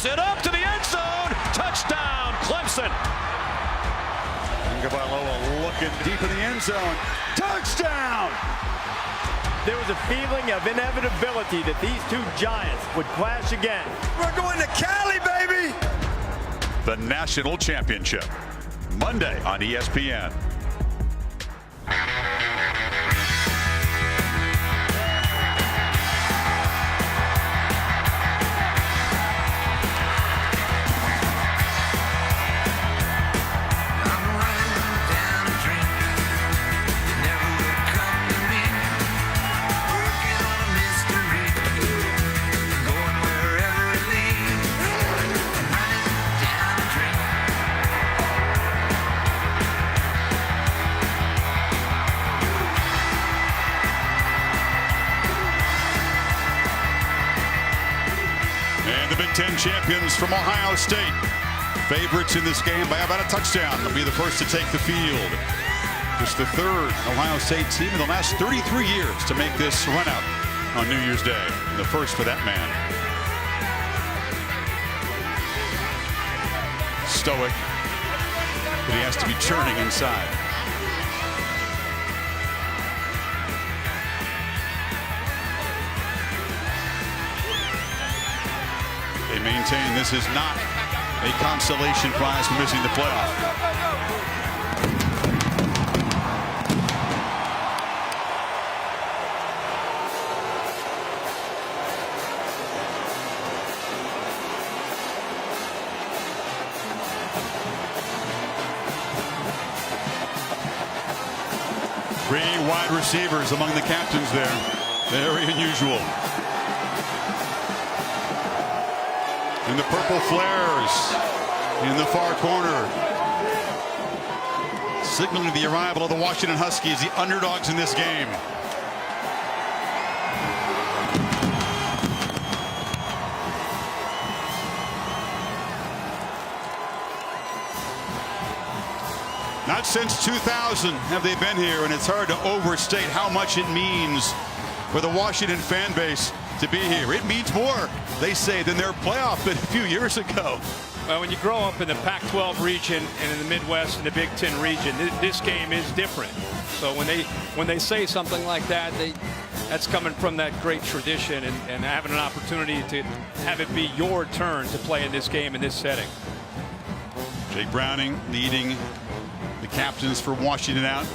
It up to the end zone. Touchdown, Clemson. Tagovailoa looking deep in the end zone. Touchdown! There was a feeling of inevitability that these two giants would clash again. We're going to Cali, baby! The national championship, Monday on ESPN. And the Big Ten champions from Ohio State, favorites in this game by about a touchdown. They'll be the first to take the field. Just the third Ohio State team in the last 33 years to make this run out on New Year's Day. And the first for that man. Stoic, but he has to be churning inside. They maintain this is not a consolation prize for missing the playoff. Three wide receivers among the captains there. Very unusual. And the purple flares in the far corner, signaling the arrival of the Washington Huskies, the underdogs in this game. Not since 2000 have they been here, and it's hard to overstate how much it means for the Washington fan base to be here. It means more, they say, than their playoff bid a few years ago. Well, when you grow up in the Pac-12 region and in the Midwest and the Big Ten region, this game is different. So when they say something like that, that's coming from that great tradition and having an opportunity to have it be your turn to play in this game in this setting. Jake Browning leading the captains for Washington out.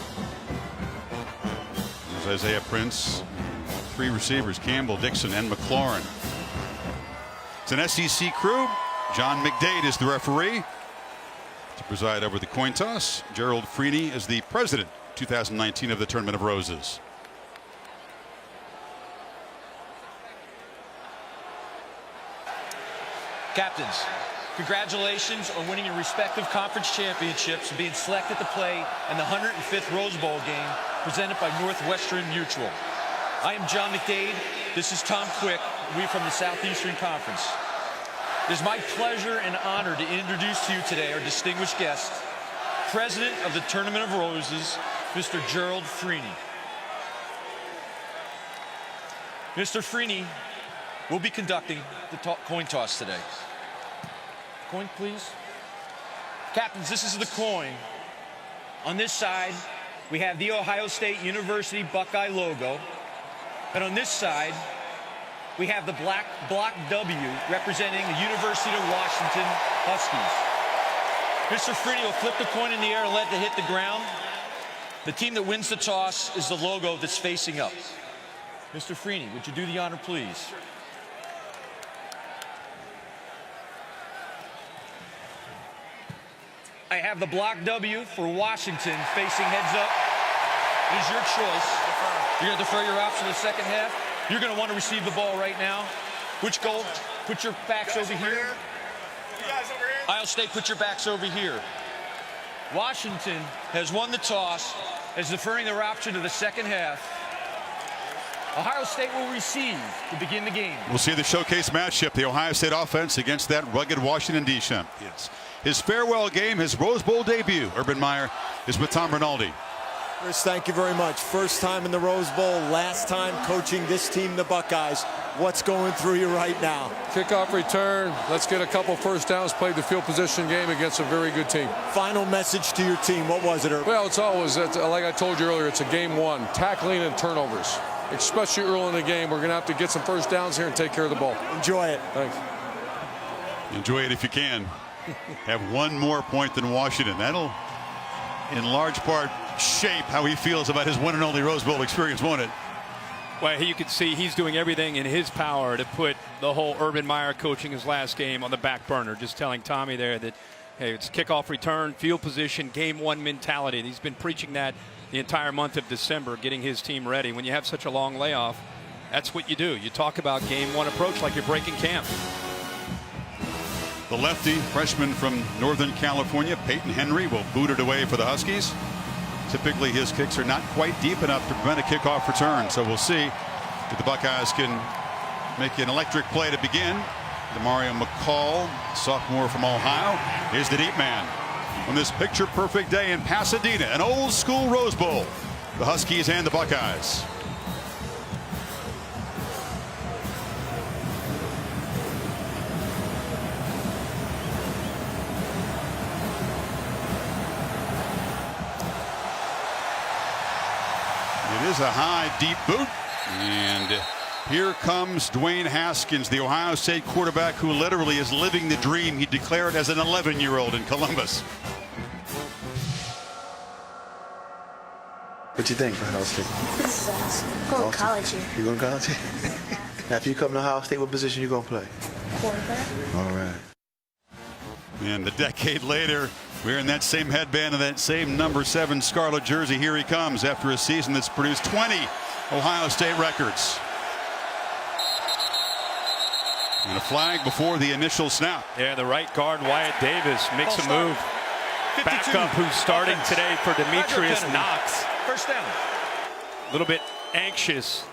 There's Isaiah Prince. Three receivers, Campbell, Dixon, and McLaurin. It's an SEC crew. John McDade is the referee to preside over the coin toss. Gerald Freeney is the president 2019 of the Tournament of Roses. Captains, congratulations on winning your respective conference championships and being selected to play in the 105th Rose Bowl game presented by Northwestern Mutual. I am John McDade. This is Tom Quick. We're from the Southeastern Conference. It is my pleasure and honor to introduce to you today our distinguished guest, President of the Tournament of Roses, Mr. Gerald Freeney. Mr. Freeney will be conducting the coin toss today. Coin, please. Captains, this is the coin. On this side, we have the Ohio State University Buckeye logo. And on this side, we have the black block W representing the University of Washington Huskies. Mr. Freeney will flip the coin in the air and let it hit the ground. The team that wins the toss is the logo that's facing up. Mr. Freeney, would you do the honor, please? I have the block W for Washington facing heads up. It is your choice. You're going to defer your option to the second half. You're going to want to receive the ball right now. Which goal? Put your backs over here. You guys over here. Ohio State, put your backs over here. Washington has won the toss, is deferring their option to the second half. Ohio State will receive to begin the game. We'll see the showcase matchup, the Ohio State offense against that rugged Washington D champions. His farewell game, his Rose Bowl debut. Urban Meyer is with Tom Rinaldi. Chris, thank you very much. First time in the Rose Bowl, last time coaching this team, the Buckeyes. What's going through you right now? Kickoff return. Let's get a couple first downs, played the field position game against a very good team. Final message to your team. What was it, Urban? Well, it's always, like I told you earlier, it's a game one. Tackling and turnovers. Especially early in the game. We're going to have to get some first downs here and take care of the ball. Enjoy it. Thanks. Enjoy it if you can. Have one more point than Washington. That'll, in large part, shape how he feels about his one and only Rose Bowl experience, won't it? Well, you can see he's doing everything in his power to put the whole Urban Meyer coaching his last game on the back burner. Just telling Tommy there that, hey, it's kickoff return, field position, game one mentality. And he's been preaching that the entire month of December, getting his team ready. When you have such a long layoff, that's what you do. You talk about game one approach like you're breaking camp. The lefty freshman from Northern California, Peyton Henry, will boot it away for the Huskies. Typically his kicks are not quite deep enough to prevent a kickoff return, so we'll see if the Buckeyes can make an electric play to begin. Demario McCall, sophomore from Ohio, is the deep man. On this picture-perfect day in Pasadena, an old-school Rose Bowl, the Huskies and the Buckeyes. It is a high, deep boot. And here comes Dwayne Haskins, the Ohio State quarterback who literally is living the dream he declared as an 11-year-old in Columbus. What you think of Ohio State? This is awesome. I'm going to college here. You going to college? Now, if you come to Ohio State, what position you going to play? Quarterback. All right. And a decade later, wearing that same headband and that same number 7 scarlet jersey, here he comes after a season that's produced 20 Ohio State records. And a flag before the initial snap. Yeah, the right guard, Wyatt Davis, makes a move. 52. Backup who's starting Offense. today for Demetrius Kennedy. Knox. First down. A little bit anxious.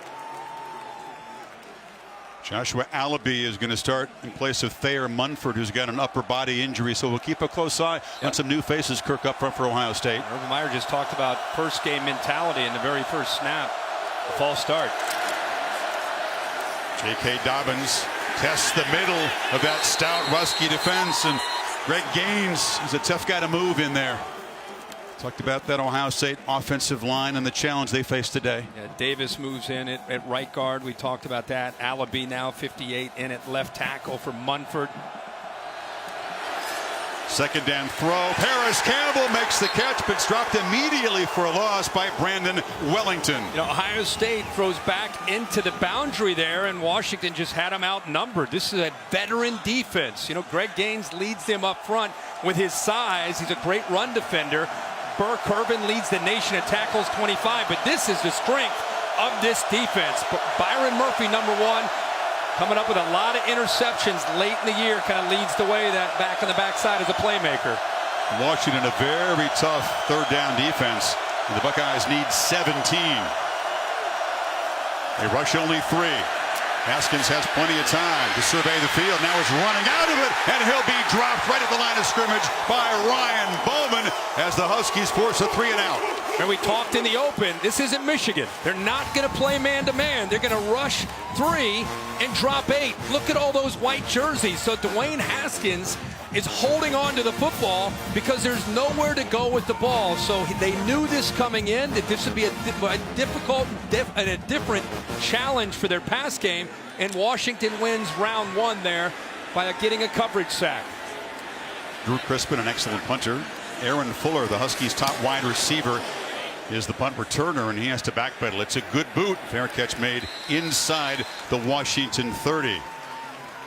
Joshua Allaby is going to start in place of Thayer Munford, who's got an upper body injury. So we'll keep a close eye on some new faces, Kirk, up front for Ohio State. Urban Meyer just talked about first game mentality in the very first snap. A false start. J.K. Dobbins tests the middle of that stout Husky defense, and Greg Gaines is a tough guy to move in there. Talked about that Ohio State offensive line and the challenge they face today. Yeah, Davis moves in at right guard. We talked about that. Allaby now 58 in at left tackle for Munford. Second down throw. Paris Campbell makes the catch, but it's dropped immediately for a loss by Brandon Wellington. You know, Ohio State throws back into the boundary there, and Washington just had them outnumbered. This is a veteran defense. You know, Greg Gaines leads them up front with his size. He's a great run defender. Burr Kirby leads the nation at tackles 25, but this is the strength of this defense. Byron Murphy, number 1, coming up with a lot of interceptions late in the year, kind of leads the way that back on the backside as a playmaker. Washington, a very tough third down defense, and the Buckeyes need 17. They rush only 3. Haskins has plenty of time to survey the field. Now he's running out of it, and he'll be dropped right at the line of scrimmage by Ryan Bowman as the Huskies force a 3 and out. And we talked in the open, this isn't Michigan. They're not going to play man-to-man. They're going to rush 3 and drop 8. Look at all those white jerseys. So Dwayne Haskins is holding on to the football because there's nowhere to go with the ball. So they knew this coming in, that this would be a difficult and a different challenge for their pass game. And Washington wins round 1 there by getting a coverage sack. Drew Crispin, an excellent punter. Aaron Fuller, the Huskies' top wide receiver, is the punt returner, and he has to backpedal. It's a good boot. Fair catch made inside the Washington 30.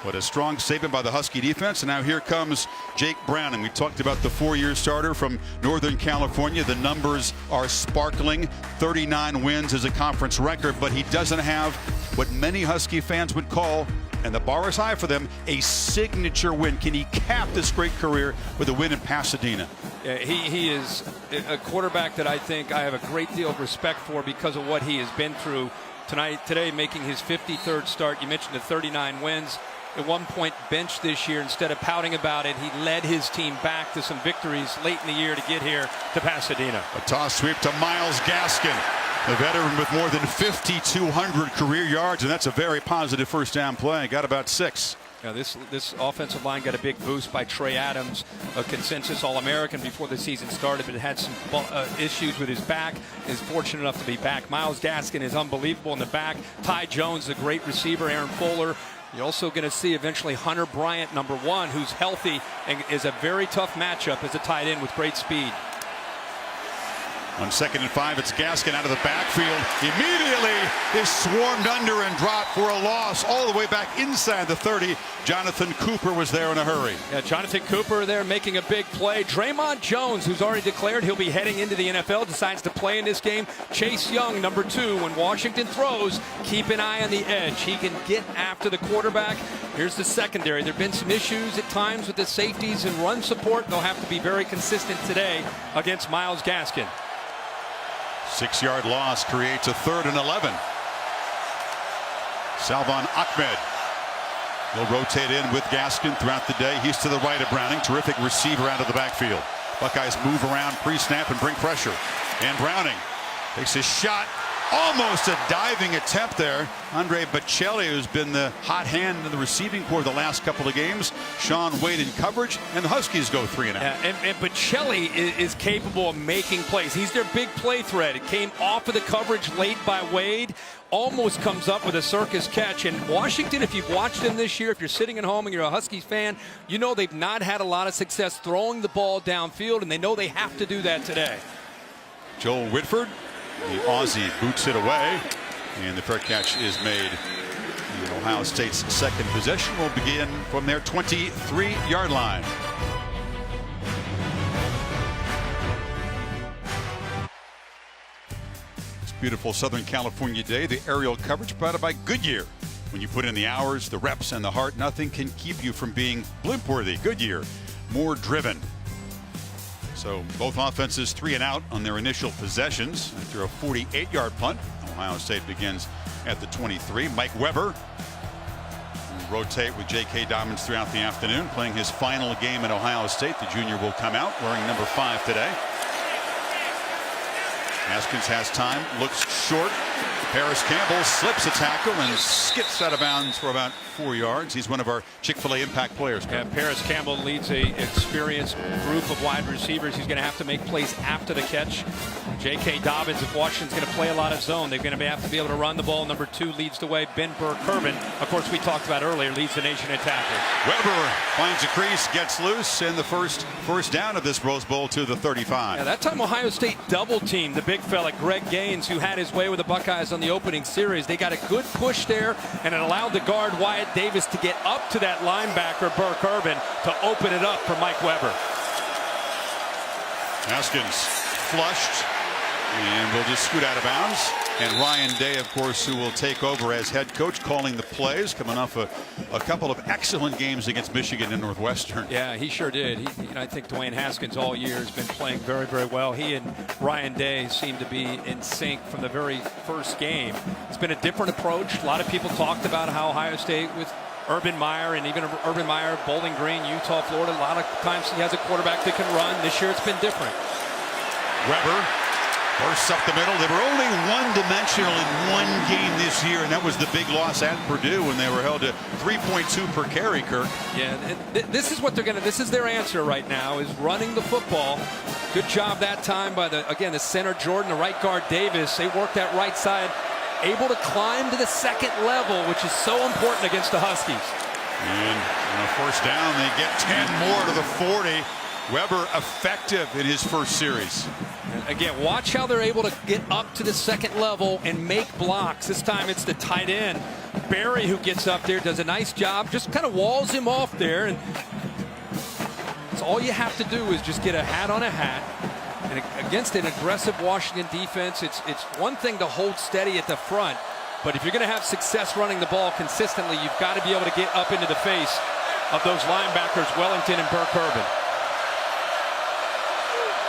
What a strong statement by the Husky defense. And now here comes Jake Browning. We talked about the 4-year starter from Northern California. The numbers are sparkling. 39 wins is a conference record, but he doesn't have what many Husky fans would call, and the bar is high for them, a signature win. Can he cap this great career with a win in Pasadena? Yeah, he is a quarterback that I think I have a great deal of respect for because of what he has been through today, making his 53rd start. You mentioned the 39 wins. at one point benched this year. Instead of pouting about it, he led his team back to some victories late in the year to get here to Pasadena. A toss sweep to Myles Gaskin, the veteran with more than 5,200 career yards, and that's a very positive first down play. Got about 6. Now this offensive line got a big boost by Trey Adams, a consensus All-American before the season started, but had some issues with his back. Is fortunate enough to be back. Myles Gaskin is unbelievable in the back. Ty Jones, a great receiver. Aaron Fuller. You're also going to see eventually Hunter Bryant, number 1, who's healthy and is a very tough matchup as a tight end with great speed. On 2nd and 5, it's Gaskin out of the backfield. Immediately is swarmed under and dropped for a loss all the way back inside the 30. Jonathan Cooper was there in a hurry. Yeah, Jonathan Cooper there making a big play. Draymond Jones, who's already declared he'll be heading into the NFL, decides to play in this game. Chase Young, number 2, when Washington throws, keep an eye on the edge. He can get after the quarterback. Here's the secondary. There have been some issues at times with the safeties and run support. They'll have to be very consistent today against Myles Gaskin. 6-yard loss creates a 3rd and 11. Salvon Ahmed will rotate in with Gaskin throughout the day. He's to the right of Browning. Terrific receiver out of the backfield. Buckeyes move around pre-snap and bring pressure. And Browning takes a shot. Almost a diving attempt there. Andre Bocelli, who's been the hot hand in the receiving corps the last couple of games. Sean Wade in coverage, and the Huskies go 3 and out. And Bocelli is capable of making plays. He's their big play threat. It came off of the coverage late by Wade. Almost comes up with a circus catch. And Washington, if you've watched them this year, if you're sitting at home and you're a Huskies fan, you know they've not had a lot of success throwing the ball downfield, and they know they have to do that today. Joel Whitford, the Aussie, boots it away, and the fair catch is made. And Ohio State's 2nd possession will begin from their 23-yard line. It's a beautiful Southern California day. The aerial coverage provided by Goodyear. When you put in the hours, the reps, and the heart, nothing can keep you from being blimp-worthy. Goodyear, more driven. So both offenses 3 and out on their initial possessions after a 48-yard punt. Ohio State begins at the 23. Mike Weber will rotate with J.K. Dobbins throughout the afternoon, playing his final game at Ohio State. The junior will come out wearing number 5 today. Haskins has time, looks short. Paris Campbell slips a tackle and skips out of bounds for about 4 yards. He's one of our Chick-fil-A impact players. Yeah, Paris Campbell leads a experienced group of wide receivers. He's going to have to make plays after the catch. J.K. Dobbins, if Washington's going to play a lot of zone, they're going to have to be able to run the ball. Number 2 leads the way. Ben Burr-Kirby, of course, we talked about earlier, leads the nation in tackles. Weber finds a crease, gets loose, and the first down of this Rose Bowl to the 35. Yeah, that time Ohio State double-teamed the big fella, Greg Gaines, who had his way with the Buckeyes on the opening series. They got a good push there, and it allowed the guard Wyatt Davis to get up to that linebacker, Burr-Kirby, to open it up for Mike Weber. Haskins flushed and will just scoot out of bounds. And Ryan Day, of course, who will take over as head coach, calling the plays, coming off a couple of excellent games against Michigan and Northwestern. Yeah, he sure did. I think Dwayne Haskins all year has been playing very, very well. He and Ryan Day seem to be in sync from the very first game. It's been a different approach. A lot of people talked about how Ohio State with Urban Meyer, and even Urban Meyer, Bowling Green, Utah, Florida, a lot of times he has a quarterback that can run. This year it's been different. Weber bursts up the middle. They were only one-dimensional in one game this year, and that was the big loss at Purdue when they were held to 3.2 per carry, Kirk. Yeah, this is what they're going to, this is their answer right now, is running the football. Good job that time by the center Jordan, the right guard Davis. They worked that right side, able to climb to the 2nd level, which is so important against the Huskies. And on a first down, they get 10 more to the 40. Weber effective in his first series. Again, watch how they're able to get up to the 2nd level and make blocks. This time it's the tight end, Barry, who gets up there, does a nice job, just kind of walls him off there. And so all you have to do is just get a hat on a hat. And against an aggressive Washington defense, it's one thing to hold steady at the front, but if you're going to have success running the ball consistently, you've got to be able to get up into the face of those linebackers, Wellington and Burr-Kirby.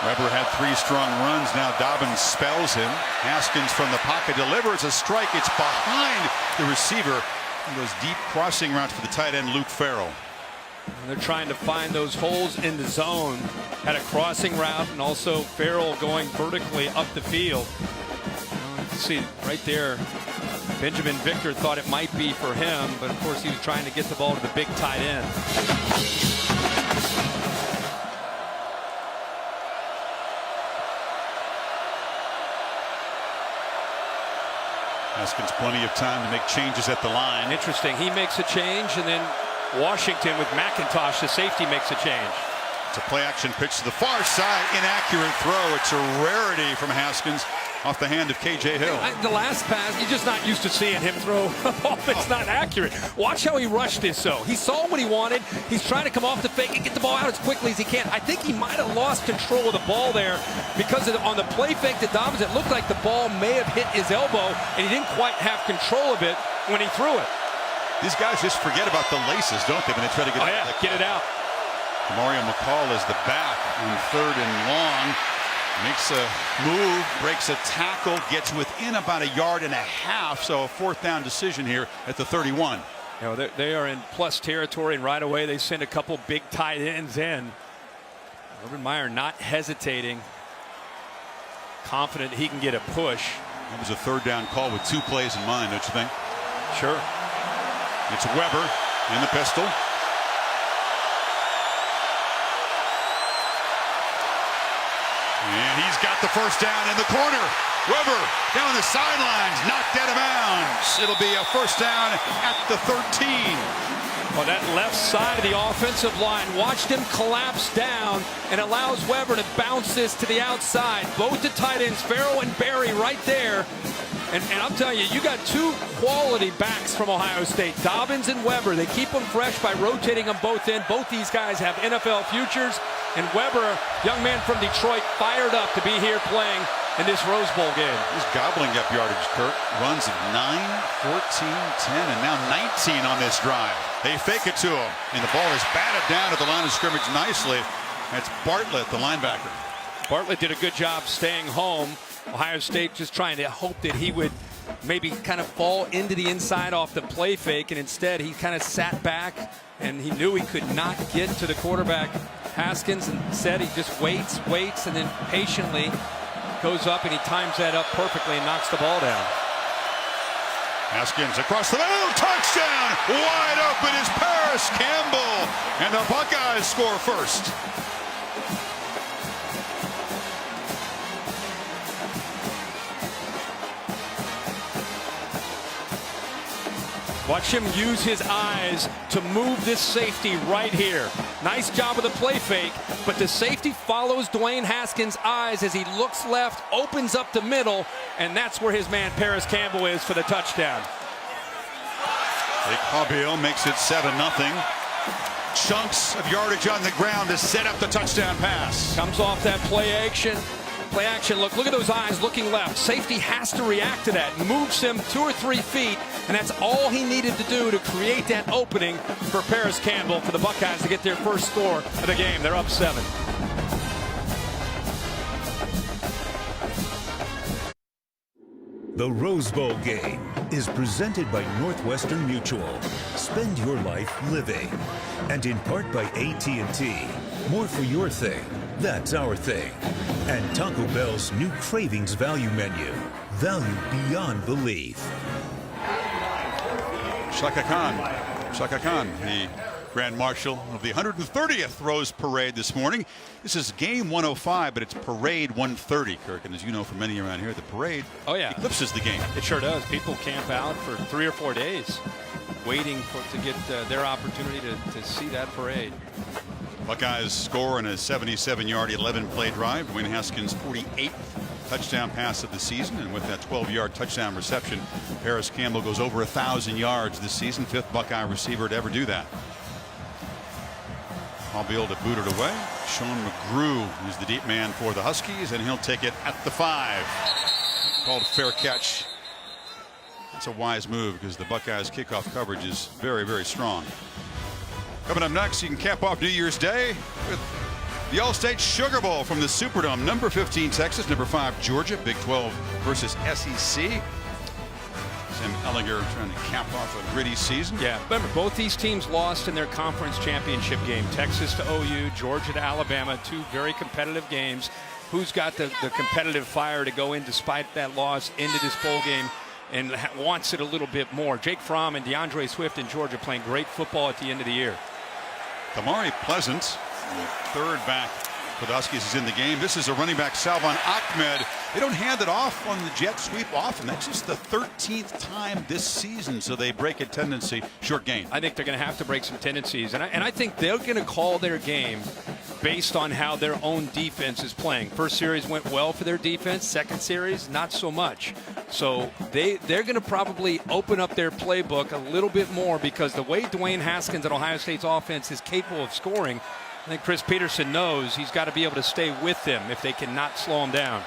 Weber had 3 strong runs. Now Dobbins spells him. Haskins from the pocket delivers a strike. It's behind the receiver. those deep crossing routes for the tight end Luke Farrell. And they're trying to find those holes in the zone. Had a crossing route, and also Farrell going vertically up the field. You can see right there, Benjamin Victor thought it might be for him, but of course he was trying to get the ball to the big tight end. Haskins plenty of time to make changes at the line. Interesting. He makes a change, and then Washington with McIntosh, the safety, makes a change. It's a play action pitch to the far side. Inaccurate throw. It's a rarity from Haskins off the hand of K.J. Hill. The last pass, you're just not used to seeing him throw a ball that's not accurate. Watch how he rushed this, though. He saw what he wanted. He's trying to come off the fake and get the ball out as quickly as he can. I think he might have lost control of the ball there because on the play fake to Dobbins, it looked like the ball may have hit his elbow, and he didn't quite have control of it when he threw it. These guys just forget about the laces, don't they, when they try to get get it out. Mario McCall is the back on 3rd and long. Makes a move, breaks a tackle, gets within about 1.5 yards, so a 4th down decision here at the 31. You know, they are in plus territory, and right away they send a couple big tight ends in. Urban Meyer not hesitating, confident he can get a push. It was a 3rd down call with 2 plays in mind, don't you think? Sure. It's Weber in the pistol. And he's got the 1st down in the corner. Weber down the sidelines, knocked out of bounds. It'll be a 1st down at the 13. Well, that left side of the offensive line, watched him collapse down and allows Weber to bounce this to the outside. Both the tight ends, Farrell and Berry, right there. And I'm telling you, you got 2 quality backs from Ohio State, Dobbins and Weber. They keep them fresh by rotating them both in. Both these guys have NFL futures. And Weber, young man from Detroit, fired up to be here playing in this Rose Bowl game. He's gobbling up yardage, Kirk. Runs of 9, 14, 10, and now 19 on this drive. They fake it to him, and the ball is batted down at the line of scrimmage nicely. That's Bartlett, the linebacker. Bartlett did a good job staying home. Ohio State just trying to hope that he would maybe kind of fall into the inside off the play fake, and instead he kind of sat back, and he knew he could not get to the quarterback, Haskins, and said he just waits, and then patiently goes up, and he times that up perfectly and knocks the ball down. Haskins across the middle, touchdown! Wide open is Paris Campbell, and the Buckeyes score first. Watch him use his eyes to move this safety right here. Nice job of the play fake, but the safety follows Dwayne Haskins' eyes as he looks left, opens up the middle, and that's where his man Paris Campbell is for the touchdown. Jake Hobbiel makes it 7-0. Chunks of yardage on the ground to set up the touchdown pass. Comes off that play action. Look at those eyes looking left. Safety has to react to that. Moves him 2 or 3 feet, and that's all he needed to do to create that opening for Paris Campbell for the Buckeyes to get their first score of the game. They're up 7. The Rose Bowl game is presented by Northwestern Mutual. Spend your life living. And in part by AT&T. More for your thing. That's our thing. And Taco Bell's new Cravings Value Menu. Value beyond belief. Shaka Khan, the Grand Marshal of the 130th Rose Parade this morning. This is game 105, but it's parade 130, Kirk. And as you know from many around here, the parade eclipses the game. It sure does. People camp out for 3 or 4 days waiting to get their opportunity to see that parade. Buckeyes score on a 77-yard, 11-play drive. Dwayne Haskins' 48th touchdown pass of the season, and with that 12-yard touchdown reception, Paris Campbell goes over 1,000 yards this season, 5th Buckeye receiver to ever do that. Hobbiel to boot it away. Sean McGrew is the deep man for the Huskies, and he'll take it at the 5. Called fair catch. That's a wise move because the Buckeyes' kickoff coverage is very, very strong. Coming up next, you can cap off New Year's Day with the All-State Sugar Bowl from the Superdome. Number 15 Texas, number 5 Georgia, Big 12 versus SEC. Sam Ellinger trying to cap off a gritty season. Yeah, remember, both these teams lost in their conference championship game. Texas to OU, Georgia to Alabama, two very competitive games. Who's got the competitive fire to go in despite that loss into this bowl game and wants it a little bit more? Jake Fromm and DeAndre Swift in Georgia playing great football at the end of the year. Damari Pleasant, third back for the Huskies, is in the game. This is a running back, Salvon Ahmed. They don't hand it off on the jet sweep often. That's just the 13th time this season, so they break a tendency. Short gain. I think they're going to have to break some tendencies, and I think they're going to call their game based on how their own defense is playing. First series went well for their defense. Second series, not so much. So they're going to probably open up their playbook a little bit more, because the way Dwayne Haskins and Ohio State's offense is capable of scoring, I think Chris Peterson knows he's got to be able to stay with them if they cannot slow him down.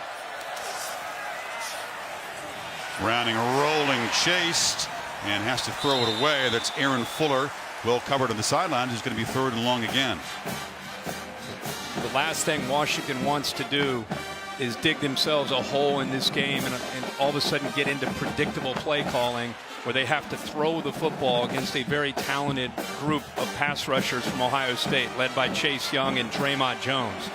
Browning rolling, chased, and has to throw it away. That's Aaron Fuller, well covered on the sidelines. He's going to be third and long again. The last thing Washington wants to do is dig themselves a hole in this game and all of a sudden get into predictable play calling where they have to throw the football against a very talented group of pass rushers from Ohio State, led by Chase Young and Draymond Jones.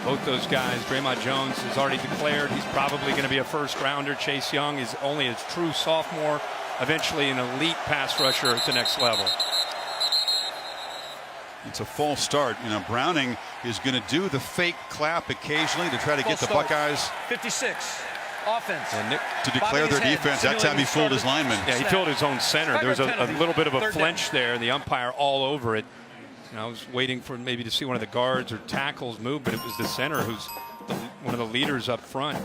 Both those guys, Draymond Jones has already declared he's probably going to be a first-rounder. Chase Young is only a true sophomore, eventually an elite pass rusher at the next level. It's a false start. You know, Browning is going to do the fake clap occasionally to try to get the Buckeyes. 56. Offense. To declare their defense. That time he fooled his lineman. Yeah, he filled his own center. There was a little bit of a flinch there, and the umpire all over it. You know, I was waiting for maybe to see one of the guards or tackles move, but it was the center who's one of the leaders up front.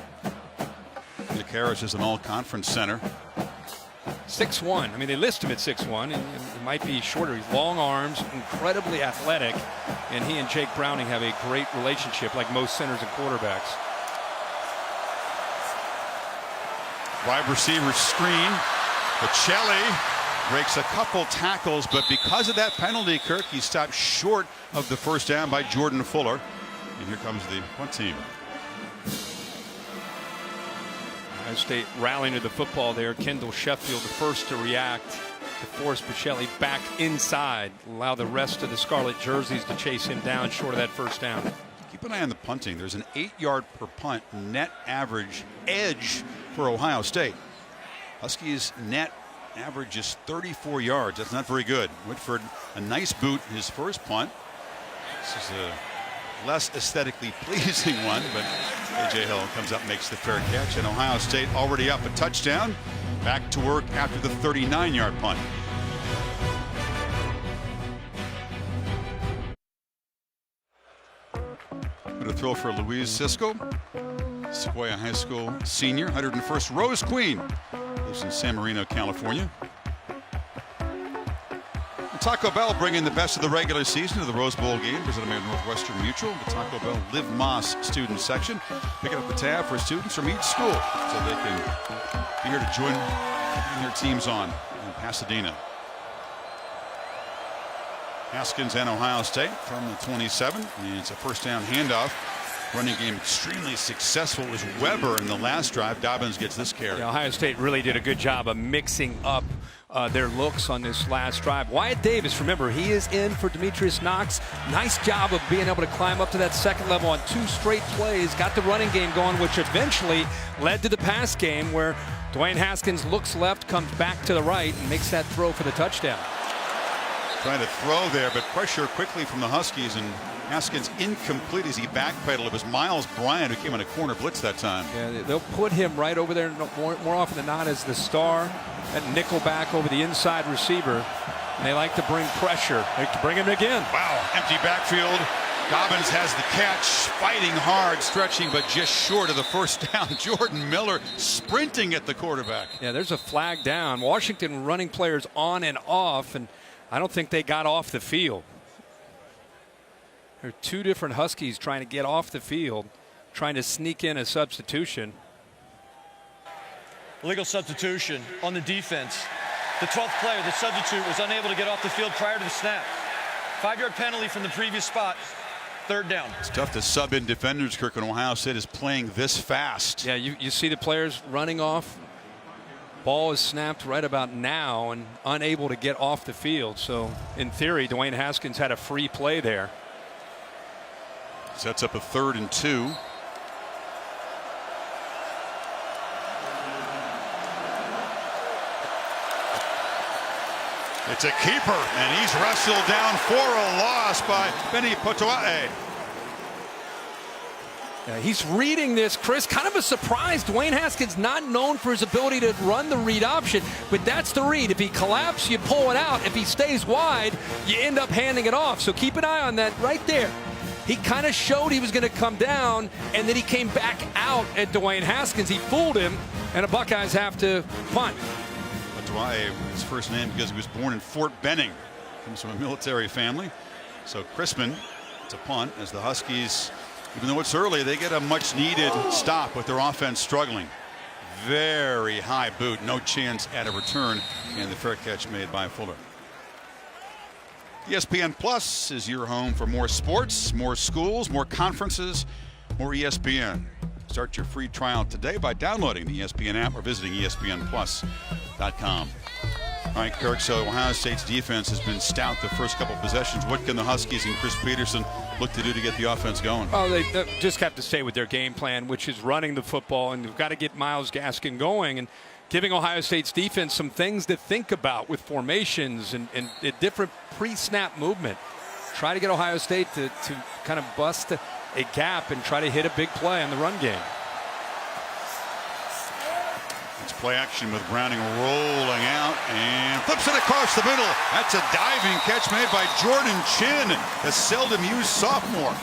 Nick Harris is an all-conference center. 6'1". I mean, they list him at 6'1", and he might be shorter. He's long arms, incredibly athletic, and he and Jake Browning have a great relationship, like most centers and quarterbacks. Wide receiver screen. Bocelli breaks a couple tackles, but because of that penalty, Kirk, he stopped short of the first down by Jordan Fuller. And here comes the punt team. Ohio State rallying to the football there. Kendall Sheffield, the first to react, to force Bocelli back inside, allow the rest of the Scarlet jerseys to chase him down short of that first down. Keep an eye on the punting. There's an 8-yard per punt net average edge for Ohio State. Huskies net average is 34 yards. That's not very good. Whitford, a nice boot his first punt. This is a less aesthetically pleasing one, but A.J. Hill comes up, makes the fair catch, and Ohio State already up a touchdown. Back to work after the 39-yard punt. Going to throw for Louise Sisco, Sequoia High School senior, 101st Rose Queen. Lives in San Marino, California. And Taco Bell bringing the best of the regular season to the Rose Bowl game, presented by Northwestern Mutual. The Taco Bell Liv Moss student section, picking up the tab for students from each school so they can be here to join their teams on in Pasadena. Haskins and Ohio State from the 27. And it's a first down handoff. Running game extremely successful was Weber in the last drive. Dobbins gets this carry. Yeah, Ohio State really did a good job of mixing up their looks on this last drive. Wyatt Davis, remember, he is in for Demetrius Knox. Nice job of being able to climb up to that second level on 2 straight plays. Got the running game going, which eventually led to the pass game where Dwayne Haskins looks left, comes back to the right, and makes that throw for the touchdown. Trying to throw there, but pressure quickly from the Huskies, and Haskins incomplete as he backpedaled. It was Miles Bryant who came on a corner blitz that time. Yeah, they'll put him right over there more often than not as the star, that nickel back over the inside receiver. And they like to bring pressure. They can bring him again. Wow, empty backfield. Dobbins has the catch, fighting hard, stretching, but just short of the first down. Jordan Miller sprinting at the quarterback. Yeah, there's a flag down. Washington running players on and off, and I don't think they got off the field. There are 2 different Huskies trying to get off the field, trying to sneak in a substitution. Illegal substitution on the defense. The 12th player, the substitute, was unable to get off the field prior to the snap. 5-yard penalty from the previous spot. Third down. It's tough to sub in defenders, Kirk, when Ohio State is playing this fast. Yeah, you see the players running off. Ball is snapped right about now and unable to get off the field. So in theory, Dwayne Haskins had a free play there. Sets up a 3rd and 2. It's a keeper, and he's wrestled down for a loss by Benny Potoa'e. Yeah, he's reading this, Chris. Kind of a surprise. Dwayne Haskins not known for his ability to run the read option, but that's the read. If he collapses, you pull it out. If he stays wide, you end up handing it off. So keep an eye on that right there. He kind of showed he was going to come down, and then he came back out at Dwayne Haskins. He fooled him, and the Buckeyes have to punt. Potoa'e, his first name because he was born in Fort Benning. Comes from a military family. So Crispin, it's a punt as the Huskies, even though it's early, they get a much needed stop with their offense struggling. Very high boot, no chance at a return, and the fair catch made by Fuller. ESPN Plus is your home for more sports, more schools, more conferences, more ESPN. Start your free trial today by downloading the ESPN app or visiting ESPNplus.com. All right, Kirk, so Ohio State's defense has been stout the first couple possessions. What can the Huskies and Chris Peterson look to do to get the offense going? Oh, they just have to stay with their game plan, which is running the football, and they've got to get Myles Gaskin going and giving Ohio State's defense some things to think about with formations and different pre-snap movement. Try to get Ohio State to kind of bust a gap and try to hit a big play on the run game. It's play action with Browning rolling out and flips it across the middle. That's a diving catch made by Jordan Chin, a seldom used sophomore.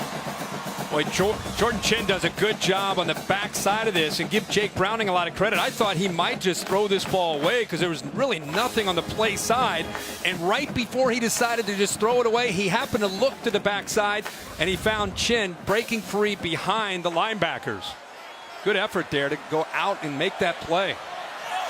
Boy, Jordan Chin does a good job on the back side of this and give Jake Browning a lot of credit. I thought he might just throw this ball away because there was really nothing on the play side. And right before he decided to just throw it away, he happened to look to the backside and he found Chin breaking free behind the linebackers. Good effort there to go out and make that play.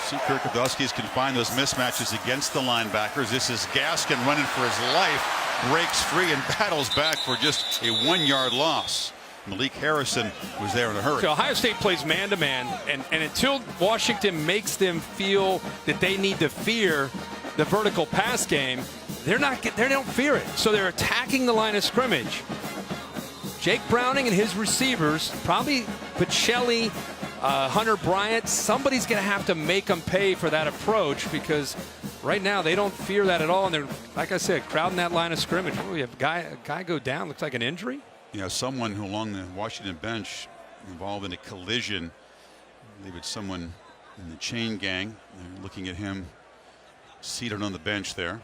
See, Kirk, if the Huskies can find those mismatches against the linebackers. This is Gaskin running for his life, breaks free and battles back for just a 1-yard loss. Malik Harrison was there in a hurry. So Ohio State plays man-to-man, and until Washington makes them feel that they need to fear the vertical pass game, they don't fear it. So they're attacking the line of scrimmage. Jake Browning and his receivers, probably Pacelli, Hunter Bryant, somebody's going to have to make them pay for that approach because right now they don't fear that at all. And they're, like I said, crowding that line of scrimmage. Oh, we have a guy go down. Looks like an injury. You know, someone who along the Washington bench involved in a collision. I believe it's someone in the chain gang. They're looking at him seated on the bench there.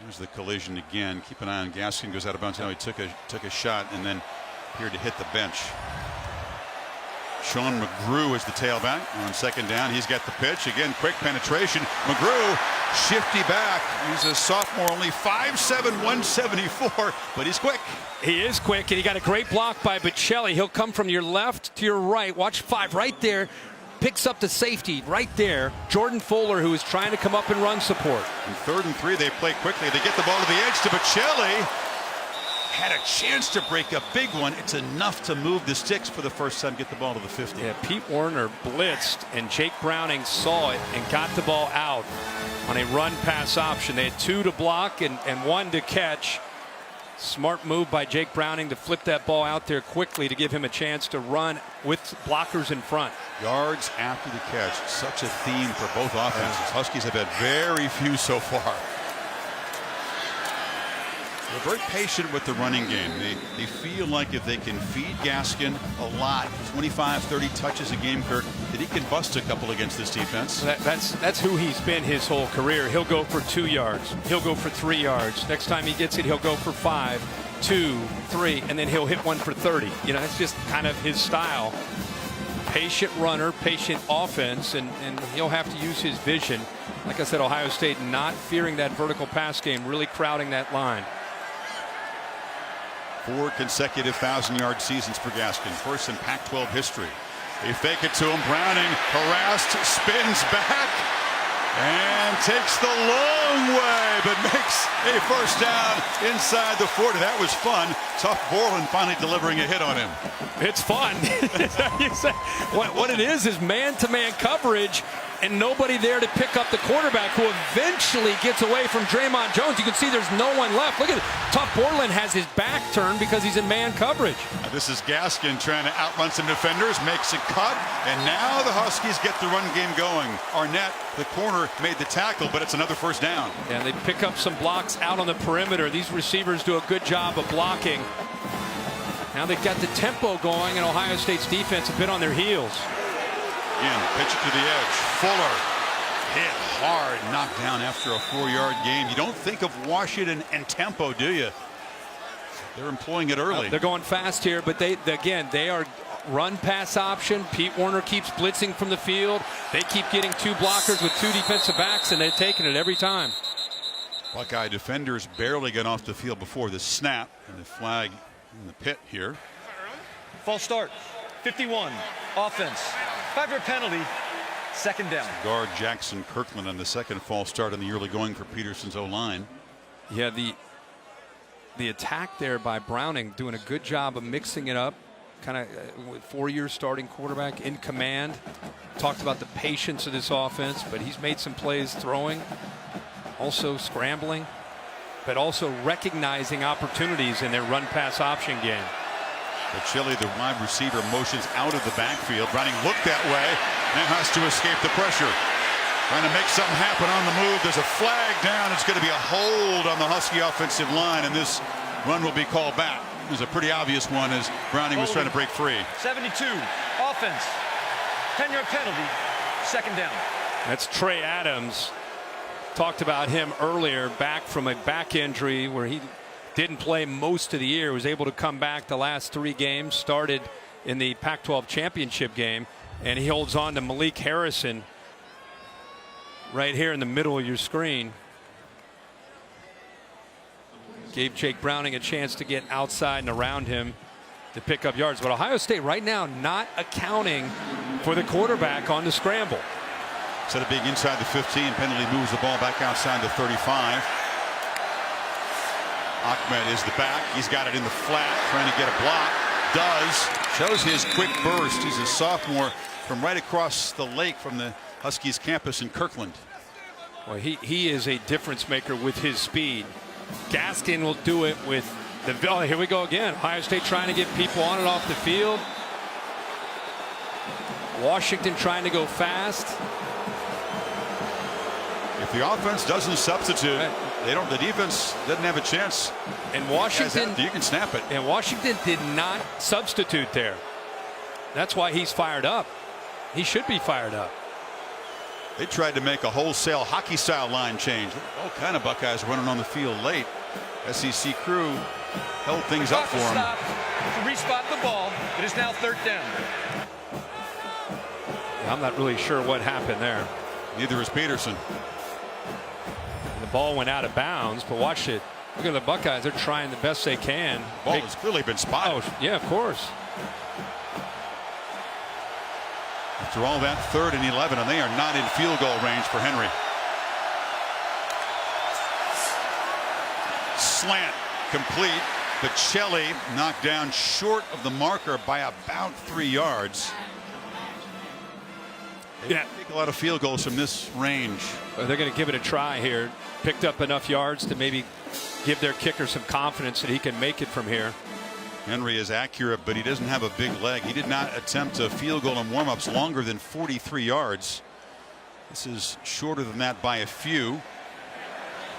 There's the collision again. Keep an eye on Gaskin. Goes out of bounds. Now he took a shot and then appeared to hit the bench. Sean McGrew is the tailback on second down. He's got the pitch again. Quick penetration. McGrew shifty back. He's a sophomore, only 5'7", 174, but he's quick. He is quick, and he got a great block by Pacelli. He'll come from your left to your right. Watch 5 right there. Picks up the safety right there. Jordan Fuller, who is trying to come up and run support. In 3rd and 3, they play quickly. They get the ball to the edge to Pacelli. Had a chance to break a big one. It's enough to move the sticks for the first time, get the ball to the 50. Yeah, Pete Werner blitzed, and Jake Browning saw it and got the ball out on a run-pass option. They had 2 to block and 1 to catch. Smart move by Jake Browning to flip that ball out there quickly to give him a chance to run with blockers in front. Yards after the catch, such a theme for both offenses. Huskies have had very few so far. They're very patient with the running game. They feel like if they can feed Gaskin a lot, 25, 30 touches a game, Kirk, that he can bust a couple against this defense. That's who he's been his whole career. He'll go for 2 yards. He'll go for 3 yards. Next time he gets it, he'll go for 5, 2, 3, and then he'll hit one for 30. You know, that's just kind of his style. Patient runner, patient offense, and he'll have to use his vision. Like I said, Ohio State not fearing that vertical pass game, really crowding that line. 4 consecutive 1,000-yard seasons for Gaskin, first in Pac-12 history. They fake it to him. Browning harassed, spins back, and takes the long way, but makes makes a first down inside the 40. That was fun. Tough Borland finally delivering a hit on him. It's fun. What it is man-to-man coverage and nobody there to pick up the quarterback, who eventually gets away from Draymond Jones. You can see there's no one left. Look at it. Tough Borland has his back turned because he's in man coverage. Now this is Gaskin trying to outrun some defenders, makes a cut, and now the Huskies get the run game going. Arnett, the corner, made the tackle, but it's another first down. And they pick up some blocks out on the perimeter. These receivers do a good job of blocking. Now they've got the tempo going, and Ohio State's defense a bit on their heels. Again, pitch it to the edge. Fuller hit hard, knocked down after a 4-yard gain. You don't think of Washington and tempo, do you? They're employing it early. They're going fast here, but they are run pass option. Pete Werner keeps blitzing from the field. They keep getting 2 blockers with 2 defensive backs, and they're taking it every time. Buckeye defenders barely get off the field before the snap, and the flag in the pit here. False start. 51. Offense. 5-yard penalty. Second down. Guard Jackson Kirkland on the second false start in the early going for Peterson's O-line. Yeah, the attack there by Browning, doing a good job of mixing it up. Kind of 4-year starting quarterback in command. Talked about the patience of this offense, but he's made some plays throwing, also scrambling, but also recognizing opportunities in their run pass option game. But Chile, the wide receiver, motions out of the backfield. Browning looked that way, now has to escape the pressure. Trying to make something happen on the move. There's a flag down. It's going to be a hold on the Husky offensive line, and this run will be called back. It was a pretty obvious one as Browning was trying to break free. 72. Offense. 10-yard penalty. Second down. That's Trey Adams. Talked about him earlier, back from a back injury where he didn't play most of the year, was able to come back the last 3 games, started in the Pac-12 championship game, and he holds on to Malik Harrison right here in the middle of your screen. Gave Jake Browning a chance to get outside and around him to pick up yards. But Ohio State right now not accounting for the quarterback on the scramble. Instead of being inside the 15, penalty moves the ball back outside the 35. Ahmed is the back. He's got it in the flat, trying to get a block. Does. Shows his quick burst. He's a sophomore from right across the lake from the Huskies campus in Kirkland. Well, he is a difference maker with his speed. Gaskin will do it with the. Oh, here we go again. Ohio State trying to get people on and off the field. Washington trying to go fast. If the offense doesn't substitute, the defense doesn't have a chance. And Washington, you can snap it. And Washington did not substitute there. That's why he's fired up. He should be fired up. They tried to make a wholesale hockey style line change. All kind of Buckeyes running on the field late. SEC crew held things up for him. To respot the ball. It is now third down. I'm not really sure what happened there. Neither is Peterson. The ball went out of bounds, but watch it. Look at the Buckeyes. They're trying the best they can. Ball has clearly been spotted. Oh, yeah, of course. After all that, 3rd and 11, and they are not in field goal range for Henry. Slant complete, but Shelley knocked down short of the marker by about 3 yards. They take a lot of field goals from this range. They're going to give it a try here. Picked up enough yards to maybe give their kicker some confidence that he can make it from here. Henry is accurate, but he doesn't have a big leg. He did not attempt a field goal in warm-ups longer than 43 yards. This is shorter than that by a few.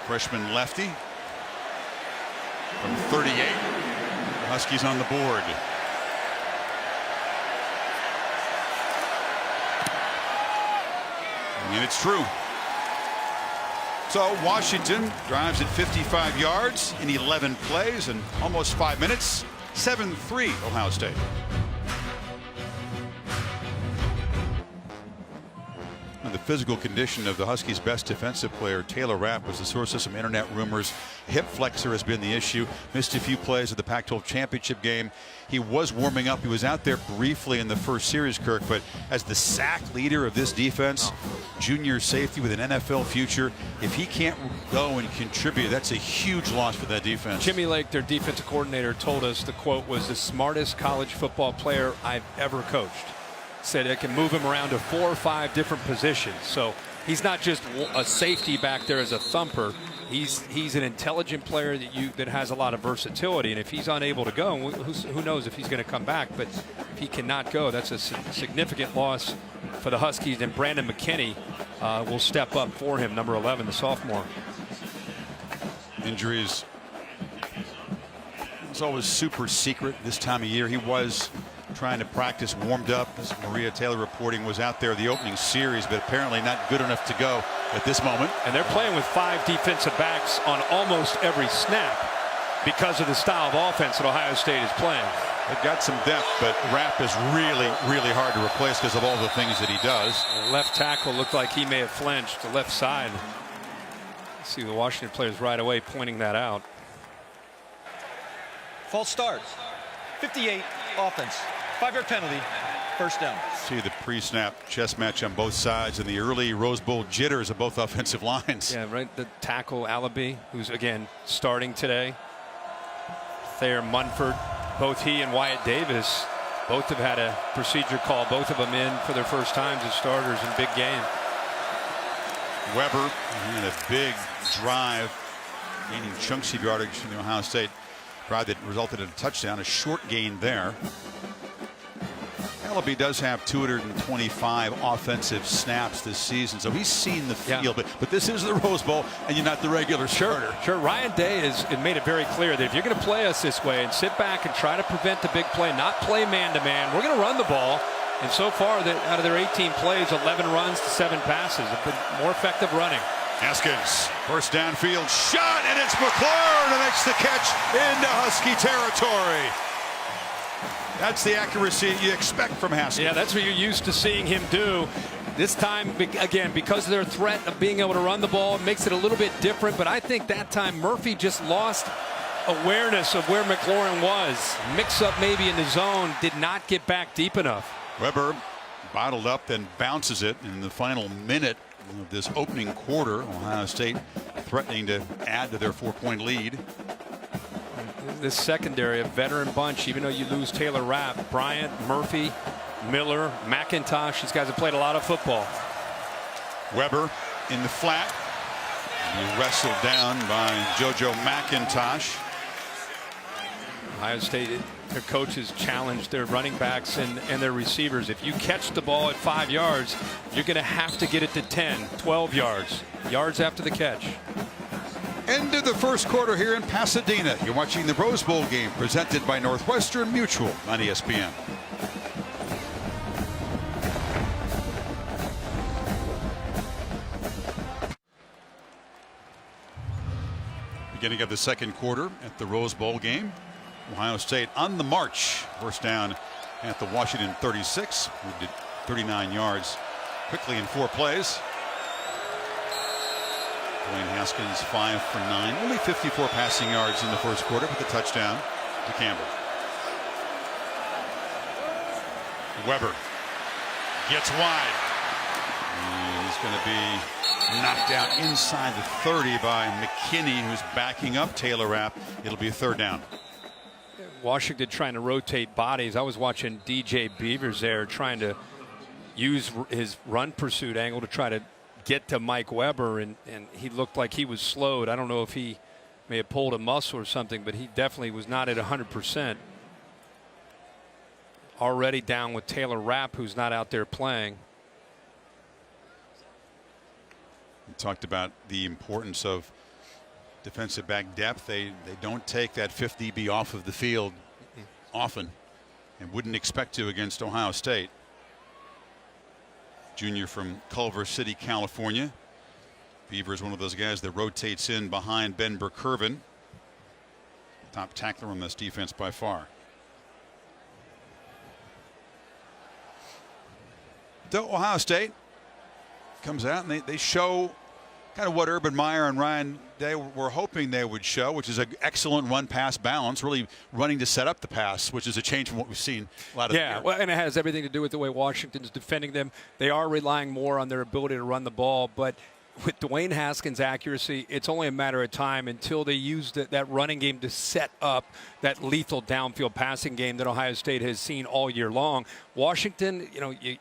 Freshman lefty from 38. The Huskies on the board. And it's true. So Washington drives at 55 yards in 11 plays and almost 5 minutes. 7-3 Ohio State. And the physical condition of the Huskies' best defensive player, Taylor Rapp, was the source of some internet rumors. Hip flexor has been the issue. Missed a few plays of the Pac-12 championship game. He was warming up. He was out there briefly in the first series, Kirk, but as the sack leader of this defense, junior safety with an NFL future, if he can't go and contribute, that's a huge loss for that defense. Jimmy Lake, their defensive coordinator, told us the quote was the smartest college football player I've ever coached. Said it can move him around to 4 or 5 different positions. So he's not just a safety back there as a thumper. He's an intelligent player that has a lot of versatility. And if he's unable to go, who knows if he's going to come back. But if he cannot go, that's a significant loss for the Huskies. And Brandon McKinney will step up for him, number 11, the sophomore. Injuries. It's always super secret this time of year. He was trying to practice, warmed up, as Maria Taylor reporting, was out there the opening series, but apparently not good enough to go at this moment. And they're playing with 5 defensive backs on almost every snap because of the style of offense that Ohio State is playing. They've got some depth, but Rapp is really, really hard to replace because of all the things that he does. The left tackle looked like he may have flinched, the left side. See the Washington players right away pointing that out. False start. 58 offense. 5-yard penalty. First down. See the pre-snap chess match on both sides and the early Rose Bowl jitters of both offensive lines. Yeah, right. The tackle Alabi, who's again starting today. Thayer Munford, both he and Wyatt Davis, both have had a procedure call. Both of them in for their first times as starters in big game. Weber had a big drive, gaining chunks of yardage from the Ohio State drive that resulted in a touchdown, a short gain there. Alabi does have 225 offensive snaps this season, so he's seen the field. But this is the Rose Bowl, and you're not the regular starter. Sure. Ryan Day has made it very clear that if you're going to play us this way and sit back and try to prevent the big play, not play man-to-man, we're going to run the ball. And so far, out of their 18 plays, 11 runs to 7 passes. Have been more effective running. Haskins, first downfield shot, and it's McLaurin who makes the catch into Husky territory. That's the accuracy you expect from Haskins. Yeah, that's what you're used to seeing him do. This time, again, because of their threat of being able to run the ball, it makes it a little bit different. But I think that time Murphy just lost awareness of where McLaurin was. Mix up maybe in the zone, did not get back deep enough. Weber bottled up, then bounces it in the final minute of this opening quarter. Ohio State threatening to add to their 4-point lead. This secondary, a veteran bunch, even though you lose Taylor Rapp, Bryant, Murphy, Miller, McIntosh, these guys have played a lot of football. Weber in the flat. He wrestled down by JoJo McIntosh. Ohio State, their coaches challenged their running backs and their receivers. If you catch the ball at 5 yards, you're going to have to get it to 10, 12 yards after the catch. End of the first quarter here in Pasadena. You're watching the Rose Bowl game presented by Northwestern Mutual on ESPN. Beginning of the second quarter at the Rose Bowl game. Ohio State on the march. First down at the Washington 36. Moved it 39 yards quickly in 4 plays. Dwayne Haskins 5 for 9. Only 54 passing yards in the first quarter with a touchdown to Campbell. Weber gets wide. And he's going to be knocked out inside the 30 by McKinney, who's backing up Taylor Rapp. It'll be a third down. Washington trying to rotate bodies. I was watching DJ Beavers there trying to use his run pursuit angle to try to get to Mike Weber, and he looked like he was slowed. I don't know if he may have pulled a muscle or something, but he definitely was not at 100%. Already down with Taylor Rapp, who's not out there playing. We talked about the importance of defensive back depth. They don't take that 5th DB off of the field often, and wouldn't expect to against Ohio State. Junior from Culver City, California. Beaver is one of those guys that rotates in behind Ben Burkervin. Top tackler on this defense by far. So Ohio State comes out, and they show kind of what Urban Meyer and Ryan they were hoping they would show, which is an excellent run-pass balance, really running to set up the pass, which is a change from what we've seen a lot of the year. Well, and it has everything to do with the way Washington's defending them. They are relying more on their ability to run the ball, but with Dwayne Haskins' accuracy, it's only a matter of time until they use that running game to set up that lethal downfield passing game that Ohio State has seen all year long. Washington,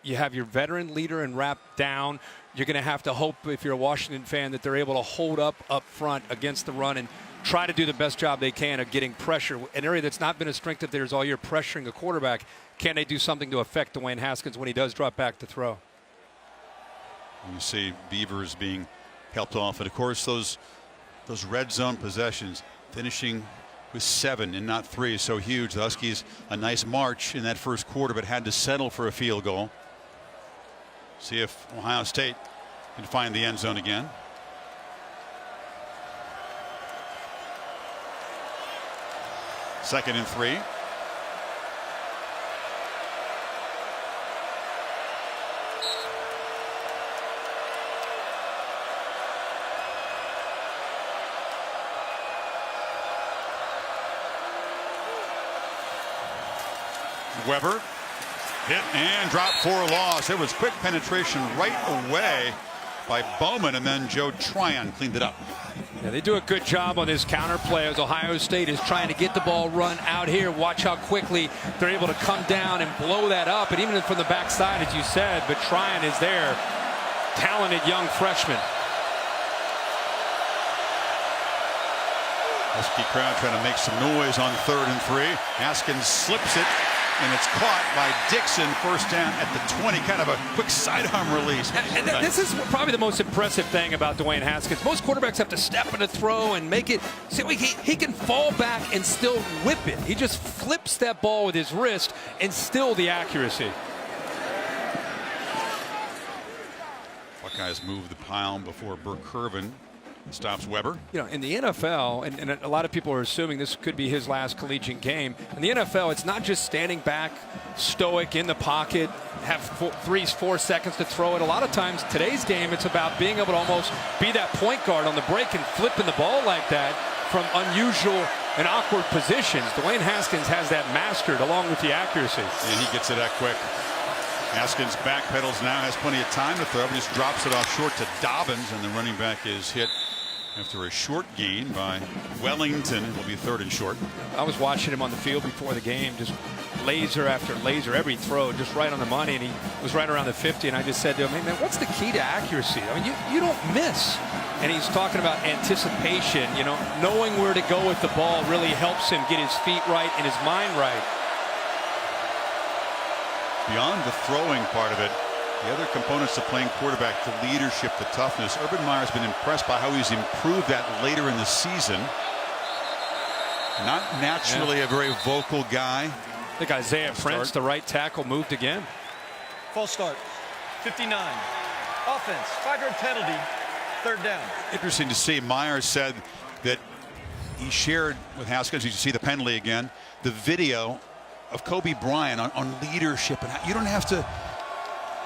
you have your veteran leader and wrap down. You're going to have to hope, if you're a Washington fan, that they're able to hold up front against the run and try to do the best job they can of getting pressure. An area that's not been a strength of theirs all year, pressuring a quarterback. Can they do something to affect Dwayne Haskins when he does drop back to throw? You see Beavers being helped off, and of course those red zone possessions, finishing with 7 and not 3 is so huge. The Huskies a nice march in that first quarter, but had to settle for a field goal. See if Ohio State can find the end zone again. Second and 3. Weber hit and dropped for a loss. It was quick penetration right away by Bowman, and then Joe Tryon cleaned it up. Yeah, they do a good job on this counter play as Ohio State is trying to get the ball run out here. Watch how quickly they're able to come down and blow that up, and even from the backside, as you said, but Tryon is there. Talented young freshman. Husky crowd trying to make some noise on 3rd and 3. Haskins slips it, and it's caught by Dixon. First down at the 20. Kind of a quick sidearm release. And this is probably the most impressive thing about Dwayne Haskins. Most quarterbacks have to step in a throw and make it. See, he can fall back and still whip it. He just flips that ball with his wrist and still the accuracy. Buckeyes move the pile before Burke Curvin stops Weber. In the NFL, and a lot of people are assuming this could be his last collegiate game. In the NFL, it's not just standing back, stoic in the pocket, have 3-4 seconds to throw it. A lot of times, today's game, it's about being able to almost be that point guard on the break and flipping the ball like that from unusual and awkward positions. Dwayne Haskins has that mastered along with the accuracy. And he gets it that quick. Haskins backpedals now, has plenty of time to throw, but just drops it off short to Dobbins, and the running back is hit after a short gain by Wellington. It will be 3rd and short. I was watching him on the field before the game, just laser after laser, every throw just right on the money, and he was right around the 50, and I just said to him, hey man, what's the key to accuracy? I mean, you don't miss. And he's talking about anticipation, knowing where to go with the ball really helps him get his feet right and his mind right. Beyond the throwing part of it, the other components of playing quarterback, the leadership, the toughness. Urban Meyer's been impressed by how he's improved that later in the season. Not naturally a very vocal guy. I think Isaiah Prince, the right tackle, moved again. False start. 59. Offense. 5-yard penalty. 3rd down. Interesting to see. Meyer said that he shared with Haskins, you see the penalty again, the video of Kobe Bryant on leadership. And you don't have to,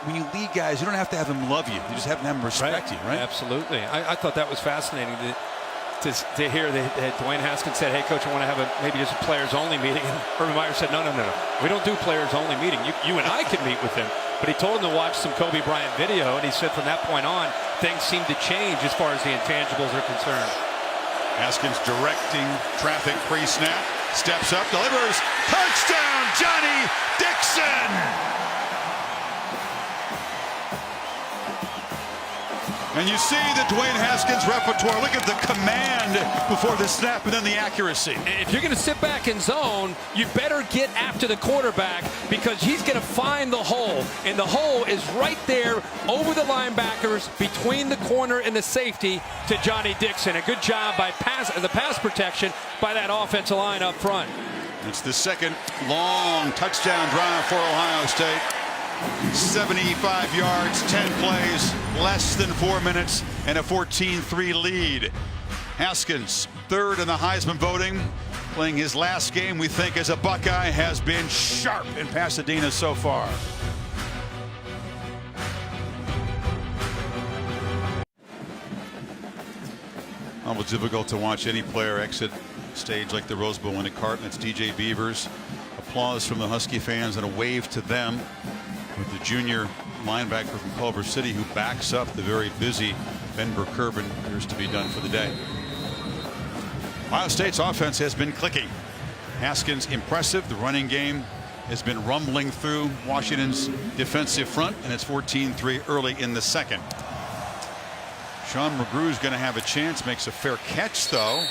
when you lead guys, you don't have to have them love you. You just have to have them respect you, right? Absolutely. I thought that was fascinating to hear that Dwayne Haskins said, hey, coach, I want to have maybe just a players-only meeting. And Urban Meyer said, no. We don't do players-only meeting. You and I can meet with him. But he told him to watch some Kobe Bryant video, and he said from that point on, things seem to change as far as the intangibles are concerned. Haskins directing traffic pre-snap. Steps up, delivers. Touchdown, Johnny Dixon! And you see the Dwayne Haskins repertoire. Look at the command before the snap and then the accuracy. If you're going to sit back and zone, you better get after the quarterback because he's going to find the hole. And the hole is right there over the linebackers between the corner and the safety to Johnny Dixon. A good job by the pass protection by that offensive line up front. It's the second long touchdown drive for Ohio State. 75 yards, 10 plays, less than 4 minutes, and a 14-3 lead. Haskins, 3rd in the Heisman voting, playing his last game, we think, as a Buckeye, has been sharp in Pasadena so far. Almost difficult to watch any player exit stage like the Rose Bowl in a cart. And it's DJ Beavers. Applause from the Husky fans and a wave to them with the junior linebacker from Culver City who backs up the very busy Ben Burkervin. Appears to be done for the day. Ohio State's offense has been clicking. Haskins impressive. The running game has been rumbling through Washington's defensive front, and it's 14-3 early in the second. Sean McGrew is going to have a chance, makes a fair catch though.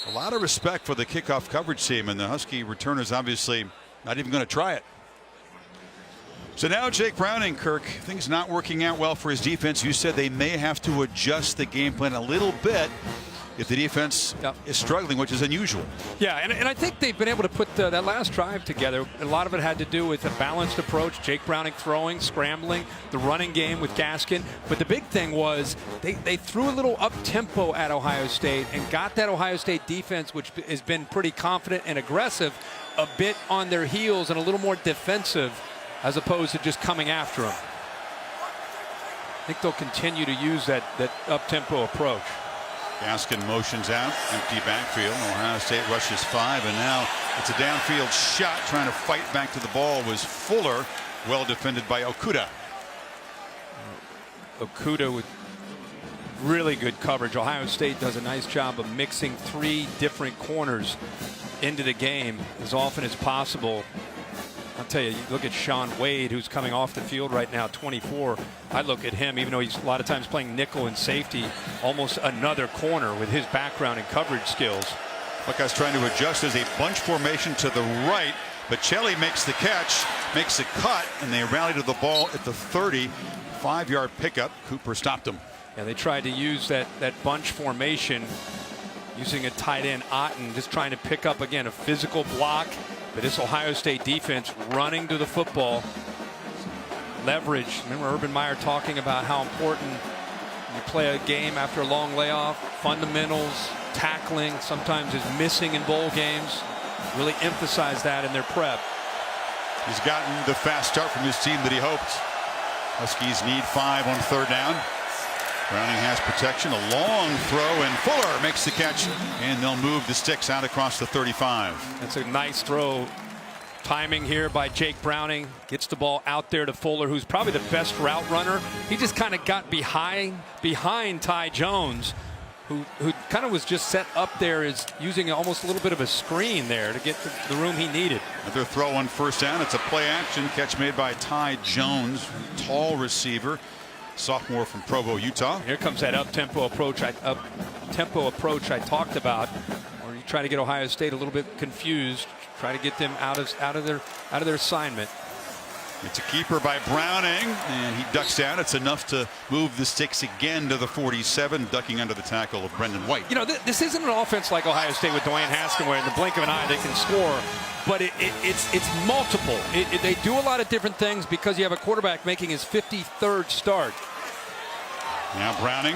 A lot of respect for the kickoff coverage team, and the Husky returner's obviously not even going to try it. So now Jake Browning, Kirk, things not working out well for his defense. You said they may have to adjust the game plan a little bit if the defense is struggling, which is unusual. Yeah, and I think they've been able to put that last drive together. A lot of it had to do with a balanced approach. Jake Browning throwing, scrambling, the running game with Gaskin. But the big thing was they threw a little up-tempo at Ohio State and got that Ohio State defense, which has been pretty confident and aggressive, a bit on their heels and a little more defensive as opposed to just coming after them. I think they'll continue to use that up-tempo approach. Gaskin motions out, empty backfield. Ohio State rushes 5, and now it's a downfield shot. Trying to fight back to the ball was Fuller, well defended by Okudah. Okudah with really good coverage. Ohio State does a nice job of mixing 3 different corners into the game as often as possible. I'll tell you, you look at Sean Wade, who's coming off the field right now, 24. I look at him, even though he's a lot of times playing nickel and safety, almost another corner with his background and coverage skills. Buckeyes trying to adjust as a bunch formation to the right, but Chelly makes the catch, makes a cut, and they rally to the ball at the 30. 5-yard pickup. Cooper stopped him. And they tried to use that bunch formation using a tight end, Otten, just trying to pick up, again, a physical block. But this Ohio State defense running to the football. Leverage. Remember Urban Meyer talking about how important you play a game after a long layoff. Fundamentals, tackling sometimes is missing in bowl games. Really emphasize that in their prep. He's gotten the fast start from his team that he hoped. Huskies need 5 on 3rd down. Browning has protection, a long throw, and Fuller makes the catch, and they'll move the sticks out across the 35. That's a nice throw. Timing here by Jake Browning. Gets the ball out there to Fuller, who's probably the best route runner. He just kind of got behind Ty Jones, who kind of was just set up there as using almost a little bit of a screen there to get the room he needed. Another throw on 1st down. It's a play action catch made by Ty Jones, tall receiver. Sophomore from Provo, Utah. Here comes that up-tempo approach I talked about, where you try to get Ohio State a little bit confused, try to get them out of their assignment. It's a keeper by Browning, and he ducks down. It's enough to move the sticks again to the 47, ducking under the tackle of Brendan White. You know, this isn't an offense like Ohio State with Dwayne Haskins, where in the blink of an eye they can score. But it's multiple. They do a lot of different things because you have a quarterback making his 53rd start. Now Browning,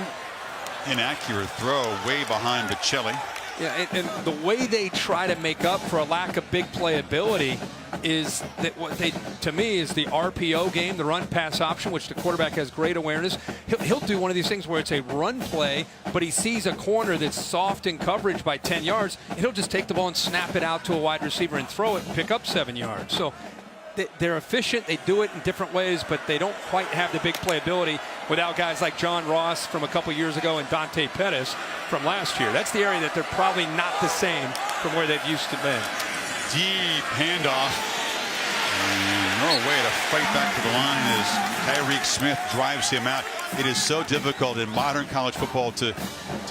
inaccurate throw way behind Bocelli. Yeah, and the way they try to make up for a lack of big playability is that what to me is the RPO game, the run pass option, which the quarterback has great awareness. He'll do one of these things where it's a run play, but he sees a corner that's soft in coverage by 10 yards, and he'll just take the ball and snap it out to a wide receiver and throw it and pick up 7 yards. So they're efficient. They do it in different ways, but they don't quite have the big playability without guys like John Ross from a couple years ago and Dante Pettis from last year. That's the area that they're probably not the same from where they've used to be. Deep handoff. No way to fight back to the line as Tyreek Smith drives him out. It is so difficult in modern college football to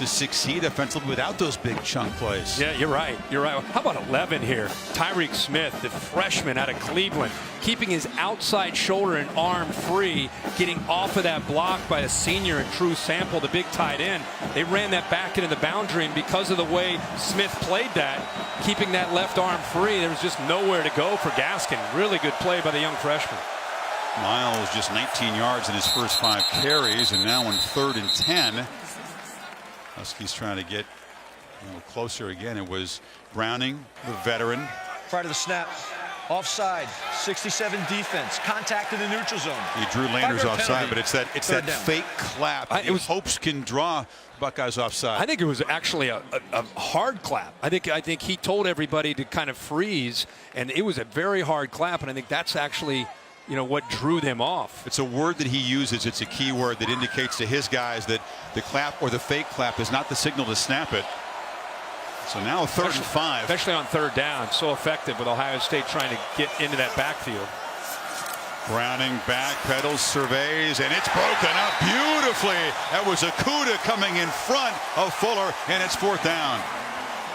succeed offensively without those big chunk plays. Yeah, you're right. You're right. How about 11 here? Tyreek Smith, the freshman out of Cleveland, keeping his outside shoulder and arm free, getting off of that block by a senior and True Sample, the big tight end. They ran that back into the boundary, and because of the way Smith played that, keeping that left arm free, there was just nowhere to go for Gaskin. Really good play by the young freshman. Miles just 19 yards in his first 5 carries, and now on 3rd and 10. Huskies trying to get closer again. It was Browning, the veteran. Prior to the snap, Offside, 67 defense, contact in the neutral zone. He drew Landers 5-yard offside, penalty. but it's that fake clap. It was hopes can draw Buckeyes offside. I think it was actually a hard clap. I think he told everybody to kind of freeze, and it was a very hard clap, and I think that's actually, you know, what drew them off. It's a word that he uses. It's a key word that indicates to his guys that the clap or the fake clap is not the signal to snap it. So now 3rd and 5. Especially on 3rd down. So effective with Ohio State trying to get into that backfield. Browning backpedals, surveys, and it's broken up beautifully. That was Okudah coming in front of Fuller, and it's 4th down.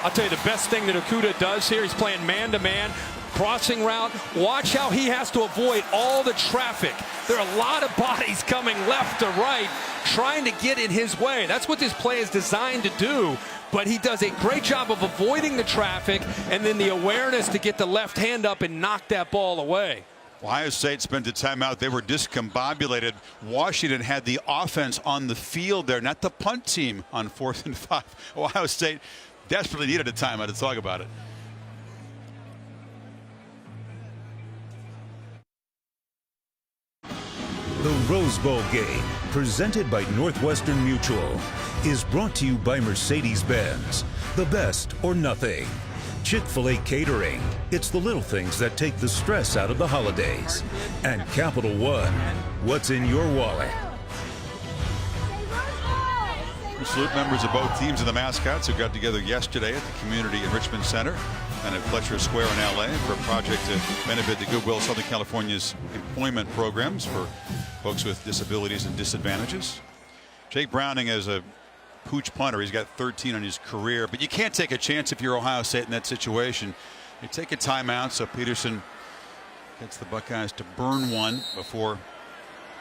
I'll tell you the best thing that Okudah does here, he's playing man-to-man, crossing route. Watch how he has to avoid all the traffic. There are a lot of bodies coming left to right, trying to get in his way. That's what this play is designed to do. But he does a great job of avoiding the traffic and then the awareness to get the left hand up and knock that ball away. Ohio State spent a timeout. They were discombobulated. Washington had the offense on the field there, not the punt team on 4th and 5. Ohio State desperately needed a timeout to talk about it. The Rose Bowl game, presented by Northwestern Mutual, is brought to you by Mercedes-Benz. The best or nothing. Chick-fil-A Catering. It's the little things that take the stress out of the holidays. And Capital One. What's in your wallet? We salute members of both teams and the mascots who got together yesterday at the Community Enrichment Center and at Fletcher Square in LA for a project to benefit the Goodwill Southern California's employment programs for folks with disabilities and disadvantages. Jake Browning as a pooch punter. He's got 13 on his career, but you can't take a chance if you're Ohio State in that situation. You take a timeout, so Peterson gets the Buckeyes to burn one before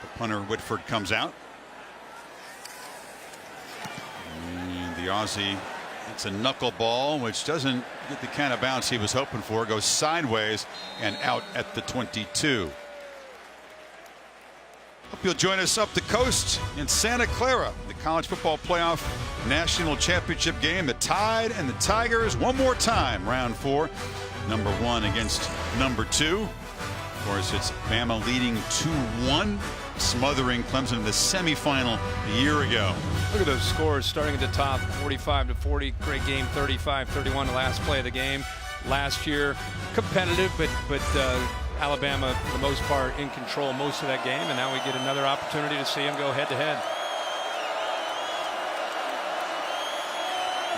the punter Whitford comes out. And the Aussie, it's a knuckleball, which doesn't get the kind of bounce he was hoping for. Goes sideways and out at the 22. Hope you'll join us up the coast in Santa Clara. The college football playoff national championship game. The Tide and the Tigers one more time. Round 4. Number 1 against number 2. Of course, it's Bama leading 2-1, smothering Clemson in the semifinal a year ago. Look at those scores starting at the top, 45-40. Great game, 35-31, the last play of the game. Last year, competitive, but Alabama, for the most part, in control most of that game, and now we get another opportunity to see them go head-to-head.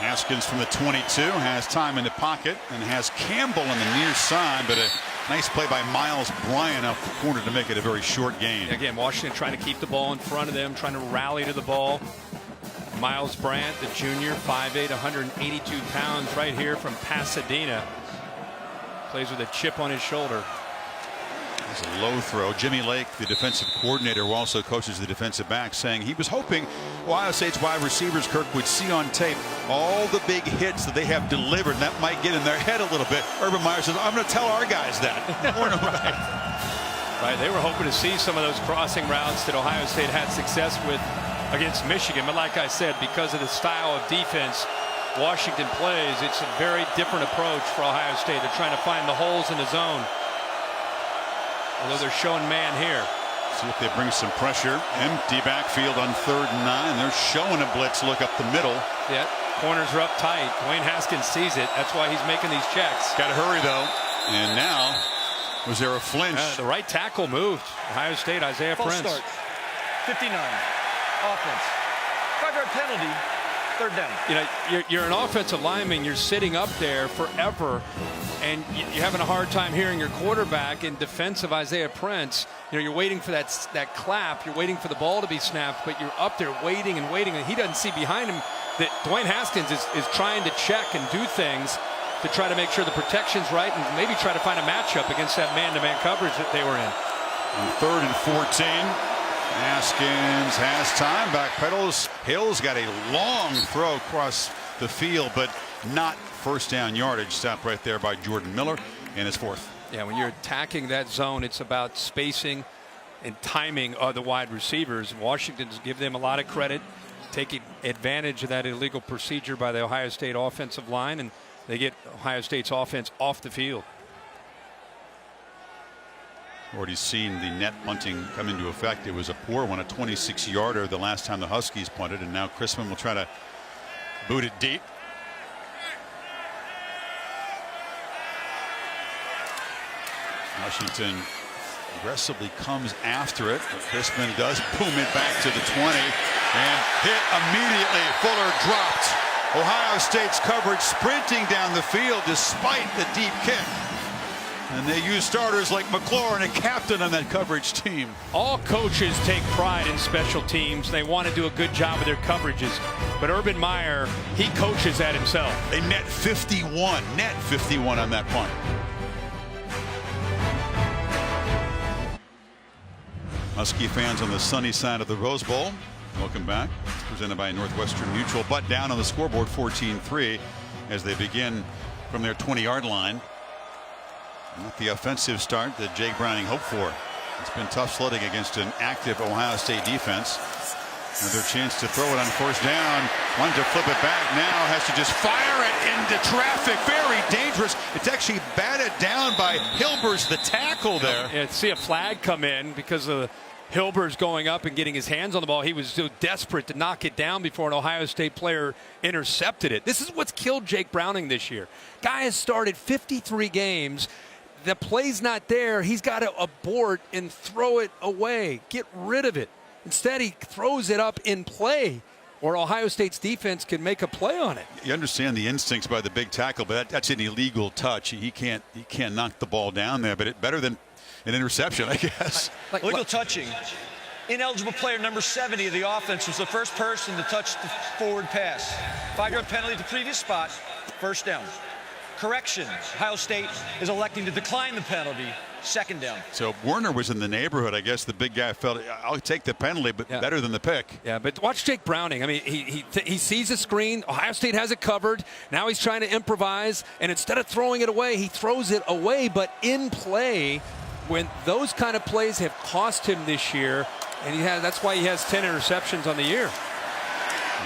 Haskins from the 22 has time in the pocket and has Campbell on the near side, but a nice play by Miles Bryant up the corner to make it a very short gain. Again, Washington trying to keep the ball in front of them, trying to rally to the ball. Miles Bryant, the junior, 5'8", 182 pounds, right here from Pasadena. Plays with a chip on his shoulder. It's a low throw. Jimmy Lake, the defensive coordinator, who also coaches the defensive back, saying he was hoping Ohio State's wide receivers, Kirk, would see on tape all the big hits that they have delivered, and that might get in their head a little bit. Urban Meyer says, I'm going to tell our guys that. Right, they were hoping to see some of those crossing routes that Ohio State had success with against Michigan. But like I said, because of the style of defense Washington plays, it's a very different approach for Ohio State. They're trying to find the holes in the zone. Although they're showing man here. See if they bring some pressure. Empty backfield on 3rd and 9. They're showing a blitz look up the middle. Yeah, corners are up tight. Dwayne Haskins sees it. That's why he's making these checks. Got to hurry, though. And now, was there a flinch? The right tackle moved. Ohio State, Isaiah Prince. False start. 59. Offense. 5-yard penalty. 3rd down. You know, you're an offensive lineman. You're sitting up there forever, and you're having a hard time hearing your quarterback. In defense of Isaiah Prince, you know, you're waiting for that clap. You're waiting for the ball to be snapped, but you're up there waiting and waiting, and he doesn't see behind him that Dwayne Haskins is trying to check and do things to try to make sure the protection's right and maybe try to find a matchup against that man-to-man coverage that they were in. On 3rd and 14. Haskins has time, backpedals. Hill's got a long throw across the field, but not first down yardage. Stopped right there by Jordan Miller, and it's 4th. Yeah, when you're attacking that zone, it's about spacing and timing of the wide receivers. Washington's give them a lot of credit, taking advantage of that illegal procedure by the Ohio State offensive line, and they get Ohio State's offense off the field. Already seen the net punting come into effect. It was a poor one, a 26-yarder the last time the Huskies punted, and now Chrisman will try to boot it deep. Washington aggressively comes after it, but Chrisman does boom it back to the 20 and hit immediately. Fuller dropped. Ohio State's coverage sprinting down the field despite the deep kick. And they use starters like McLaurin, a captain on that coverage team. All coaches take pride in special teams. They want to do a good job of their coverages. But Urban Meyer, he coaches that himself. They net 51 on that punt. Husky fans on the sunny side of the Rose Bowl, welcome back. It's presented by Northwestern Mutual, but down on the scoreboard 14-3 as they begin from their 20-yard line. Not the offensive start that Jake Browning hoped for. It's been tough sledding against an active Ohio State defense. Another chance to throw it on first down. Wanted to flip it back. Now has to just fire it into traffic. Very dangerous. It's actually batted down by Hilbers, the tackle there. Yeah, see a flag come in because of Hilbers going up and getting his hands on the ball. He was so desperate to knock it down before an Ohio State player intercepted it. This is what's killed Jake Browning this year. Guy has started 53 games. The play's not there. He's got to abort and throw it away. Get rid of it. Instead, he throws it up in play, or Ohio State's defense can make a play on it. You understand the instincts by the big tackle, but that's an illegal touch. He can't knock the ball down there, but it's better than an interception, I guess. Illegal touching. Ineligible player number 70 of the offense was the first person to touch the forward pass. 5-yard penalty at the previous spot. First down. Correction. Ohio State is electing to decline the penalty. Second down. So Werner was in the neighborhood. I guess the big guy felt, I'll take the penalty, but better than the pick. Yeah, but watch Jake Browning. I mean, he sees the screen. Ohio State has it covered. Now he's trying to improvise, and instead of throwing it away, he throws it away. But in play, when those kind of plays have cost him this year, and that's why he has 10 interceptions on the year.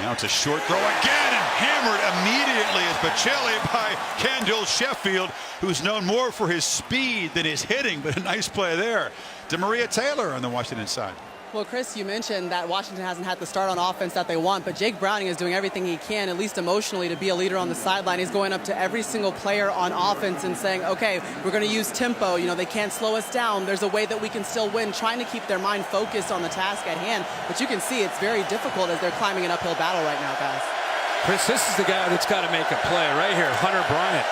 Now it's a short throw again, and hammered immediately as Bocelli by Kendall Sheffield, who's known more for his speed than his hitting, but a nice play there. DeMaria Taylor on the Washington side. Well, Chris, you mentioned that Washington hasn't had the start on offense that they want, but Jake Browning is doing everything he can, at least emotionally, to be a leader on the sideline. He's going up to every single player on offense and saying, okay, we're going to use tempo. You know, they can't slow us down. There's a way that we can still win, trying to keep their mind focused on the task at hand. But you can see it's very difficult as they're climbing an uphill battle right now, guys. Chris, this is the guy that's got to make a play right here, Hunter Bryant.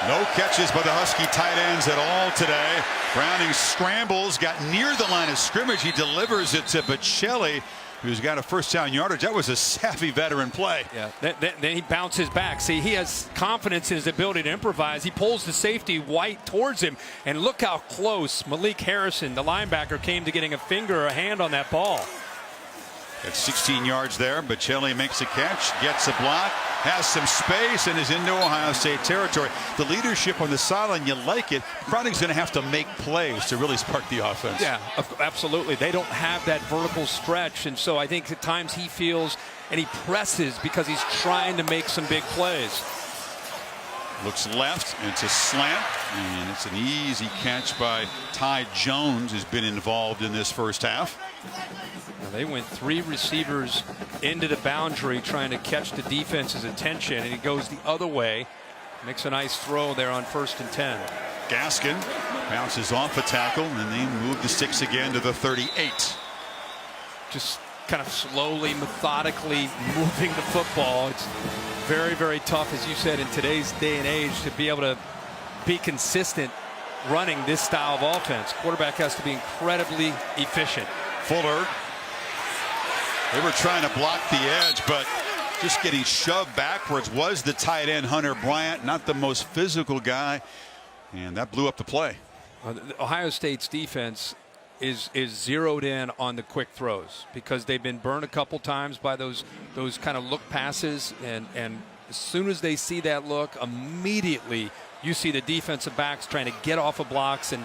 No catches by the Husky tight ends at all today. Browning scrambles, got near the line of scrimmage. He delivers it to Bocelli, who's got a first down yardage. That was a savvy veteran play. Yeah, then he bounces back. See, he has confidence in his ability to improvise. He pulls the safety White towards him, and look how close Malik Harrison, the linebacker, came to getting a finger or a hand on that ball. At 16 yards there, Bocelli makes a catch, gets a block, has some space, and is into Ohio State territory. The leadership on the sideline, you like it. Browning's going to have to make plays to really spark the offense. Yeah, absolutely. They don't have that vertical stretch, and so I think at times he feels and he presses because he's trying to make some big plays. Looks left, and it's a slant, and it's an easy catch by Ty Jones, who's been involved in this first half. Now they went 3 receivers into the boundary trying to catch the defense's attention, and he goes the other way. Makes a nice throw there on 1st and 10. Gaskin bounces off a tackle, and they move the sticks again to the 38. Just kind of slowly, methodically moving the football. It's very, very tough, as you said, in today's day and age to be able to be consistent running this style of offense. Quarterback has to be incredibly efficient. Fuller. They were trying to block the edge, but just getting shoved backwards was the tight end Hunter Bryant, not the most physical guy, and that blew up the play. Ohio State's defense is zeroed in on the quick throws because they've been burned a couple times by those kind of look passes, and as soon as they see that look, immediately you see the defensive backs trying to get off of blocks and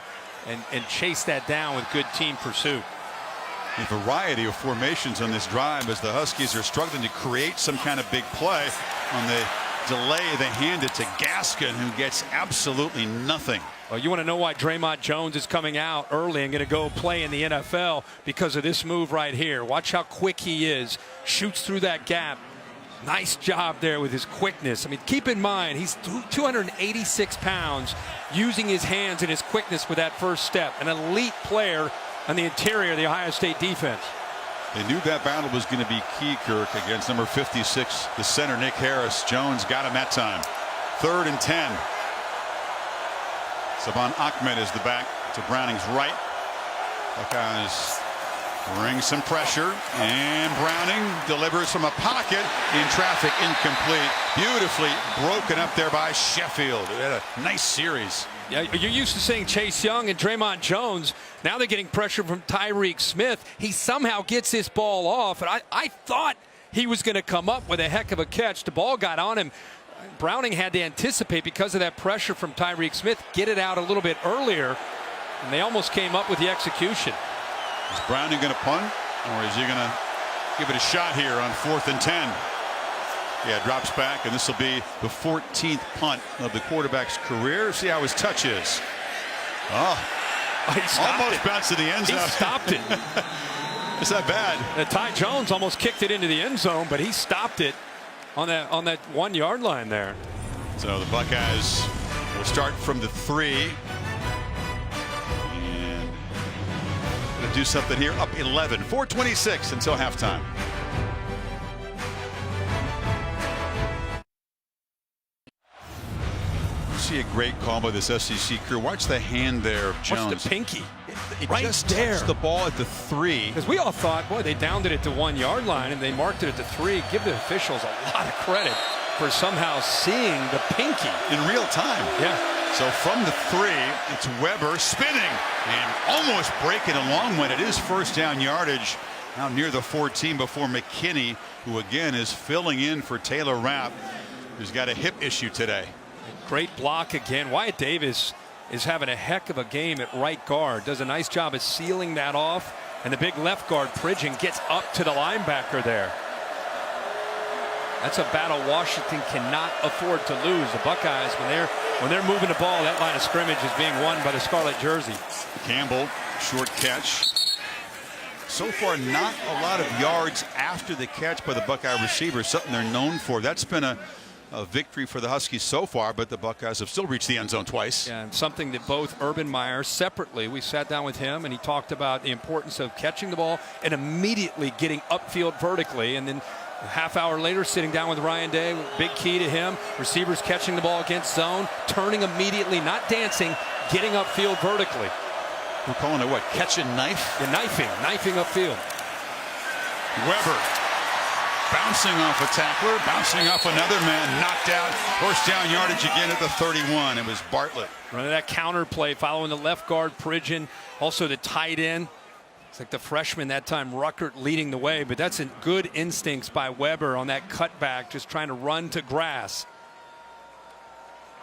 chase that down with good team pursuit. A variety of formations on this drive as the Huskies are struggling to create some kind of big play. On the delay, they hand it to Gaskin, who gets absolutely nothing. Well, you want to know why Draymond Jones is coming out early and going to go play in the NFL? Because of this move right here. Watch how quick he is. Shoots through that gap. Nice job there with his quickness. I mean, keep in mind, he's 286 pounds, using his hands and his quickness with that first step. An elite player on the interior of the Ohio State defense. They knew that battle was going to be key, Kirk, against number 56, the center, Nick Harris. Jones got him that time. 3rd and 10. Savon Ahmed is the back to Browning's right. Buckeyes bring some pressure, and Browning delivers from a pocket in traffic, incomplete. Beautifully broken up there by Sheffield. It had a nice series. Yeah, you're used to seeing Chase Young and Draymond Jones. Now they're getting pressure from Tyreek Smith. He somehow gets this ball off, and I thought he was going to come up with a heck of a catch. The ball got on him. Browning had to anticipate, because of that pressure from Tyreek Smith, get it out a little bit earlier, and they almost came up with the execution. Is Browning going to punt, or is he going to give it a shot here on 4th and 10? Yeah, drops back, and this will be the 14th punt of the quarterback's career. See how his touch is. Oh, he almost bounced to the end zone. He stopped it. It's not bad. Ty Jones almost kicked it into the end zone, but he stopped it on that 1 yard line there. So the Buckeyes will start from the 3. And going to do something here, up 11. 4:26 until halftime. See a great call by this SEC crew. Watch the hand there of Jones. Watch the pinky. It right just there. touched the ball at the 3. Because we all thought, boy, they downed it at the 1 yard line and they marked it at the 3. Give the officials a lot of credit for somehow seeing the pinky in real time. Yeah. So from the 3, it's Weber spinning and almost breaking a long one. It is first down yardage now near the 14 before McKinney, who again is filling in for Taylor Rapp, who's got a hip issue today. Great block again. Wyatt Davis is having a heck of a game at right guard. Does a nice job of sealing that off. And the big left guard, Pridgeon, gets up to the linebacker there. That's a battle Washington cannot afford to lose. The Buckeyes, when they're moving the ball, that line of scrimmage is being won by the scarlet jersey. Campbell, short catch. So far, not a lot of yards after the catch by the Buckeye receiver, something they're known for. That's been a victory for the Huskies so far, but the Buckeyes have still reached the end zone twice. Yeah, and something that both Urban Meyer separately, we sat down with him and he talked about the importance of catching the ball and immediately getting upfield vertically, and then a half hour later sitting down with Ryan Day, big key to him, receivers catching the ball against zone, turning immediately, not dancing, getting upfield vertically. We're calling it what, catch and knife? Yeah, knifing upfield. Weber bouncing off a tackler, bouncing off another man, knocked out. First down yardage again at the 31. It was Bartlett. Running that counter play, following the left guard, Pridgeon, also the tight end. It's like the freshman that time, Ruckert, leading the way, but that's a good instincts by Weber on that cutback, just trying to run to grass.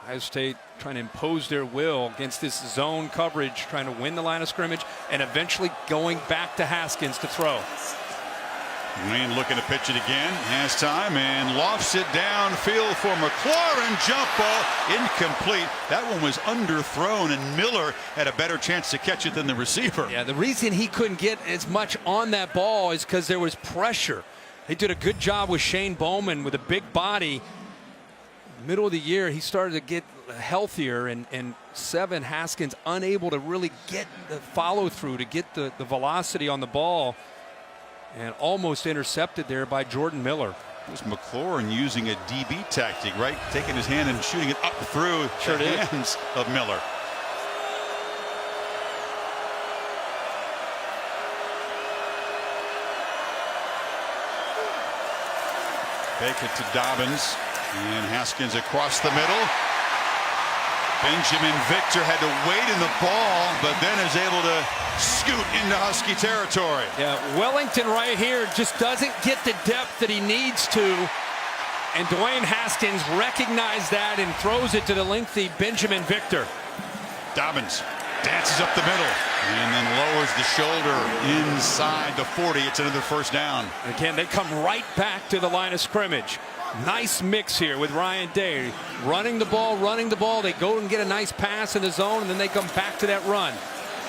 Ohio State trying to impose their will against this zone coverage, trying to win the line of scrimmage, and eventually going back to Haskins to throw. Wayne looking to pitch it again, has time and lofts it downfield for McLaurin. Jump ball incomplete. That one was underthrown, and Miller had a better chance to catch it than the receiver. Yeah, the reason he couldn't get as much on that ball is because there was pressure. They did a good job with Shane Bowman with a big body. Middle of the year, he started to get healthier, and Seven Haskins unable to really get the follow through to get the velocity on the ball. And almost intercepted there by Jordan Miller. It was McLaurin using a DB tactic, right? Taking his hand and shooting it up through the hands of Miller. Take it to Dobbins, and Haskins across the middle. Benjamin Victor had to wait in the ball, but then is able to scoot into Husky territory. Yeah, Wellington right here just doesn't get the depth that he needs to. And Dwayne Haskins recognized that and throws it to the lengthy Benjamin Victor. Dobbins dances up the middle and then lowers the shoulder inside the 40. It's another first down. Again, they come right back to the line of scrimmage. Nice mix here with Ryan Day. Running the ball. They go and get a nice pass in the zone, and then they come back to that run.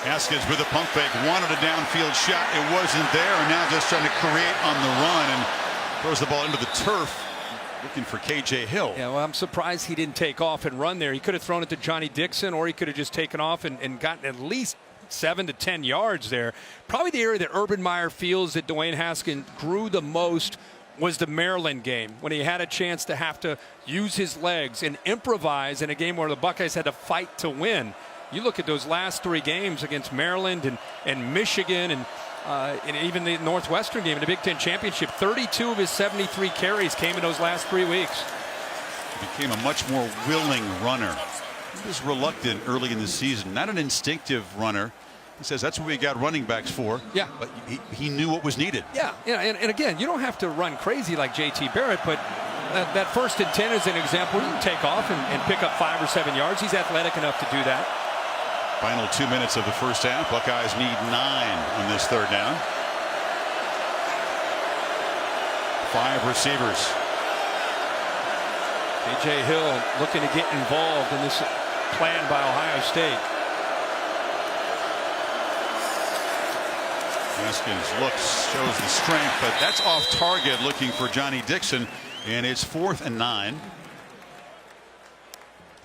Haskins with a pump fake, wanted a downfield shot. It wasn't there, and now just trying to create on the run and throws the ball into the turf, looking for KJ Hill. Yeah, well, I'm surprised he didn't take off and run there. He could have thrown it to Johnny Dixon, or he could have just taken off and gotten at least 7 to 10 yards there. Probably the area that Urban Meyer feels that Dwayne Haskins grew the most was the Maryland game, when he had a chance to have to use his legs and improvise in a game where the Buckeyes had to fight to win. You look at those last 3 games against Maryland and Michigan and even the Northwestern game in the Big Ten Championship, 32 of his 73 carries came in those last 3 weeks. He became a much more willing runner. He was reluctant early in the season, not an instinctive runner. He says that's what we got running backs for. Yeah. But he knew what was needed. Yeah, and again, you don't have to run crazy like J.T. Barrett, but that 1st and 10 is an example. You can take off and pick up 5 or 7 yards. He's athletic enough to do that. Final 2 minutes of the first half. Buckeyes need 9 on this 3rd down. 5 receivers. KJ Hill looking to get involved in this plan by Ohio State. Haskins looks, shows the strength, but that's off target, looking for Johnny Dixon, and it's 4th and 9.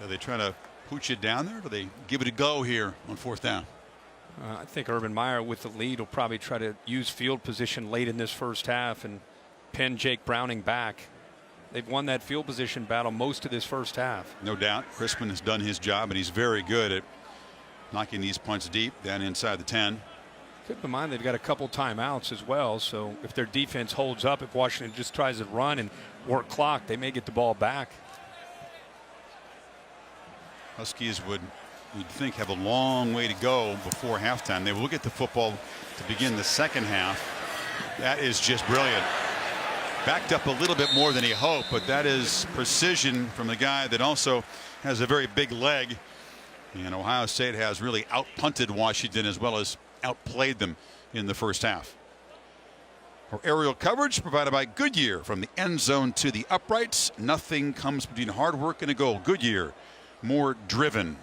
Are they trying to pooch it down there, or do they give it a go here on 4th down? I think Urban Meyer with the lead will probably try to use field position late in this first half and pin Jake Browning back. They've won that field position battle most of this first half. No doubt. Crispin has done his job, and he's very good at knocking these punts deep down inside the 10. Keep in mind they've got a couple timeouts as well, so if their defense holds up, if Washington just tries to run and work clock, they may get the ball back. Huskies would think have a long way to go before halftime. They will get the football to begin the second half. That is just brilliant. Backed up a little bit more than he hoped, but that is precision from the guy that also has a very big leg. And Ohio State has really out-punted Washington as well as outplayed them in the first half. Our aerial coverage provided by Goodyear. From the end zone to the uprights, nothing comes between hard work and a goal. Goodyear, more driven.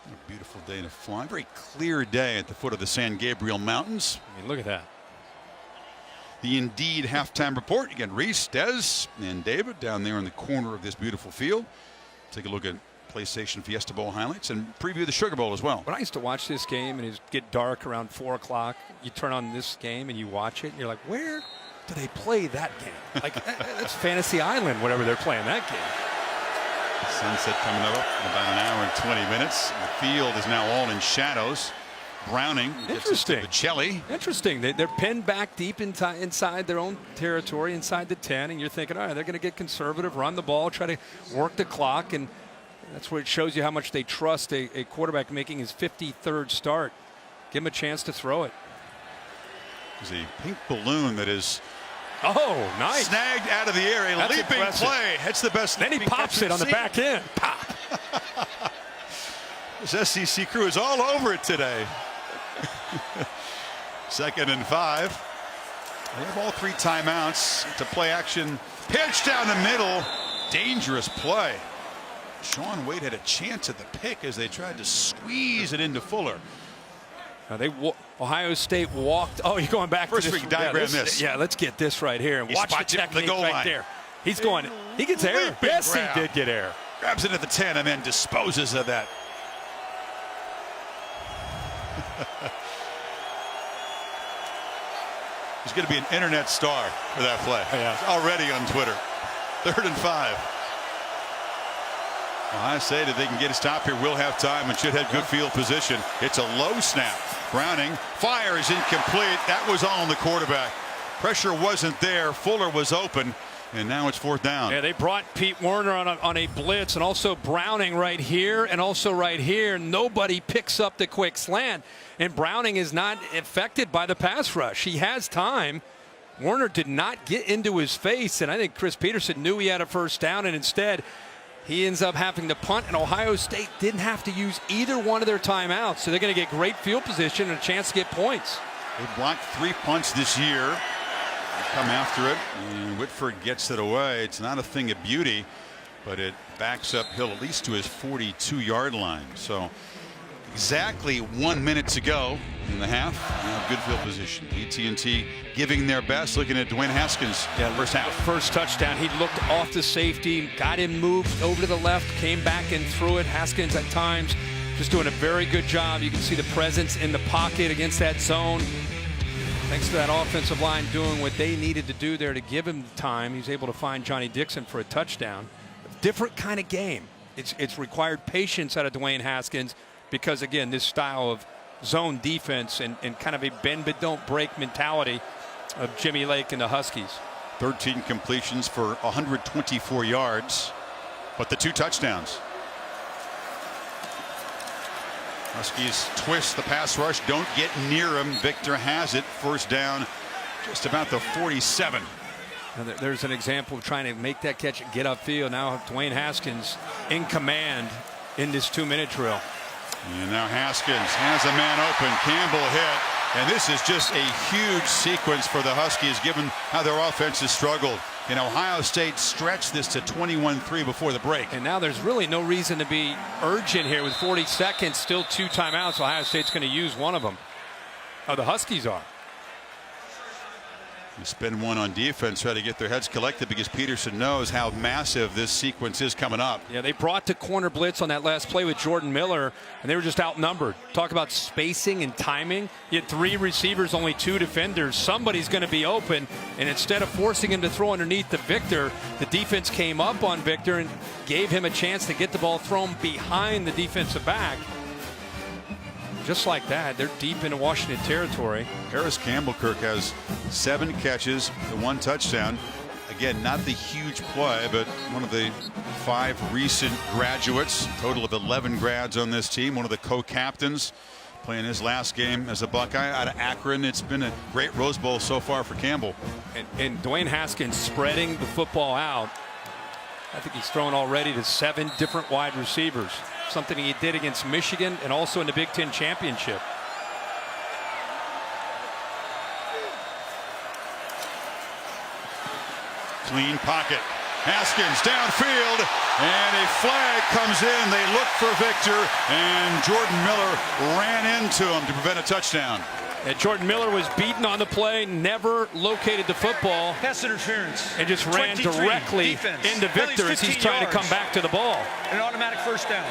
A beautiful day to fly. Very clear day at the foot of the San Gabriel Mountains. I mean, look at that. The Indeed halftime report. You got Reese, Dez, and David down there in the corner of this beautiful field. Take a look at PlayStation Fiesta Bowl highlights and preview the Sugar Bowl as well. When I used to watch this game and it get dark around 4 o'clock, you turn on this game and you watch it and you're like, where do they play that game? Like, that's Fantasy Island, whatever they're playing that game. Sunset coming up in about an hour and 20 minutes. The field is now all in shadows. Browning. Interesting. Interesting. They're pinned back deep inside their own territory, inside the 10, and you're thinking, all right, they're going to get conservative, run the ball, try to work the clock, and that's where it shows you how much they trust a quarterback making his 53rd start. Give him a chance to throw it. There's a pink balloon that is nice. Snagged out of the air. A leaping impressive play. That's the best. Then he pops it on the back end. Pop. This SEC crew is all over it today. 2nd and 5. They have all 3 timeouts to play action. Pitch down the middle. Dangerous play. Sean Wade had a chance at the pick as they tried to squeeze it into Fuller. Ohio State walked. Oh, you're going back First to this. diagram this. Yeah, let's get this right here and watch the technique right there. He's going. He gets air. Yes, he did get air. Grabs it at the 10 and then disposes of that. He's going to be an internet star for that play. Yeah. He's already on Twitter. 3rd and 5. Ohio State, if they can get a stop here, will have time and should have good field position. It's a low snap. Browning fires incomplete. That was all on the quarterback. Pressure wasn't there. Fuller was open. And now it's 4th down. Yeah, they brought Pete Werner on a blitz, and also Browning right here and also right here. Nobody picks up the quick slant, and Browning is not affected by the pass rush. He has time. Werner did not get into his face, and I think Chris Peterson knew he had a first down, and instead he ends up having to punt, and Ohio State didn't have to use either one of their timeouts, so they're going to get great field position and a chance to get points. They blocked 3 punts this year. come after it, and Whitford gets it away. It's not a thing of beauty, but it backs uphill at least to his 42-yard line. So exactly 1 minute to go in the half. Now good field position. AT&T giving their best. Looking at Dwayne Haskins. First half. First touchdown. He looked off the safety, got him moved over to the left, came back and threw it. Haskins at times just doing a very good job. You can see the presence in the pocket against that zone. Thanks to that offensive line doing what they needed to do there to give him the time. He's able to find Johnny Dixon for a touchdown. Different kind of game. It's required patience out of Dwayne Haskins because, again, this style of zone defense and kind of a bend but don't break mentality of Jimmy Lake and the Huskies. 13 completions for 124 yards, but the 2 touchdowns. Huskies twist the pass rush, don't get near him. Victor has it. First down, just about the 47. Now there's an example of trying to make that catch and get upfield. Now Dwayne Haskins in command in this 2-minute drill. And now Haskins has a man open. Campbell hit. And this is just a huge sequence for the Huskies, given how their offense has struggled. And Ohio State stretched this to 21-3 before the break. And now there's really no reason to be urgent here with 40 seconds, still 2 timeouts. Ohio State's going to use one of them. Oh, the Huskies are. You spend one on defense, try to get their heads collected because Peterson knows how massive this sequence is coming up. Yeah, they brought to corner blitz on that last play with Jordan Miller, and they were just outnumbered. Talk about spacing and timing. You had 3 receivers, only 2 defenders. Somebody's going to be open, and instead of forcing him to throw underneath the Victor, the defense came up on Victor and gave him a chance to get the ball thrown behind the defensive back. Just like that, they're deep into Washington territory. Harris Campbell-Kirk has 7 catches, the 1 touchdown. Again, not the huge play, but one of the 5 recent graduates. Total of 11 grads on this team. One of the co-captains playing his last game as a Buckeye out of Akron. It's been a great Rose Bowl so far for Campbell. And Dwayne Haskins spreading the football out. I think he's thrown already to 7 different wide receivers. Something he did against Michigan and also in the Big Ten championship. Clean pocket. Haskins downfield, and a flag comes in. They look for Victor, and Jordan Miller ran into him to prevent a touchdown. And Jordan Miller was beaten on the play, never located the football. Pass interference. And just ran directly into Victor as he's trying to come back to the ball. An automatic first down.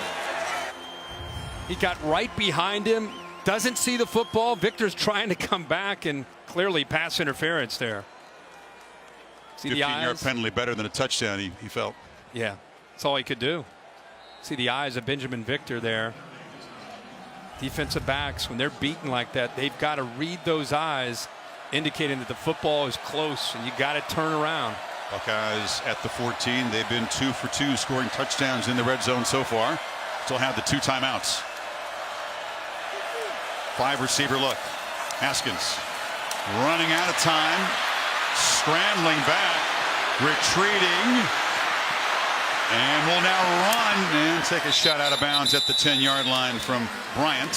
He got right behind him, doesn't see the football. Victor's trying to come back, and clearly pass interference there. See the eyes? 15-yard penalty, better than a touchdown, he felt. Yeah, that's all he could do. See the eyes of Benjamin Victor there. Defensive backs, when they're beaten like that, they've got to read those eyes, indicating that the football is close and you got to turn around. Buckeyes at the 14. They've been 2 for 2 scoring touchdowns in the red zone so far. Still have the 2 timeouts. 5 receiver look. Haskins running out of time, scrambling back, retreating, and will now run and take a shot out of bounds at the 10-yard line from Bryant.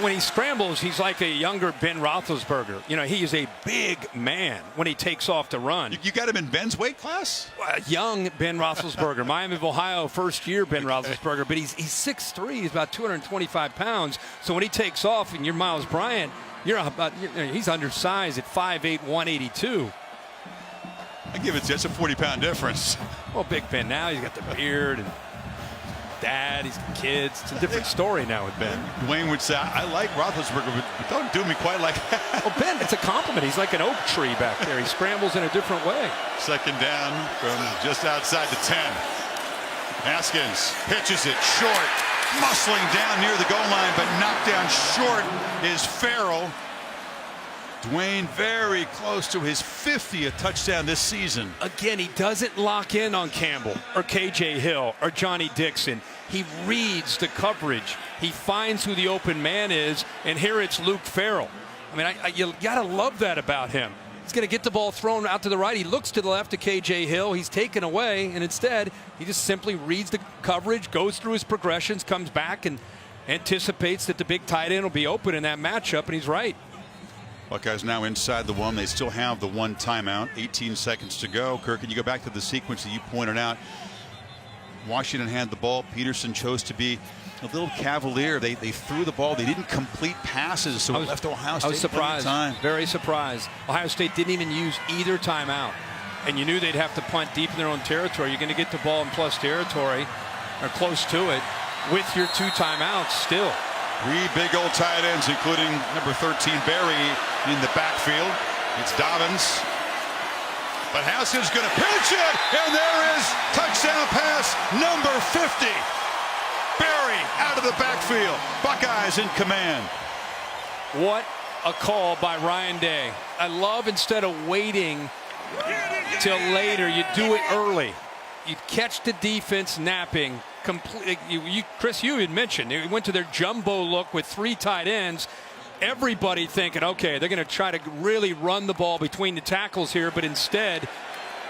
When he scrambles, he's like a younger Ben Roethlisberger. He is a big man when he takes off to run. You got him in Ben's weight class? Young Ben Roethlisberger, Miami of Ohio, first-year Ben Roethlisberger, but he's 6'3", he's about 225 pounds. So when he takes off and you're Miles Bryant, he's undersized at 5'8", 182. I give it that's a 40-pound difference. Well, Big Ben now, he's got the beard and dad, he's got kids. It's a different story now with Ben. Dwayne would say, I like Roethlisberger, but don't do me quite like that. Well, Ben, it's a compliment. He's like an oak tree back there. He scrambles in a different way. Second down from just outside the 10. Haskins pitches it short, muscling down near the goal line, but knocked down short is Farrell. Dwayne very close to his 50th touchdown this season. Again, he doesn't lock in on Campbell or KJ Hill or Johnny Dixon. He reads the coverage. He finds who the open man is, and here it's Luke Farrell. I mean, you got to love that about him. He's going to get the ball thrown out to the right. He looks to the left to KJ Hill. He's taken away, and instead, he just simply reads the coverage, goes through his progressions, comes back, and anticipates that the big tight end will be open in that matchup, and he's right. Buckeyes now inside the one. They still have the one timeout. 18 seconds to go. Kirk, can you go back to the sequence that you pointed out? Washington had the ball. Peterson chose to be a little cavalier. They threw the ball. They didn't complete passes, so it left Ohio State. I was surprised. Very surprised. Ohio State didn't even use either timeout. And you knew they'd have to punt deep in their own territory. You're going to get the ball in plus territory or close to it with your 2 timeouts still. 3 big old tight ends, including number 13 Barry in the backfield. It's Dobbins. But Haskins going to pitch it, and there is touchdown pass number 50. Barry out of the backfield. Buckeyes in command. What a call by Ryan Day. I love, instead of waiting till later, you do it early. You catch the defense napping. Chris, you had mentioned they went to their jumbo look with 3 tight ends. Everybody thinking, okay, they're going to try to really run the ball between the tackles here, but instead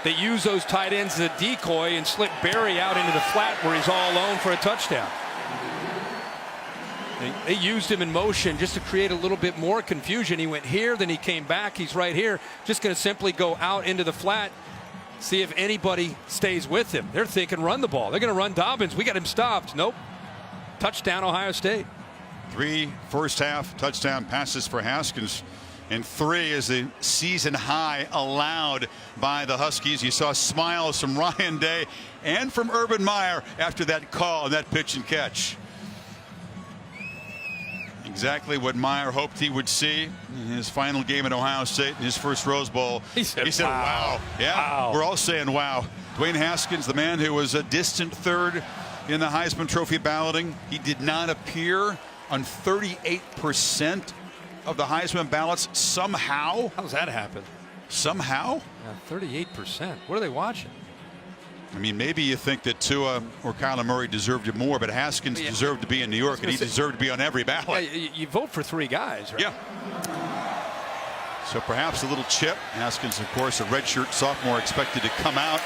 they use those tight ends as a decoy and slip Barry out into the flat where he's all alone for a touchdown. They used him in motion just to create a little bit more confusion. He went here, then he came back. He's right here. Just going to simply go out into the flat, see if anybody stays with him. They're thinking run the ball. They're going to run Dobbins. We got him stopped. Nope. Touchdown, Ohio State. 3 first half touchdown passes for Haskins, and 3 is the season high allowed by the Huskies. You saw smiles from Ryan Day and from Urban Meyer after that call and that pitch and catch. Exactly what Meyer hoped he would see in his final game at Ohio State in his first Rose Bowl. He said wow. Yeah, wow. We're all saying wow. Dwayne Haskins, the man who was a distant third in the Heisman Trophy balloting, he did not appear on 38% of the Heisman ballots somehow. How does that happen? Somehow? Yeah, 38%. What are they watching? I mean, maybe you think that Tua or Kyler Murray deserved it more, but Haskins deserved to be in New York, and he deserved to be on every ballot. Yeah, you vote for 3 guys, right? Yeah. So perhaps a little chip. Haskins, of course, a redshirt sophomore, expected to come out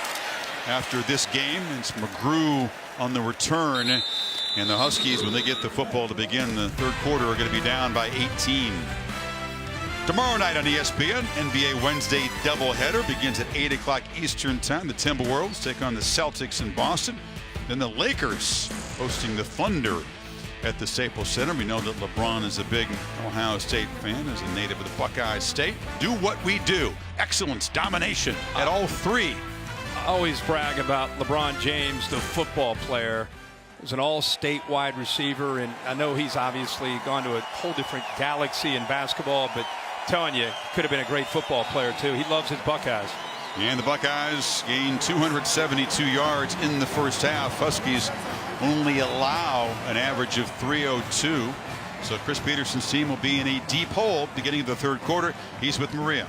after this game. It's McGrew on the return. And the Huskies, when they get the football to begin the third quarter, are going to be down by 18. Tomorrow night on ESPN, NBA Wednesday doubleheader begins at 8 o'clock Eastern time. The Timberwolves take on the Celtics in Boston. Then the Lakers hosting the Thunder at the Staples Center. We know that LeBron is a big Ohio State fan, as a native of the Buckeye State. Do what we do. Excellence, domination at all 3. I always brag about LeBron James, the football player. He's an all-state wide receiver, and I know he's obviously gone to a whole different galaxy in basketball, but telling you, could have been a great football player too. He loves his Buckeyes. And the Buckeyes gain 272 yards in the first half. Huskies only allow an average of 302. So Chris Peterson's team will be in a deep hole beginning of the third quarter. He's with Maria.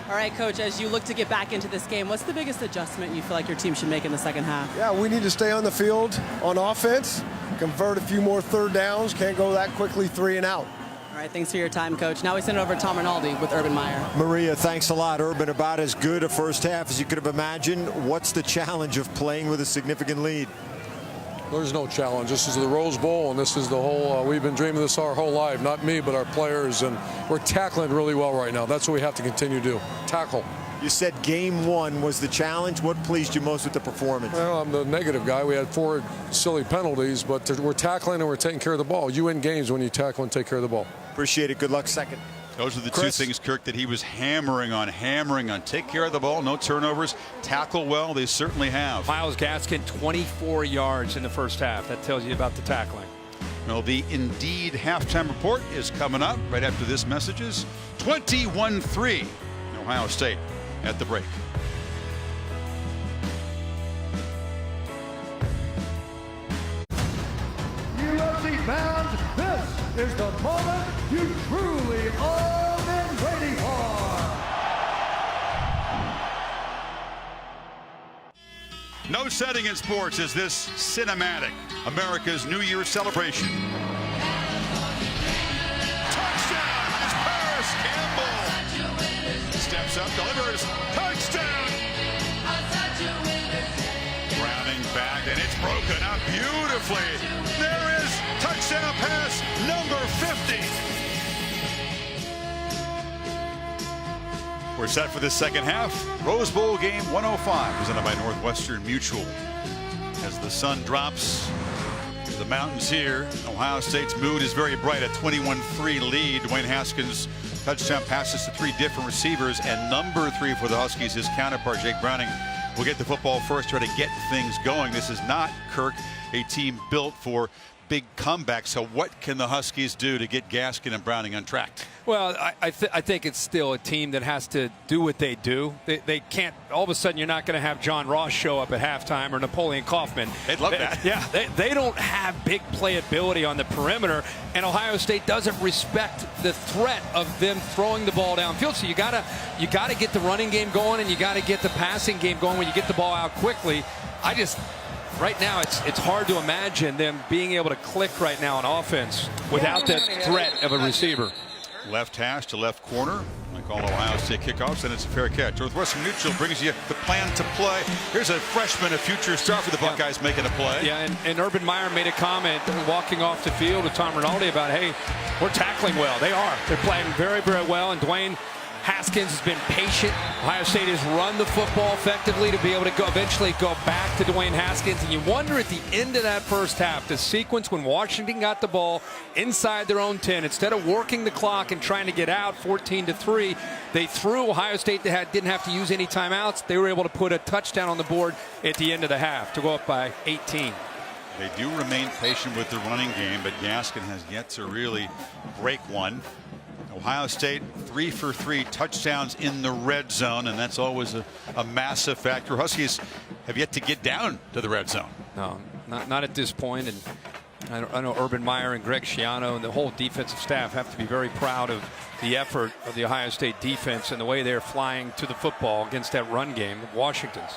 All right, Coach, as you look to get back into this game, what's the biggest adjustment you feel like your team should make in the second half? Yeah, we need to stay on the field on offense, convert a few more third downs, can't go that quickly 3 and out. All right, thanks for your time, Coach. Now we send it over to Tom Rinaldi with Urban Meyer. Maria, thanks a lot. Urban, about as good a first half as you could have imagined. What's the challenge of playing with a significant lead? There's no challenge. This is the Rose Bowl, and this is the whole, we've been dreaming this our whole life. Not me, but our players, and we're tackling really well right now. That's what we have to continue to do. Tackle. You said game 1 was the challenge. What pleased you most with the performance? Well, I'm the negative guy. We had 4 silly penalties, but we're tackling and we're taking care of the ball. You win games when you tackle and take care of the ball. Appreciate it. Good luck second. Those are the 2 things, Kirk, that he was hammering on. Take care of the ball, no turnovers, tackle well. They certainly have. Myles Gaskin, 24 yards in the first half. That tells you about the tackling. Well, the Indeed halftime report is coming up right after this messages. 21-3 Ohio State at the break. UFC fans, this is the moment you truly all been waiting for. No setting in sports is this cinematic. America's New Year's celebration. Touchdown is Paris Campbell. Steps up, delivers, touchdown. Browning back, and it's broken up beautifully. There is touchdown pass number 50. We're set for the second half. Rose Bowl game 105 presented by Northwestern Mutual. As the sun drops to the mountains here, Ohio State's mood is very bright. A 21-3 lead. Dwayne Haskins touchdown passes to 3 different receivers, and number 3 for the Huskies, his counterpart Jake Browning, will get the football first, try to get things going. This is not, Kirk, a team built for big comebacks. So what can the Huskies do to get Gaskin and Browning on track? Well, I think it's still a team that has to do what they do. They can't, all of a sudden you're not going to have John Ross show up at halftime or Napoleon Kaufman. They'd love that. Yeah, they don't have big playability on the perimeter, and Ohio State doesn't respect the threat of them throwing the ball downfield. So you gotta get the running game going, and you got to get the passing game going when you get the ball out quickly. Right now, it's hard to imagine them being able to click right now on offense without that threat of a receiver. Left hash to left corner, like all Ohio State kickoffs, and it's a fair catch. Northwestern Mutual brings you the plan to play. Here's a freshman, a future star for the Buckeyes, making a play. Yeah, and Urban Meyer made a comment walking off the field with Tom Rinaldi about, hey, we're tackling well. They are. They're playing very, very well, and Dwayne Haskins has been patient. Ohio State has run the football effectively to be able to eventually go back to Dwayne Haskins. And you wonder at the end of that first half, the sequence when Washington got the ball inside their own 10, instead of working the clock and trying to get out 14-3, they threw. Ohio State didn't have to use any timeouts. They were able to put a touchdown on the board at the end of the half to go up by 18. They do remain patient with the running game, but Gaskin has yet to really break one. Ohio State 3 for 3 touchdowns in the red zone, and that's always a massive factor. Huskies have yet to get down to the red zone. No, not at this point. And I know Urban Meyer and Greg Schiano and the whole defensive staff have to be very proud of the effort of the Ohio State defense and the way they're flying to the football against that run game of Washington's.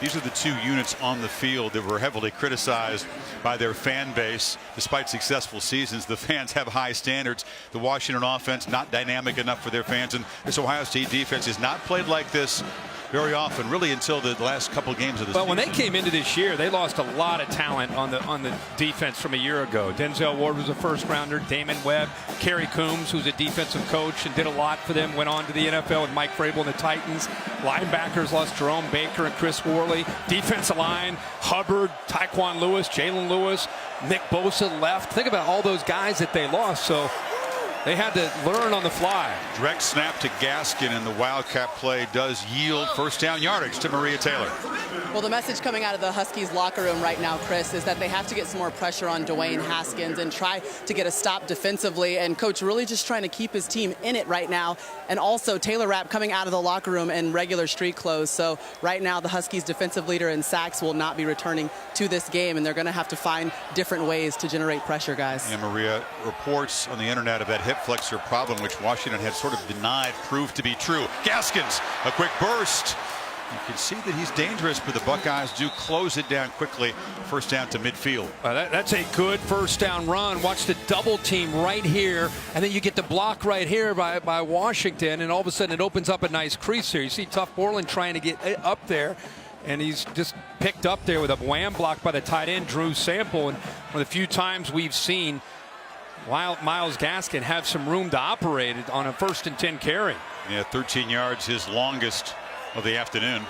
These are the 2 units on the field that were heavily criticized by their fan base. Despite successful seasons, the fans have high standards. The Washington offense not dynamic enough for their fans, and this Ohio State defense has not played like this very often, really, until the last couple of games of the season. But when they came into this year, they lost a lot of talent on the defense from a year ago. Denzel Ward was a first-rounder. Damon Webb, Kerry Coombs, who's a defensive coach and did a lot for them, went on to the NFL with Mike Vrabel and the Titans. Linebackers lost Jerome Baker and Chris Worley. Defensive line, Hubbard, Tyquan Lewis, Jalen Lewis, Nick Bosa left. Think about all those guys that they lost. So they had to learn on the fly. Direct snap to Gaskin, and the Wildcat play does yield first down yardage to Maria Taylor. Well, the message coming out of the Huskies locker room right now, Chris, is that they have to get some more pressure on Dwayne Haskins and try to get a stop defensively. And Coach really just trying to keep his team in it right now. And also Taylor Rapp coming out of the locker room in regular street clothes. So right now the Huskies defensive leader in sacks will not be returning to this game, and they're going to have to find different ways to generate pressure, guys. And Maria, reports on the internet of that hip flexor problem, which Washington had sort of denied, proved to be true. Gaskins, a quick burst. You can see that he's dangerous, but the Buckeyes do close it down quickly. First down to midfield. That's a good first down run. Watch the double team right here, and then you get the block right here by Washington, and all of a sudden it opens up a nice crease here. You see Tuff Borland trying to get up there, and he's just picked up there with a wham block by the tight end, Drew Sample. And one of the few times we've seen Myles Gaskin have some room to operate on a 1st and 10 carry. Yeah, 13 yards, his longest of the afternoon.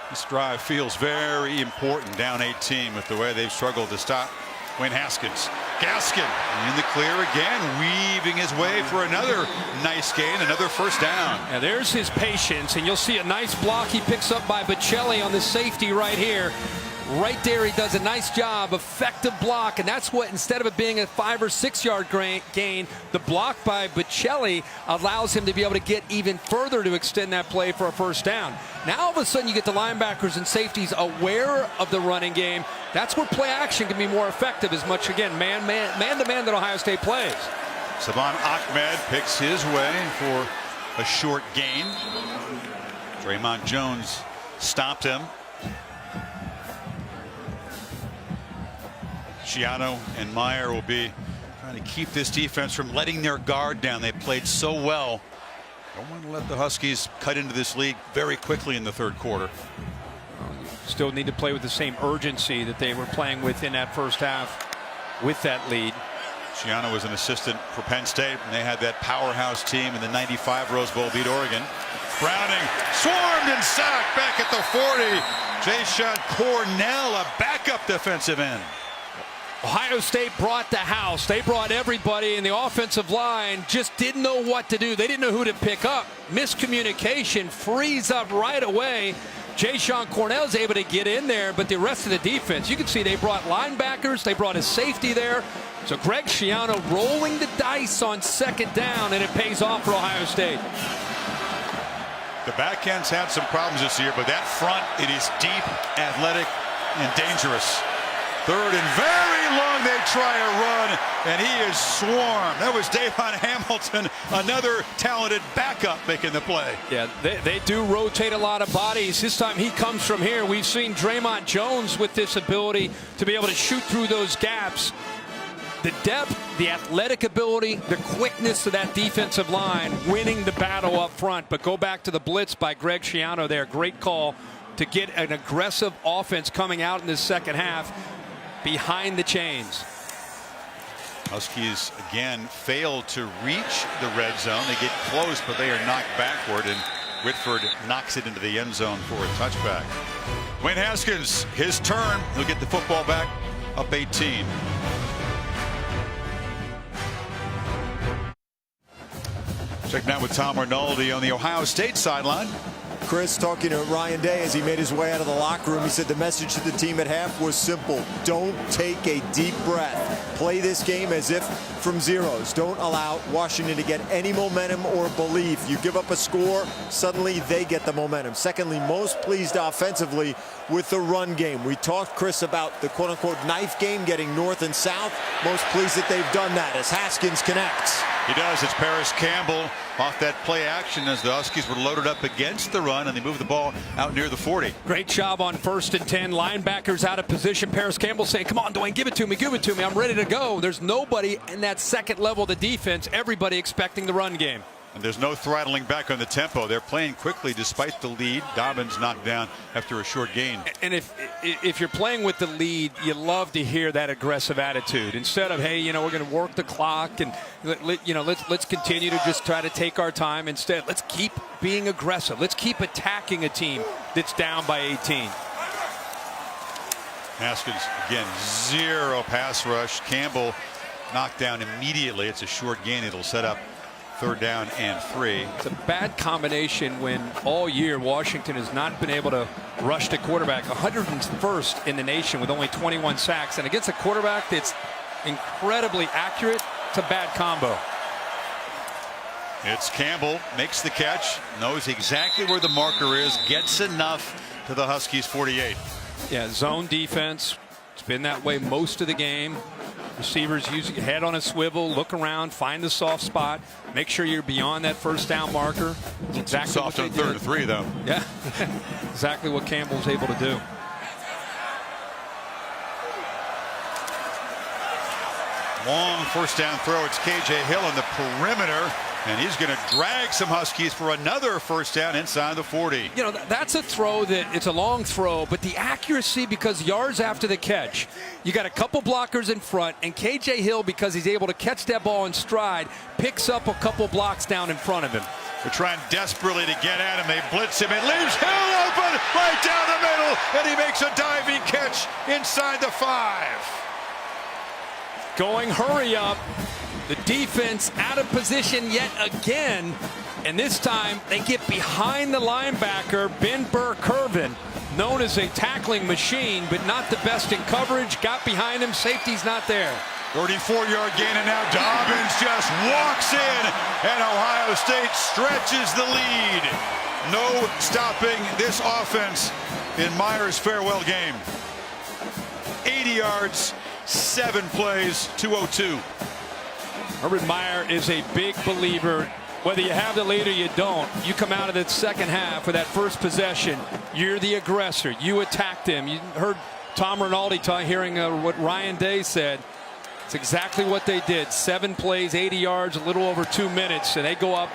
This drive feels very important, down 18, with the way they've struggled to stop Dwayne Haskins. Gaskin in the clear again, weaving his way for another nice gain, another first down. Now there's his patience, and you'll see a nice block he picks up by Bocelli on the safety right here. Right there, he does a nice job, effective block, and that's what, instead of it being a 5 or 6 yard gain, the block by Bocelli allows him to be able to get even further to extend that play for a first down. Now all of a sudden you get the linebackers and safeties aware of the running game. That's where play action can be more effective, as much, again, man to man that Ohio State plays. Savon Ahmed picks his way for a short gain. Draymond Jones stopped him. Schiano and Meyer will be trying to keep this defense from letting their guard down. They played so well. Don't want to let the Huskies cut into this lead very quickly in the third quarter. Still need to play with the same urgency that they were playing with in that first half with that lead. Schiano was an assistant for Penn State, and they had that powerhouse team in the '95 Rose Bowl, beat Oregon. Browning swarmed and sacked back at the 40. Jayshon Cornell, a backup defensive end. Ohio State brought the house. They brought everybody, and the offensive line just didn't know what to do. They didn't know who to pick up. Miscommunication, frees up right away. Jayshon Cornell's able to get in there, but the rest of the defense, you can see they brought linebackers. They brought a safety there. So Greg Schiano rolling the dice on second down, and it pays off for Ohio State. The back end's had some problems this year, but that front, it is deep, athletic, and dangerous. Third and very long, they try a run, and he is swarmed. That was Davon Hamilton, another talented backup making the play. Yeah, they do rotate a lot of bodies. This time he comes from here. We've seen Draymond Jones with this ability to be able to shoot through those gaps. The depth, the athletic ability, the quickness of that defensive line, winning the battle up front. But go back to the blitz by Greg Schiano there. Great call to get an aggressive offense coming out in the second half behind the chains. Huskies again failed to reach the red zone. They get close, but they are knocked backward, and Whitford knocks it into the end zone for a touchback. Wayne Haskins, his turn. He'll get the football back, up 18. Checking out with Tom Rinaldi on the Ohio State sideline. Chris talking to Ryan Day as he made his way out of the locker room. He said the message to the team at half was simple. Don't take a deep breath. Play this game as if from zeros. Don't allow Washington to get any momentum or belief. You give up a score, suddenly they get the momentum. Secondly, most pleased offensively with the run game. We talked, Chris, about the quote-unquote knife game, getting north and south. Most pleased that they've done that as Haskins connects. He does. It's Paris Campbell off that play action as the Huskies were loaded up against the run, and they moved the ball out near the 40. Great job on 1st and 10. Linebackers out of position. Paris Campbell saying, come on, Dwayne, give it to me, give it to me. I'm ready to go. There's nobody in that second level of the defense. Everybody expecting the run game. And there's no throttling back on the tempo. They're playing quickly despite the lead. Dobbins knocked down after a short gain. And if you're playing with the lead, you love to hear that aggressive attitude. Instead of, hey, we're going to work the clock and, let's continue to just try to take our time. Instead, let's keep being aggressive. Let's keep attacking a team that's down by 18. Haskins, again, 0 pass rush. Campbell knocked down immediately. It's a short gain. It'll set up 3rd down and 3. It's a bad combination when all year Washington has not been able to rush the quarterback. 101st in the nation with only 21 sacks. And against a quarterback that's incredibly accurate, it's a bad combo. It's Campbell, makes the catch, knows exactly where the marker is, gets enough to the Huskies 48. Yeah, zone defense. It's been that way most of the game. Receivers using head on a swivel, look around, find the soft spot, make sure you're beyond that 1st down marker. It's exactly soft on 3rd and 3, though. Yeah, exactly what Campbell's able to do. Long 1st down throw. It's KJ Hill on the perimeter, and he's going to drag some Huskies for another 1st down inside the 40. That's a throw that it's a long throw, but the accuracy, because yards after the catch, you got a couple blockers in front, and KJ Hill, because he's able to catch that ball in stride, picks up a couple blocks down in front of him. They're trying desperately to get at him. They blitz him. It leaves Hill open right down the middle, and he makes a diving catch inside the 5. Going hurry up. The defense out of position yet again. And this time they get behind the linebacker, Ben Burr-Kirven, known as a tackling machine, but not the best in coverage. Got behind him. Safety's not there. 34-yard gain, and now Dobbins just walks in, and Ohio State stretches the lead. No stopping this offense in Meyer's farewell game. 80 yards, 7 plays, 202. Urban Meyer is a big believer. Whether you have the lead or you don't, you come out of the second half with that first possession. You're the aggressor. You attacked him. You heard Tom Rinaldi hearing what Ryan Day said. It's exactly what they did. 7 plays, 80 yards, a little over 2 minutes, and they go up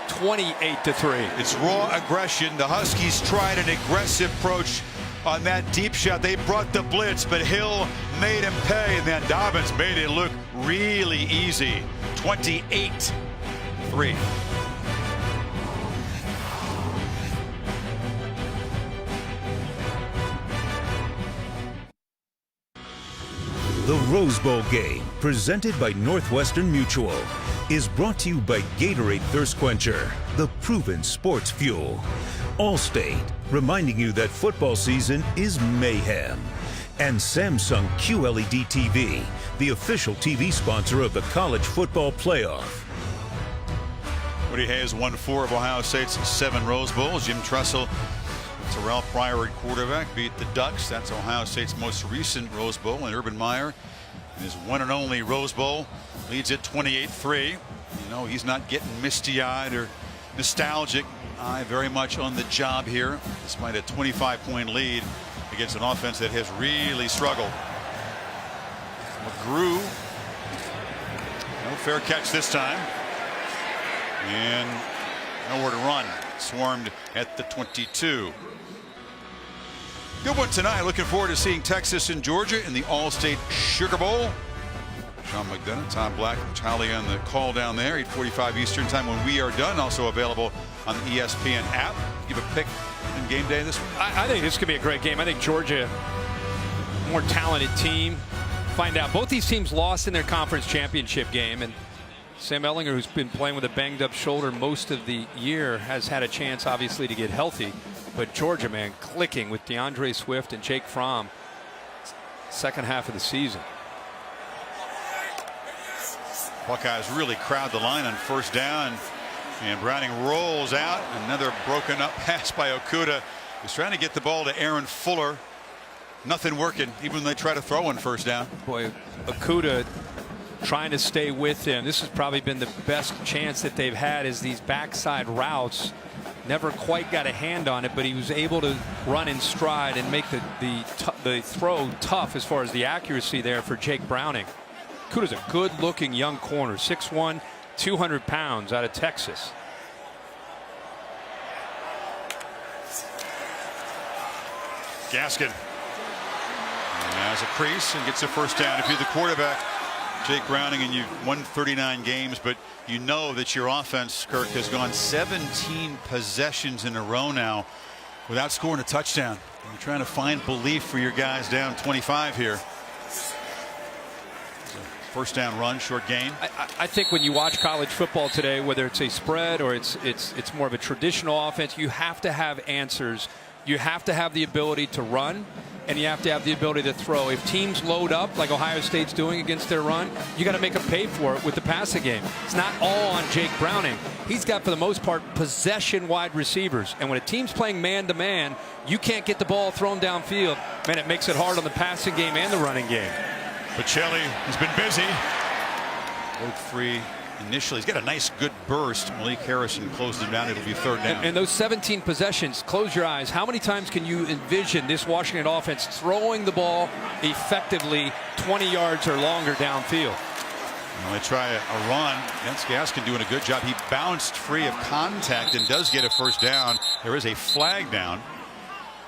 28-3. It's raw aggression. The Huskies tried an aggressive approach on that deep shot. They brought the blitz, but Hill made him pay, and then Dobbins made it look really easy. 28-3. The Rose Bowl game, presented by Northwestern Mutual, is brought to you by Gatorade Thirst Quencher, the proven sports fuel. Allstate, reminding you that football season is mayhem. And Samsung QLED TV, the official TV sponsor of the College Football Playoff. Woody Hayes won 4 of Ohio State's 7 Rose Bowls. Jim Tressel, Terrell Pryor at quarterback, beat the Ducks. That's Ohio State's most recent Rose Bowl. And Urban Meyer, in his one and only Rose Bowl, leads it 28-3. You know, he's not getting misty-eyed or nostalgic. Very much on the job here, despite a 25-point lead against an offense that has really struggled. McGrew, no fair catch this time, and nowhere to run. Swarmed at the 22. Good one tonight. Looking forward to seeing Texas and Georgia in the All-State Sugar Bowl. Sean McDonough, Tom Black, Charlie on the call down there, 8:45 Eastern time when we are done. Also available on the ESPN app. Give a pick in game day this week. I think this could be a great game. I think Georgia, more talented team. Find out. Both these teams lost in their conference championship game, and Sam Ehlinger, who's been playing with a banged up shoulder most of the year, has had a chance obviously to get healthy. But Georgia, man, clicking with DeAndre Swift and Jake Fromm second half of the season. Buckeyes really crowd the line on first down, and Browning rolls out. Another broken up pass by Okudah. He's trying to get the ball to Aaron Fuller. Nothing working, even when they try to throw on first down. Boy, Okudah trying to stay with him. This has probably been the best chance that they've had, is these backside routes. Never quite got a hand on it, but he was able to run in stride and make the throw tough as far as the accuracy there for Jake Browning. Okudah's a good-looking young corner, 6'1", 200 pounds, out of Texas. Gaskin has a crease and gets a first down. If you're the quarterback, Jake Browning, and you've won 39 games, but you know that your offense, Kirk, has gone 17 possessions in a row now without scoring a touchdown. You're trying to find belief for your guys down 25 here. First down run, short gain. I think when you watch college football today, whether it's a spread or it's more of a traditional offense, you have to have answers. You have to have the ability to run, and you have to have the ability to throw. If teams load up like Ohio State's doing against their run, you got to make them pay for it with the passing game. It's not all on Jake Browning. He's got, for the most part, possession wide receivers, and when a team's playing man-to-man, you can't get the ball thrown downfield. Man, it makes it hard on the passing game and the running game. Pacelli has been busy. Broke free initially. He's got a nice good burst. Malik Harrison closed him down. It'll be third down. And those 17 possessions, close your eyes. How many times can you envision this Washington offense throwing the ball effectively 20 yards or longer downfield? Well, they try a run. That's Gaskin doing a good job. He bounced free of contact and does get a first down. There is a flag down.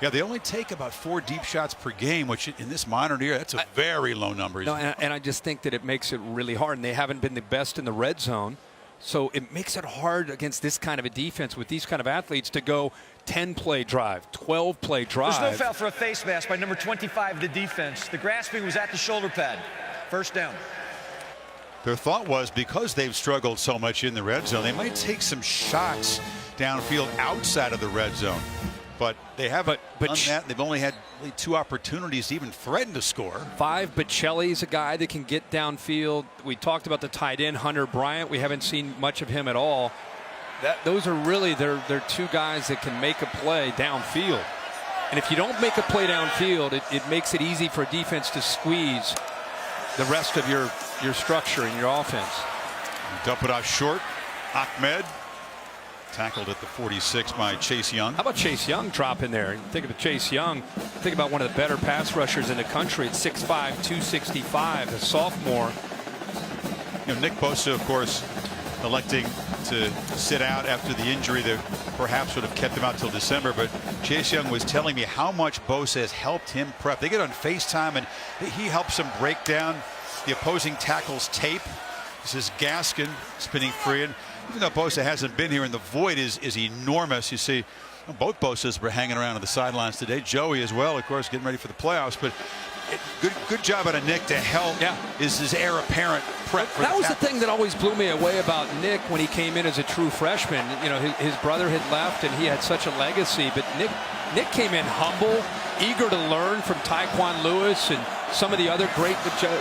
Yeah, they only take about 4 deep shots per game, which in this modern era, that's a very low number. No, and I just think that it makes it really hard, and they haven't been the best in the red zone. So it makes it hard against this kind of a defense with these kind of athletes to go 10-play drive, 12-play drive. There's no foul for a face mask by number 25 of the defense. The grasping was at the shoulder pad. First down. Their thought was, because they've struggled so much in the red zone, they might take some shots downfield outside of the red zone. But they haven't done that. They've only had 2 opportunities to even threaten to score. 5, Pacelli's a guy that can get downfield. We talked about the tight end, Hunter Bryant. We haven't seen much of him at all. Those are really their 2 guys that can make a play downfield. And if you don't make a play downfield, it makes it easy for a defense to squeeze the rest of your structure and your offense. Dump it off short. Ahmed. Tackled at the 46 by Chase Young. How about Chase Young drop in there? Think of Chase Young. Think about one of the better pass rushers in the country at 6'5", 265, a sophomore. You know, Nick Bosa, of course, electing to sit out after the injury that perhaps would have kept him out till December. But Chase Young was telling me how much Bosa has helped him prep. They get on FaceTime, and he helps him break down the opposing tackle's tape. This is Gaskin spinning free, and even though Bosa hasn't been here, and the void is enormous, you see both Bosas were hanging around on the sidelines today. Joey as well, of course, getting ready for the playoffs. But good job out of Nick to help. Yeah. Is his heir apparent prep for that was the thing that always blew me away about Nick when he came in as a true freshman. You know, his brother had left and he had such a legacy, but Nick came in humble, eager to learn from Tyquan Lewis and some of the other great,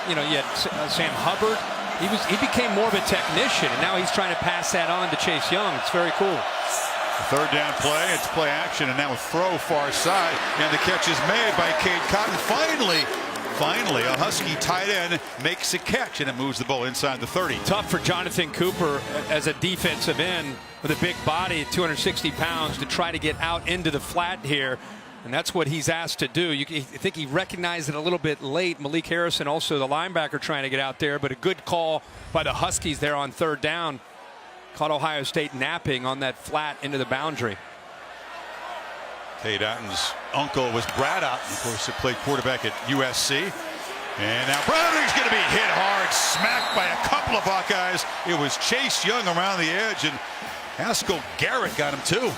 you know, you had Sam Hubbard. He became more of a technician, and now he's trying to pass that on to Chase Young. It's very cool. Third down play, it's play action, and now a throw far side, and the catch is made by Cade Cotton. Finally, a Husky tight end makes a catch, and it moves the ball inside the 30. Tough for Jonathan Cooper as a defensive end with a big body, 260 pounds, to try to get out into the flat here. And that's what he's asked to do. I think he recognized it a little bit late. Malik Harrison, also the linebacker, trying to get out there, but a good call by the Huskies there on third down. Caught Ohio State napping on that flat into the boundary. Cade Otton's uncle was Brad Otton, of course, who played quarterback at USC. And now Browning's going to be hit hard, smacked by a couple of Buckeyes. It was Chase Young around the edge, and Haskell Garrett got him too.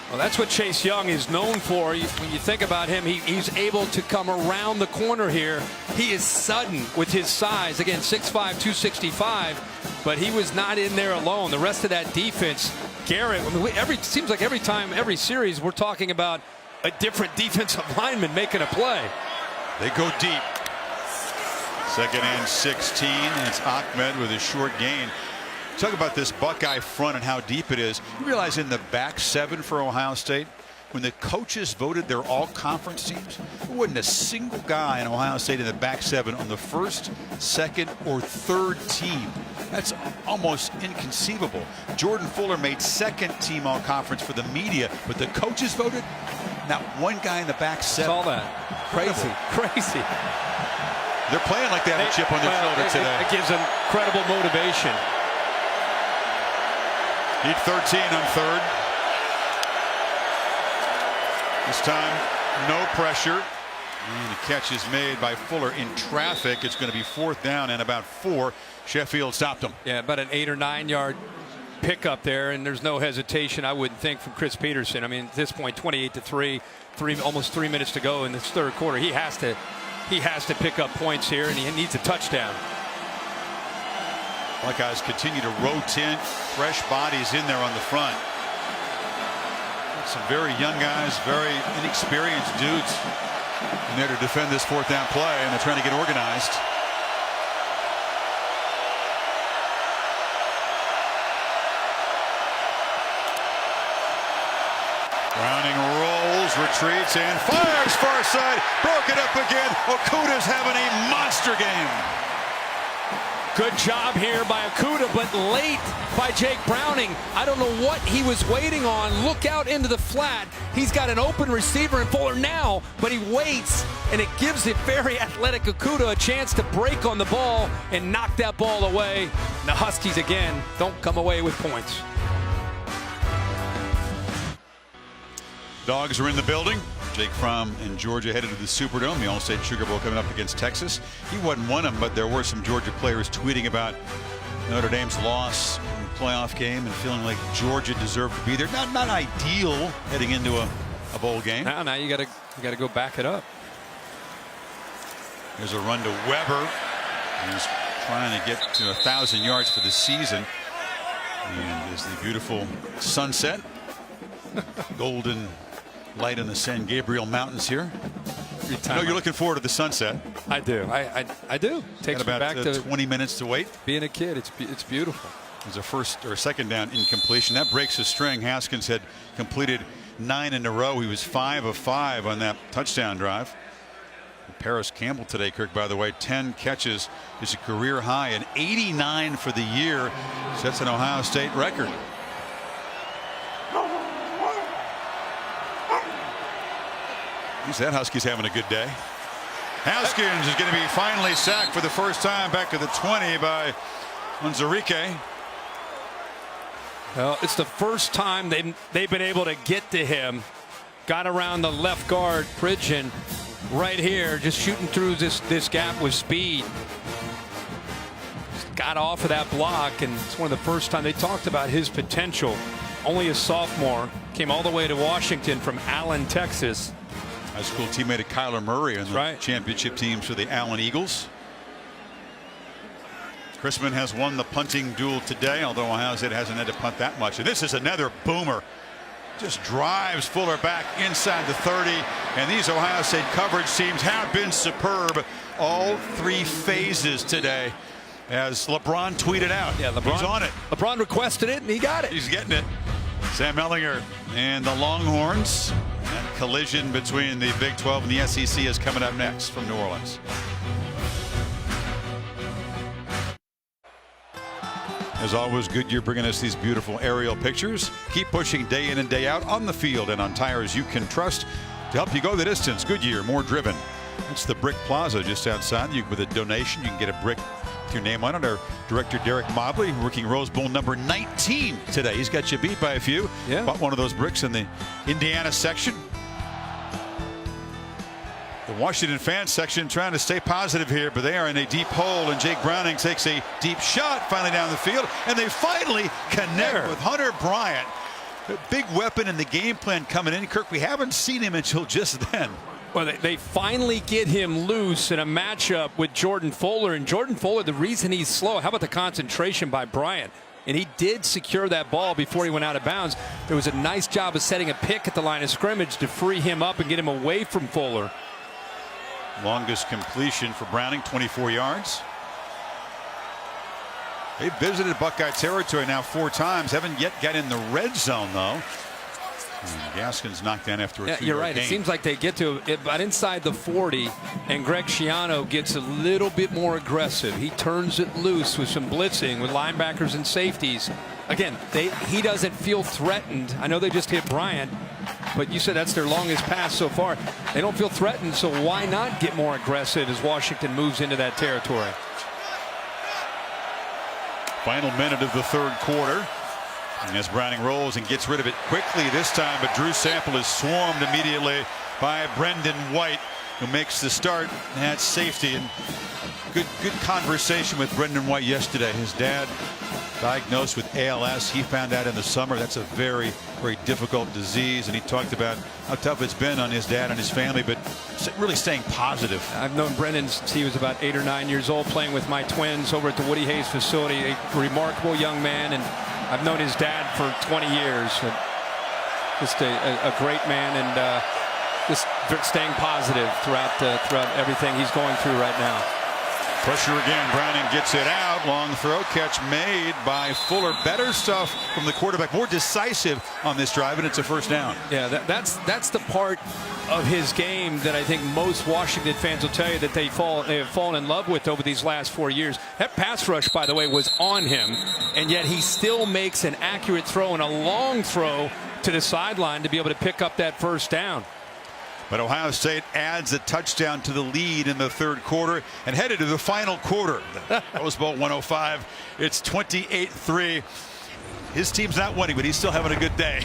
Well, that's what Chase Young is known for. When you think about him, he's able to come around the corner here. He is sudden with his size. Again, 6'5", 265, but he was not in there alone. The rest of that defense, Garrett, I mean, seems like every time, every series, we're talking about a different defensive lineman making a play. They go deep. Second and 16. It's Ahmed with a short gain. Talk about this Buckeye front and how deep it is. You realize in the back seven for Ohio State, when the coaches voted their all-conference teams, there wasn't a single guy in Ohio State in the back seven on the first, second, or third team. That's almost inconceivable. Jordan Fuller made second team all-conference for the media, but the coaches voted. Not one guy in the back seven. Saw that. Crazy. They're playing like they have a chip on their shoulder today. It gives them incredible motivation. Need 13 on third. This time, no pressure. And the catch is made by Fuller in traffic. It's going to be fourth down and about 4. Sheffield stopped him. Yeah, about an 8 or 9 yard pickup there, and there's no hesitation, I wouldn't think, from Chris Peterson. I mean, at this point, 28-3, almost 3 minutes to go in this third quarter. He has to pick up points here, and he needs a touchdown. Buckeyes continue to rotate fresh bodies in there on the front. Some very young guys, very inexperienced dudes in there to defend this fourth down play, and they're trying to get organized. Browning rolls, retreats, and fires far side. Broke it up again. Okuda's having a monster game. Good job here by Okuda, but late by Jake Browning. I don't know what he was waiting on. Look out into the flat. He's got an open receiver in Fuller now, but he waits, and it gives the very athletic Okuda a chance to break on the ball and knock that ball away. The Huskies, again, don't come away with points. Dogs are in the building. Jake Fromm and Georgia headed to the Superdome. The All-State Sugar Bowl coming up against Texas. He wasn't one of them, but there were some Georgia players tweeting about Notre Dame's loss in the playoff game and feeling like Georgia deserved to be there. Not ideal heading into a bowl game. Now you got to go back it up. There's a run to Weber. He's trying to get to 1,000 yards for the season. And there's the beautiful sunset. Golden light in the San Gabriel Mountains here. I know you're looking forward to the sunset. I do. I do. Takes about me back to 20 minutes to wait. Being a kid, it's beautiful. There's a first or second down incompletion. That breaks a string. Haskins had completed 9 in a row. He was 5 of 5 on that touchdown drive. Paris Campbell today, Kirk, by the way, 10 catches is a career high, and 89 for the year. Sets an Ohio State record. That Husky's having a good day. Haskins is going to be finally sacked for the first time back to the 20 by Onwuzurike. Well, it's the first time they've been able to get to him. Got around the left guard, Pridgeon. right here, just shooting through this gap with speed. Just got off of that block, and it's one of the first time they talked about his potential. Only a sophomore, came all the way to Washington from Allen, Texas. High school teammate of Kyler Murray in the championship teams for the Allen Eagles. Chrisman has won the punting duel today, although Ohio State hasn't had to punt that much. And this is another boomer. Just drives Fuller back inside the 30. And these Ohio State coverage teams have been superb all three phases today. As LeBron tweeted out. Yeah, LeBron's on it. LeBron requested it and he got it. He's getting it. Sam Ehlinger and the Longhorns. That collision between the Big 12 and the SEC is coming up next from New Orleans. As always, Goodyear bringing us these beautiful aerial pictures. Keep pushing day in and day out on the field and on tires you can trust to help you go the distance. Goodyear, more driven. It's the Brick Plaza just outside. With a donation, you can get a brick with your name on it. Our director, Derek Mobley, working Rose Bowl number 19 today. He's got you beat by a few. Yeah. Bought one of those bricks in the Indiana section. The Washington fan section trying to stay positive here, but they are in a deep hole, and Jake Browning takes a deep shot finally down the field, and they finally connect with Hunter Bryant. A big weapon in the game plan coming in. Kirk, we haven't seen him until just then. Well, they finally get him loose in a matchup with Jordan Fuller. And Jordan Fuller, the reason he's slow, how about the concentration by Bryant? And he did secure that ball before he went out of bounds. There was a nice job of setting a pick at the line of scrimmage to free him up and get him away from Fuller. Longest completion for Browning, 24 yards. They've visited Buckeye territory now 4 times. Haven't yet got in the red zone, though. And Gaskin's knocked down after a 2-yard You're right. gain. It seems like they get to it, but inside the 40, and Greg Schiano gets a little bit more aggressive. He turns it loose with some blitzing with linebackers and safeties. Again, he doesn't feel threatened. I know they just hit Bryant, but you said that's their longest pass so far. They don't feel threatened, so why not get more aggressive as Washington moves into that territory? Final minute of the third quarter. And as Browning rolls and gets rid of it quickly this time, but Drew Sample is swarmed immediately by Brendan White, who makes the start at safety. And good conversation with Brendan White yesterday. His dad diagnosed with ALS. He found out in the summer. That's a very, very difficult disease, and he talked about how tough it's been on his dad and his family, but really staying positive. I've known Brendan since he was about 8 or 9 years old, playing with my twins over at the Woody Hayes facility. A remarkable young man, and I've known his dad for 20 years. Just a great man, and just staying positive throughout everything he's going through right now. Pressure again. Browning gets it out. Long throw, catch made by Fuller. Better stuff from the quarterback. More decisive on this drive, and it's a first down. Yeah, that's the part of his game that I think most Washington fans will tell you that they have fallen in love with over these last 4 years. That pass rush, by the way, was on him, and yet he still makes an accurate throw and a long throw to the sideline to be able to pick up that first down. But Ohio State adds a touchdown to the lead in the third quarter and headed to the final quarter. Rose Bowl 105. It's 28-3. His team's not winning, but he's still having a good day.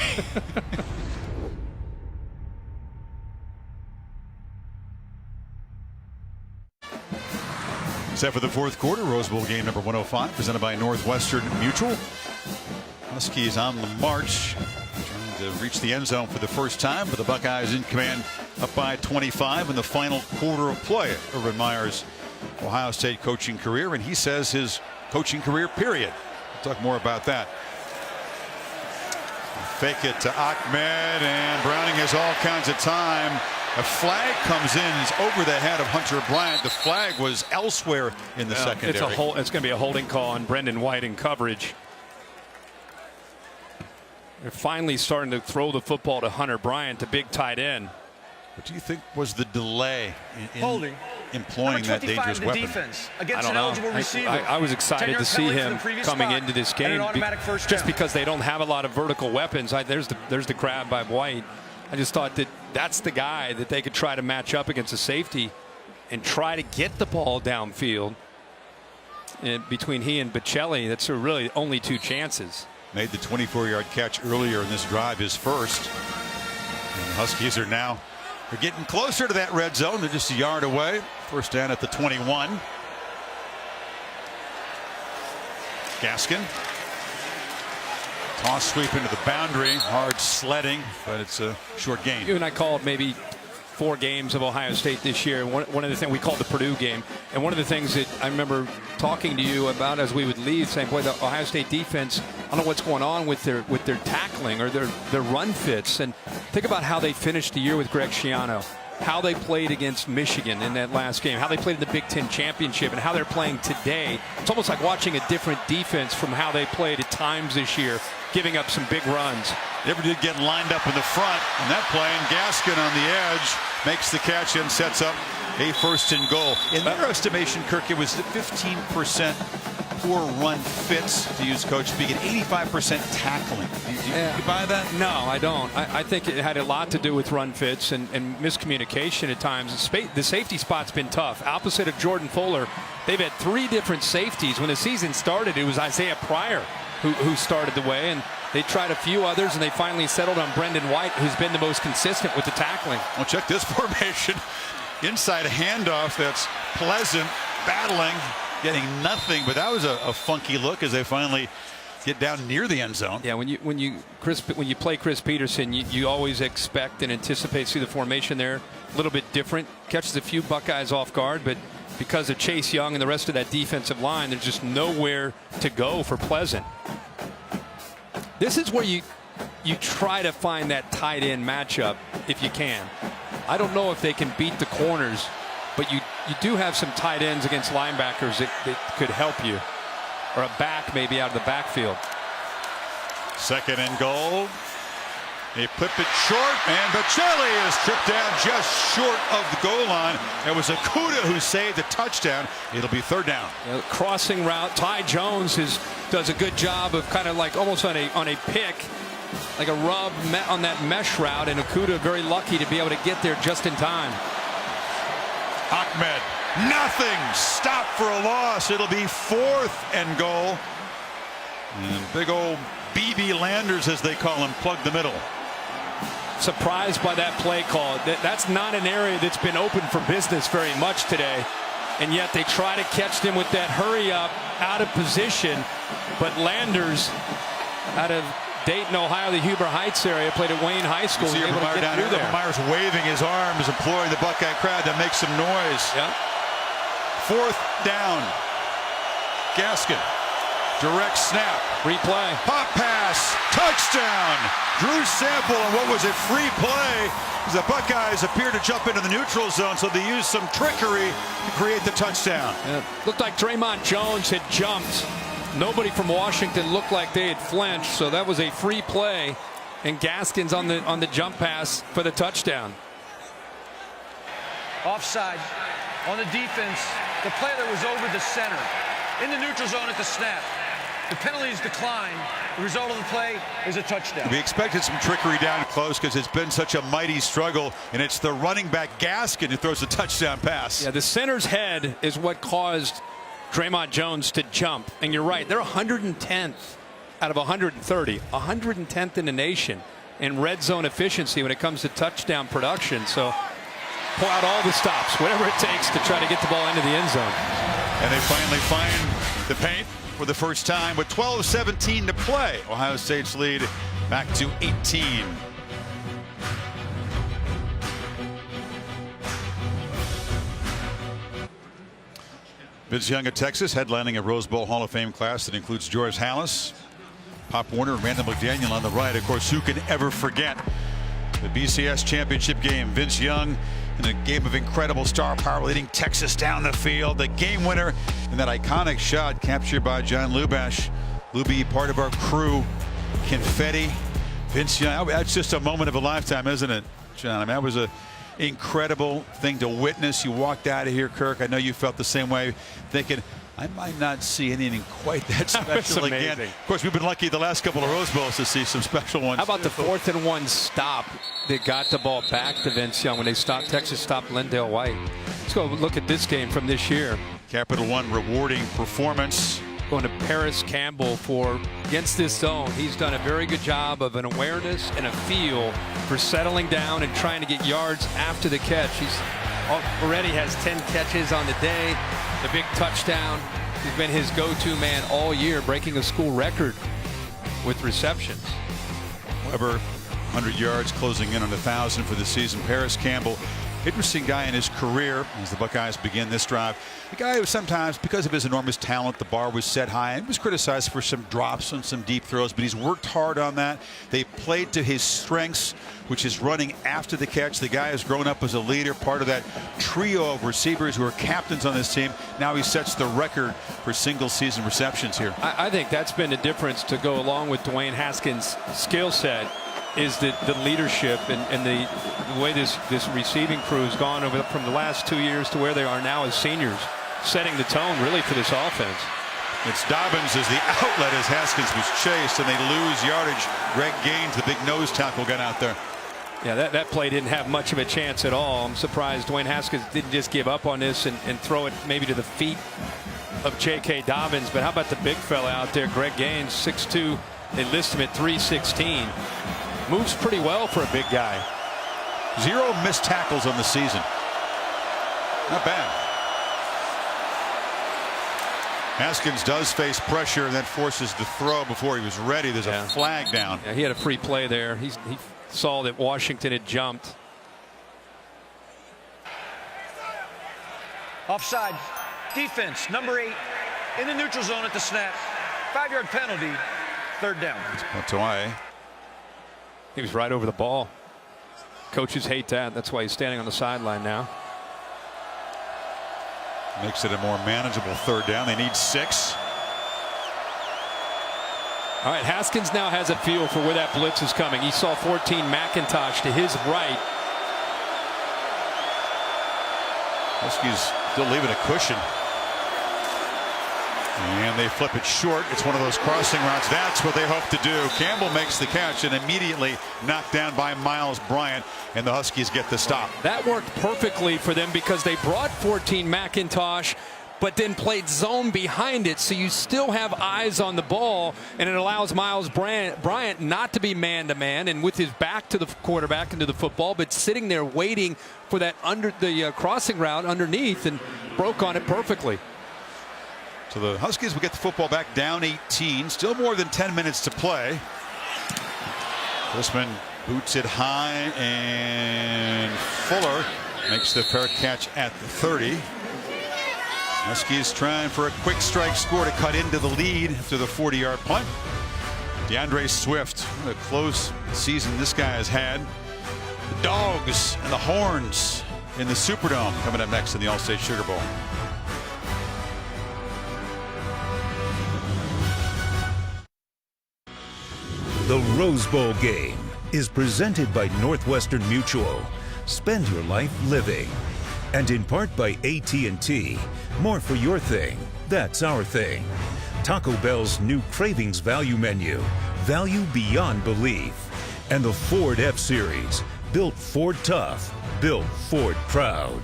Set for the fourth quarter. Rose Bowl game number 105, presented by Northwestern Mutual. Huskies on the march, trying to reach the end zone for the first time, but the Buckeyes in command, up by 25 in the final quarter of play. Urban Meyer's Ohio State coaching career, and he says his coaching career, period. We'll talk more about that. Fake it to Ahmed, and Browning has all kinds of time. A flag comes in, it's over the head of Hunter Bryant. The flag was elsewhere in the secondary. It's going to be a holding call on Brendan White in coverage. They're finally starting to throw the football to Hunter Bryant, the big tight end. What do you think was the delay in holding employing that dangerous weapon? Defense I against don't an know. eligible receiver. I was excited to see him coming into this game just because they don't have a lot of vertical weapons. There's the grab by White. I just thought that's the guy that they could try to match up against a safety and try to get the ball downfield. And between he and Bocelli, that's really only 2 chances. Made the 24-yard catch earlier in this drive, his first. And the Huskies are now They're getting closer to that red zone. They're just a yard away. First down at the 21. Gaskin. Toss sweep into the boundary. Hard sledding, but it's a short gain. You and I called maybe 4 games of Ohio State this year. One of the things we called the Purdue game, and one of the things that I remember talking to you about as we would leave, saying, boy, the Ohio State defense, I don't know what's going on with their tackling or their run fits. And think about how they finished the year with Greg Schiano, how they played against Michigan in that last game, how they played in the Big Ten championship, and how they're playing today. It's almost like watching a different defense from how they played at times this year, giving up some big runs. Never did get lined up in the front in that play, and Gaskin on the edge makes the catch and sets up a 1st and goal. In their estimation, Kirk, it was 15% poor run fits, to use coach speak, and 85% tackling. Do you buy that? No, I don't. I think it had a lot to do with run fits and miscommunication at times. The safety spot's been tough. Opposite of Jordan Fuller, they've had 3 different safeties. When the season started, it was Isaiah Pryor who started the way, and they tried a few others, and they finally settled on Brendan White, who's been the most consistent with the tackling. Well, check this formation. Inside a handoff that's Pleasant battling, getting nothing, but that was a funky look as they finally get down near the end zone. Yeah, when you play Chris Peterson, you always expect and anticipate see the formation there a little bit different. Catches a few Buckeyes off guard, but because of Chase Young and the rest of that defensive line, there's just nowhere to go for Pleasant. This is where you try to find that tight end matchup if you can. I don't know if they can beat the corners, but you do have some tight ends against linebackers that could help you, or a back maybe out of the backfield. 2nd and goal. They flip it short, and Bocelli is tripped down just short of the goal line. It was Okudah who saved the touchdown. It'll be 3rd down. Crossing route. Ty Jones does a good job of kind of like almost on a pick, like a rub on that mesh route, and Okudah very lucky to be able to get there just in time. Ahmed, nothing. Stop for a loss. It'll be 4th and goal. And big old BB Landers, as they call him, plug the middle. Surprised by that play call. That's not an area that's been open for business very much today, and yet they try to catch them with that hurry up out of position. But Landers, out of Dayton, Ohio, the Huber Heights area, played at Wayne High School. You see Urban Meyer down there. Urban Meyer's waving his arms, imploring the Buckeye crowd to make some noise. Yeah. 4th down. Gaskin. Direct snap. Replay. Pop pass. Touchdown. Drew Sample on what was a free play. The Buckeyes appear to jump into the neutral zone, so they used some trickery to create the touchdown. Yeah. Looked like Draymond Jones had jumped. Nobody from Washington looked like they had flinched, so that was a free play, and Gaskin's on the jump pass for the touchdown. Offside on the defense. The play that was over the center in the neutral zone at the snap. The penalty is declined. The result of the play is a touchdown. We expected some trickery down close because it's been such a mighty struggle, and it's the running back Gaskin who throws the touchdown pass. Yeah, the center's head is what caused Draymond Jones to jump. And you're right, they're 110th out of 130, 110th in the nation in red zone efficiency when it comes to touchdown production. So pull out all the stops, whatever it takes to try to get the ball into the end zone. And they finally find the paint for the first time with 12:17 to play. Ohio State's lead back to 18. Vince Young of Texas headlining a Rose Bowl Hall of Fame class that includes George Halas, Pop Warner, and Randall McDaniel on the right. Of course, who can ever forget the BCS championship game? Vince Young in a game of incredible star power, leading Texas down the field. The game winner in that iconic shot captured by John Lubash. Luby, part of our crew. Confetti. Vince Young, that's just a moment of a lifetime, isn't it, John? I mean, that was an incredible thing to witness. You walked out of here, Kirk. I know you felt the same way, thinking, I might not see anything quite that special again. Of course, we've been lucky the last couple of Rose Bowls to see some special ones. How about the 4th and 1 stop that got the ball back to Vince Young when they stopped? Texas stopped Lindale White. Let's go look at this game from this year. Capital One rewarding performance going to Paris Campbell for against this zone. He's done a very good job of an awareness and a feel for settling down and trying to get yards after the catch. He's already has 10 catches on the day, the big touchdown. He's been his go-to man all year, breaking a school record with receptions. Over 100 yards, closing in on 1,000 for the season. Paris Campbell, interesting guy in his career as the Buckeyes begin this drive. A guy who sometimes, because of his enormous talent, the bar was set high and was criticized for some drops on some deep throws, but he's worked hard on that. They played to his strengths, which is running after the catch. The guy has grown up as a leader, part of that trio of receivers who are captains on this team. Now he sets the record for single season receptions here. I think that's been the difference to go along with Dwayne Haskins' skill set, is the leadership and the way this receiving crew has gone over from the last 2 years to where they are now as seniors, setting the tone really for this offense. It's Dobbins as the outlet as Haskins was chased, and they lose yardage. Greg Gaines, the big nose tackle, got out there. Yeah, that play didn't have much of a chance at all. I'm surprised Dwayne Haskins didn't just give up on this and throw it maybe to the feet of J.K. Dobbins. But how about the big fella out there, Greg Gaines, 6'2". They list him at 316. Moves pretty well for a big guy. 0 missed tackles on the season. Not bad. Haskins does face pressure and then forces the throw before he was ready. There's a flag down. Yeah, he had a free play there. He saw that Washington had jumped. Offside. Defense, number 8, in the neutral zone at the snap. 5-yard penalty, 3rd down. Montoya. He was right over the ball. Coaches hate that. That's why he's standing on the sideline now. Makes it a more manageable 3rd down. They need 6. All right, Haskins now has a feel for where that blitz is coming. He saw 14 McIntosh to his right. Huskies still leaving a cushion. And they flip it short. It's one of those crossing routes. That's what they hope to do. Campbell makes the catch and immediately knocked down by Miles Bryant, and the Huskies get the stop. That worked perfectly for them because they brought 14 McIntosh, but then played zone behind it, so you still have eyes on the ball, and it allows Miles Bryant not to be man-to-man and with his back to the quarterback into the football, but sitting there waiting for that crossing route underneath, and broke on it perfectly. So the Huskies will get the football back down 18. Still more than 10 minutes to play. Chrisman boots it high, and Fuller makes the fair catch at the 30. Huskies trying for a quick strike score to cut into the lead after the 40-yard punt. DeAndre Swift, what a close season this guy has had. The Dogs and the Horns in the Superdome coming up next in the All-State Sugar Bowl. The Rose Bowl game is presented by Northwestern Mutual. Spend your life living. And in part by AT&T. More for your thing. That's our thing. Taco Bell's new Cravings Value Menu. Value beyond belief. And the Ford F-Series. Built Ford tough. Built Ford proud.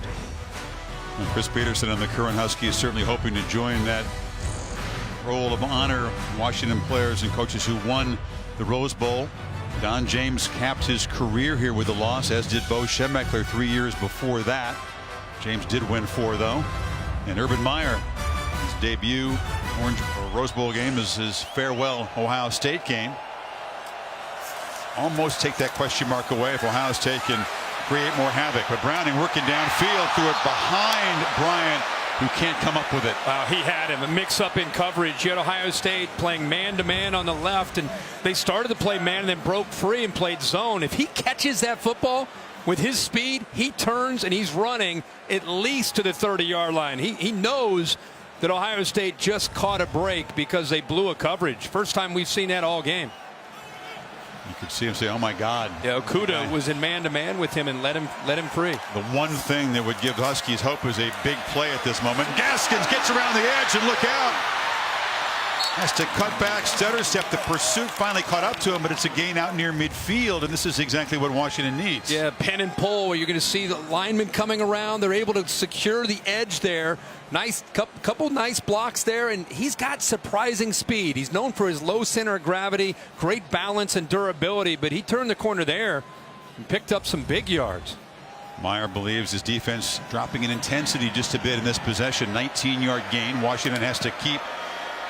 And Chris Peterson and the current Huskies certainly hoping to join that roll of honor. Washington players and coaches who won the Rose Bowl. Don James capped his career here with a loss, as did Bo Schembechler 3 years before that. James did win 4, though. And Urban Meyer, his debut Rose Bowl game is his farewell Ohio State game. Almost take that question mark away if Ohio State can create more havoc. But Browning working downfield, threw it behind Bryant, who can't come up with it. He had him. A mix-up in coverage. You had Ohio State playing man-to-man on the left, and they started to play man and then broke free and played zone. If he catches that football with his speed, he turns and he's running at least to the 30-yard line. He knows that Ohio State just caught a break because they blew a coverage. First time we've seen that all game. You could see him say, oh my God. Yeah, Okudah was in man-to-man with him and let him free. The one thing that would give the Huskies hope is a big play at this moment. Gaskins gets around the edge, and look out. Has to cut back, stutter step. The pursuit finally caught up to him, but it's a gain out near midfield, and this is exactly what Washington needs. Yeah, pen and pull, where you're going to see the linemen coming around. They're able to secure the edge there. Nice couple nice blocks there, and he's got surprising speed. He's known for his low center of gravity, great balance and durability, but he turned the corner there and picked up some big yards. Meyer believes his defense dropping in intensity just a bit in this possession. 19-yard gain. Washington has to keep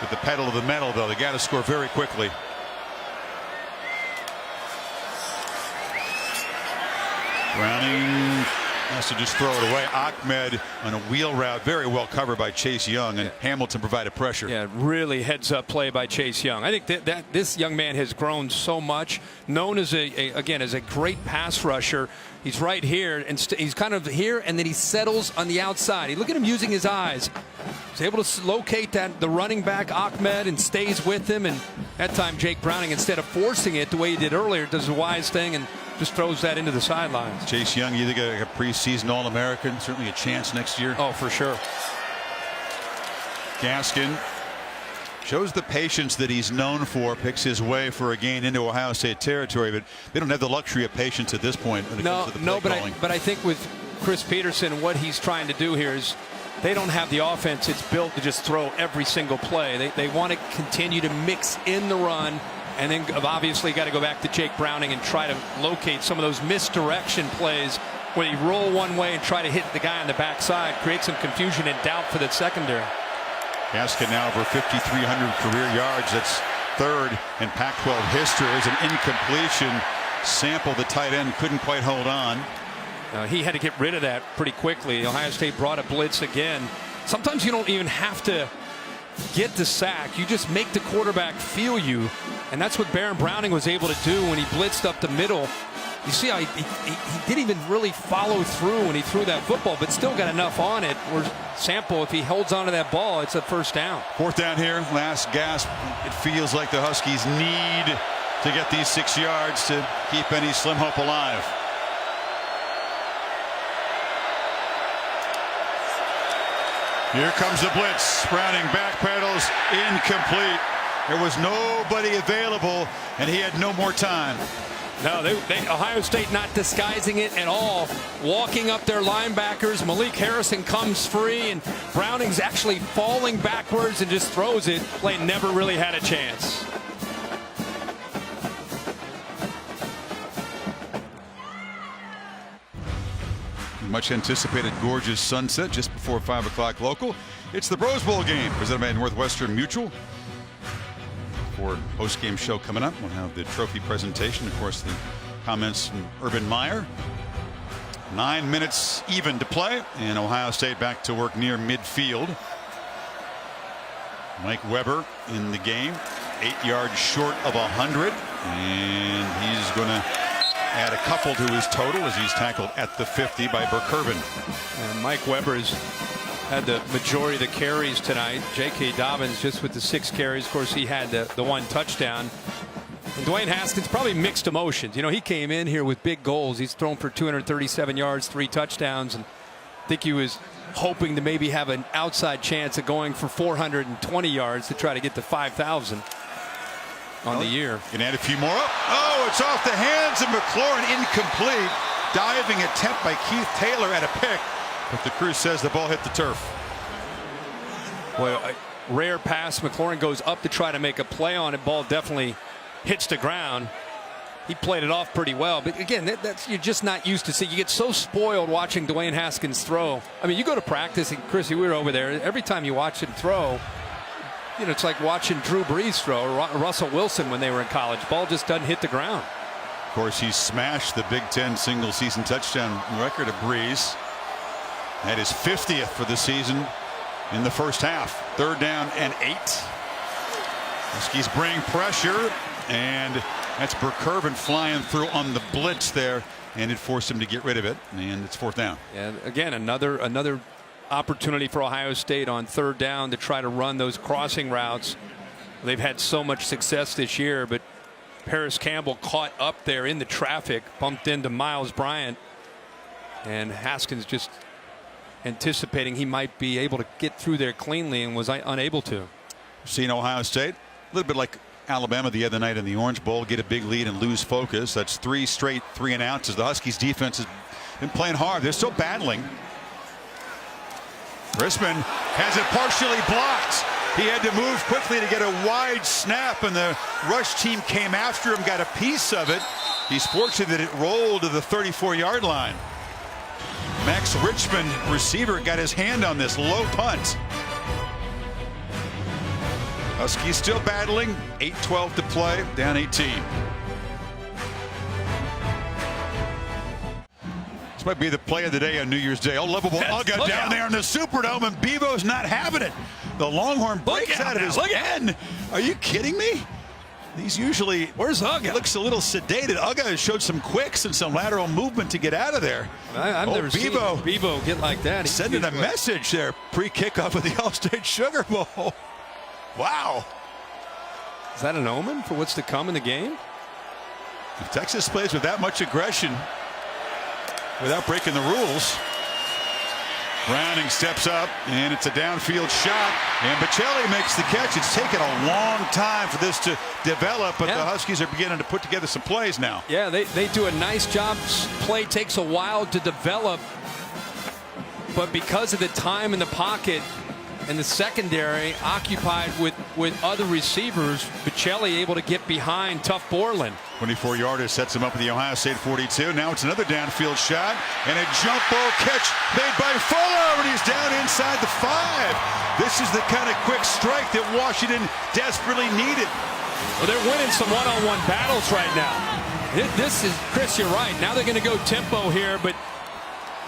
with the pedal to the metal, though. They got to score very quickly. Browning has to just throw it away. Ahmed on a wheel route, very well covered by Chase Young, and Hamilton provided pressure. Yeah, really heads up play by Chase Young. I think that this young man has grown so much, known as again as a great pass rusher. He's right here, and he's kind of here, and then he settles on the outside. Look at him using his eyes. He's able to locate the running back Ahmed and stays with him. And that time Jake Browning, instead of forcing it the way he did earlier, does a wise thing and just throws that into the sidelines. Chase Young, you think a preseason All-American, certainly a chance next year. Oh, for sure. Gaskin shows the patience that he's known for, picks his way for a gain into Ohio State territory, but they don't have the luxury of patience at this point when it comes to the play calling. But I think with Chris Peterson, what he's trying to do here is they don't have the offense. It's built to just throw every single play. They want to continue to mix in the run, and then obviously got to go back to Jake Browning and try to locate some of those misdirection plays where you roll one way and try to hit the guy on the backside, create some confusion and doubt for the secondary. Gaskin now over 5,300 career yards. That's third in Pac-12 history. There's an incompletion. Sample, the tight end, couldn't quite hold on. He had to get rid of that pretty quickly. Ohio State brought a blitz again. Sometimes you don't even have to get the sack. You just make the quarterback feel you. And that's what Baron Browning was able to do when he blitzed up the middle. You see how he didn't even really follow through when he threw that football, but still got enough on it. Where Sample, if he holds onto that ball, it's a first down. Fourth down here, last gasp. It feels like the Huskies need to get these 6 yards to keep any slim hope alive. Here comes the blitz. Browning backpedals, incomplete. There was nobody available, and he had no more time. No, Ohio State not disguising it at all. Walking up their linebackers. Malik Harrison comes free, and Browning's actually falling backwards and just throws it. Play never really had a chance. Much anticipated gorgeous sunset just before 5 o'clock local. It's the Rose Bowl game presented by Northwestern Mutual. For post-game show coming up, we'll have the trophy presentation, of course the comments from Urban Meyer. 9 minutes even to play, and Ohio State back to work near midfield. Mike Weber in the game, 8 yards short of 100, and he's going to add a couple to his total as he's tackled at the 50 by Burkervin. And Mike Weber's had the majority of the carries tonight. J.K. Dobbins just with the 6 carries. Of course, he had the 1 touchdown. And Dwayne Haskins probably mixed emotions. You know, he came in here with big goals. He's thrown for 237 yards, 3 touchdowns, and I think he was hoping to maybe have an outside chance of going for 420 yards to try to get to 5,000 on the year. Can add a few more up. Oh, it's off the hands of McLaurin, incomplete. Diving attempt by Keith Taylor at a pick, but the crew says the ball hit the turf. Well, a rare pass. McLaurin goes up to try to make a play on it. Ball definitely hits the ground. He played it off pretty well, but again, that's you're just not used to see. You get so spoiled watching Dwayne Haskins throw. I mean, you go to practice, and Chris, we were over there. Every time you watch him throw, you know, it's like watching Drew Brees throw, or Russell Wilson when they were in college. Ball just doesn't hit the ground. Of course, he smashed the Big Ten single-season touchdown record of Brees. That is 50th for the season in the first half. 3rd down and 8. Huskies bring pressure, and that's Burkervin flying through on the blitz there, and it forced him to get rid of it, and it's 4th down. And again, another opportunity for Ohio State on 3rd down to try to run those crossing routes. They've had so much success this year, but Paris Campbell caught up there in the traffic, bumped into Miles Bryant, and Haskins just anticipating he might be able to get through there cleanly and was unable to. Seen Ohio State a little bit like Alabama the other night in the Orange Bowl, get a big lead and lose focus. That's 3 straight 3-and-outs as the Huskies defense has been playing hard. They're still battling. Chrisman has it partially blocked. He had to move quickly to get a wide snap, and the rush team came after him, got a piece of it. He's fortunate that it rolled to the 34-yard line. Max Richmond, receiver, got his hand on this low punt. Huskies still battling. 8:12 to play, down 18. This might be the play of the day on New Year's Day. Oh, lovable Uga down there in the Superdome, and Bevo's not having it. The Longhorn breaks out of his pen. Are you kidding me? These usually, where's Uga? Looks a little sedated. Uga has showed some quicks and some lateral movement to get out of there. I've never seen Bevo get like that. He's sending a message there pre-kickoff of the All-State Sugar Bowl. Wow. Is that an omen for what's to come in the game? If Texas plays with that much aggression without breaking the rules. Browning steps up, and it's a downfield shot, and Bocelli makes the catch. It's taken a long time for this to develop, but the Huskies are beginning to put together some plays now. Yeah, they do a nice job. Play takes a while to develop, but because of the time in the pocket and the secondary occupied with other receivers, Bocelli able to get behind Tough Borland. 24-yarder sets him up at the Ohio State 42. Now it's another downfield shot and a jump ball catch made by Fuller, and he's down inside the 5. This is the kind of quick strike that Washington desperately needed. Well, they're winning some one-on-one battles right now. This is, Chris, you're right. Now they're going to go tempo here, but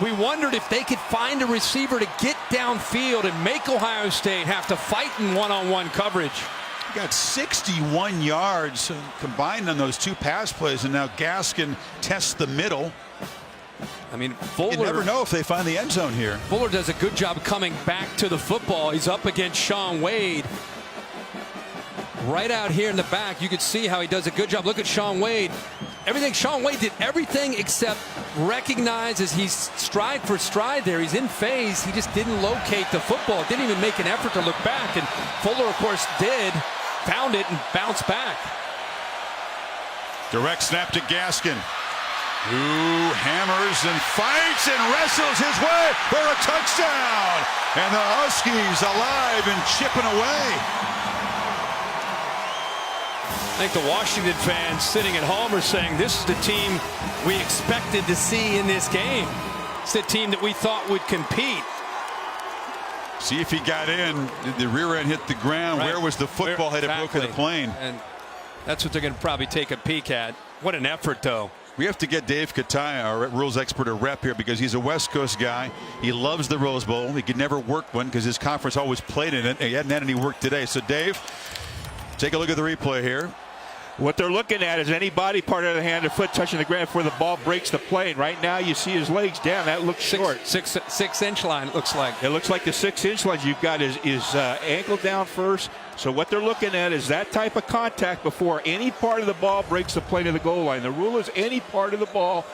we wondered if they could find a receiver to get downfield and make Ohio State have to fight in one-on-one coverage. He got 61 yards combined on those 2 pass plays, and now Gaskin tests the middle. I mean, Fuller, you never know if they find the end zone here. Fuller does a good job coming back to the football. He's up against Shaun Wade. Right out here in the back, you could see how he does a good job. Look at Shaun Wade. Shaun Wade did everything except recognize as he's stride for stride there. He's in phase. He just didn't locate the football. Didn't even make an effort to look back. And Fuller, of course, did. Found it and bounced back. Direct snap to Gaskin, who hammers and fights and wrestles his way for a touchdown. And the Huskies alive and chipping away. I think the Washington fans sitting at home are saying this is the team we expected to see in this game. It's the team that we thought would compete. See if he got in. Did the rear end hit the ground? Right. Where was the football? Had it broken the plane? And that's what they're going to probably take a peek at. What an effort, though. We have to get Dave Kataya, our rules expert, a rep here because he's a West Coast guy. He loves the Rose Bowl. He could never work one because his conference always played in it. He hadn't had any work today. So, Dave, take a look at the replay here. What they're looking at is any body part of the hand or foot touching the ground before the ball breaks the plane. Right now, you see his legs down. That looks short. Six-inch line, it looks like. It looks like the 6-inch line. You've got his ankle down first. So what they're looking at is that type of contact before any part of the ball breaks the plane of the goal line. The rule is any part of the ball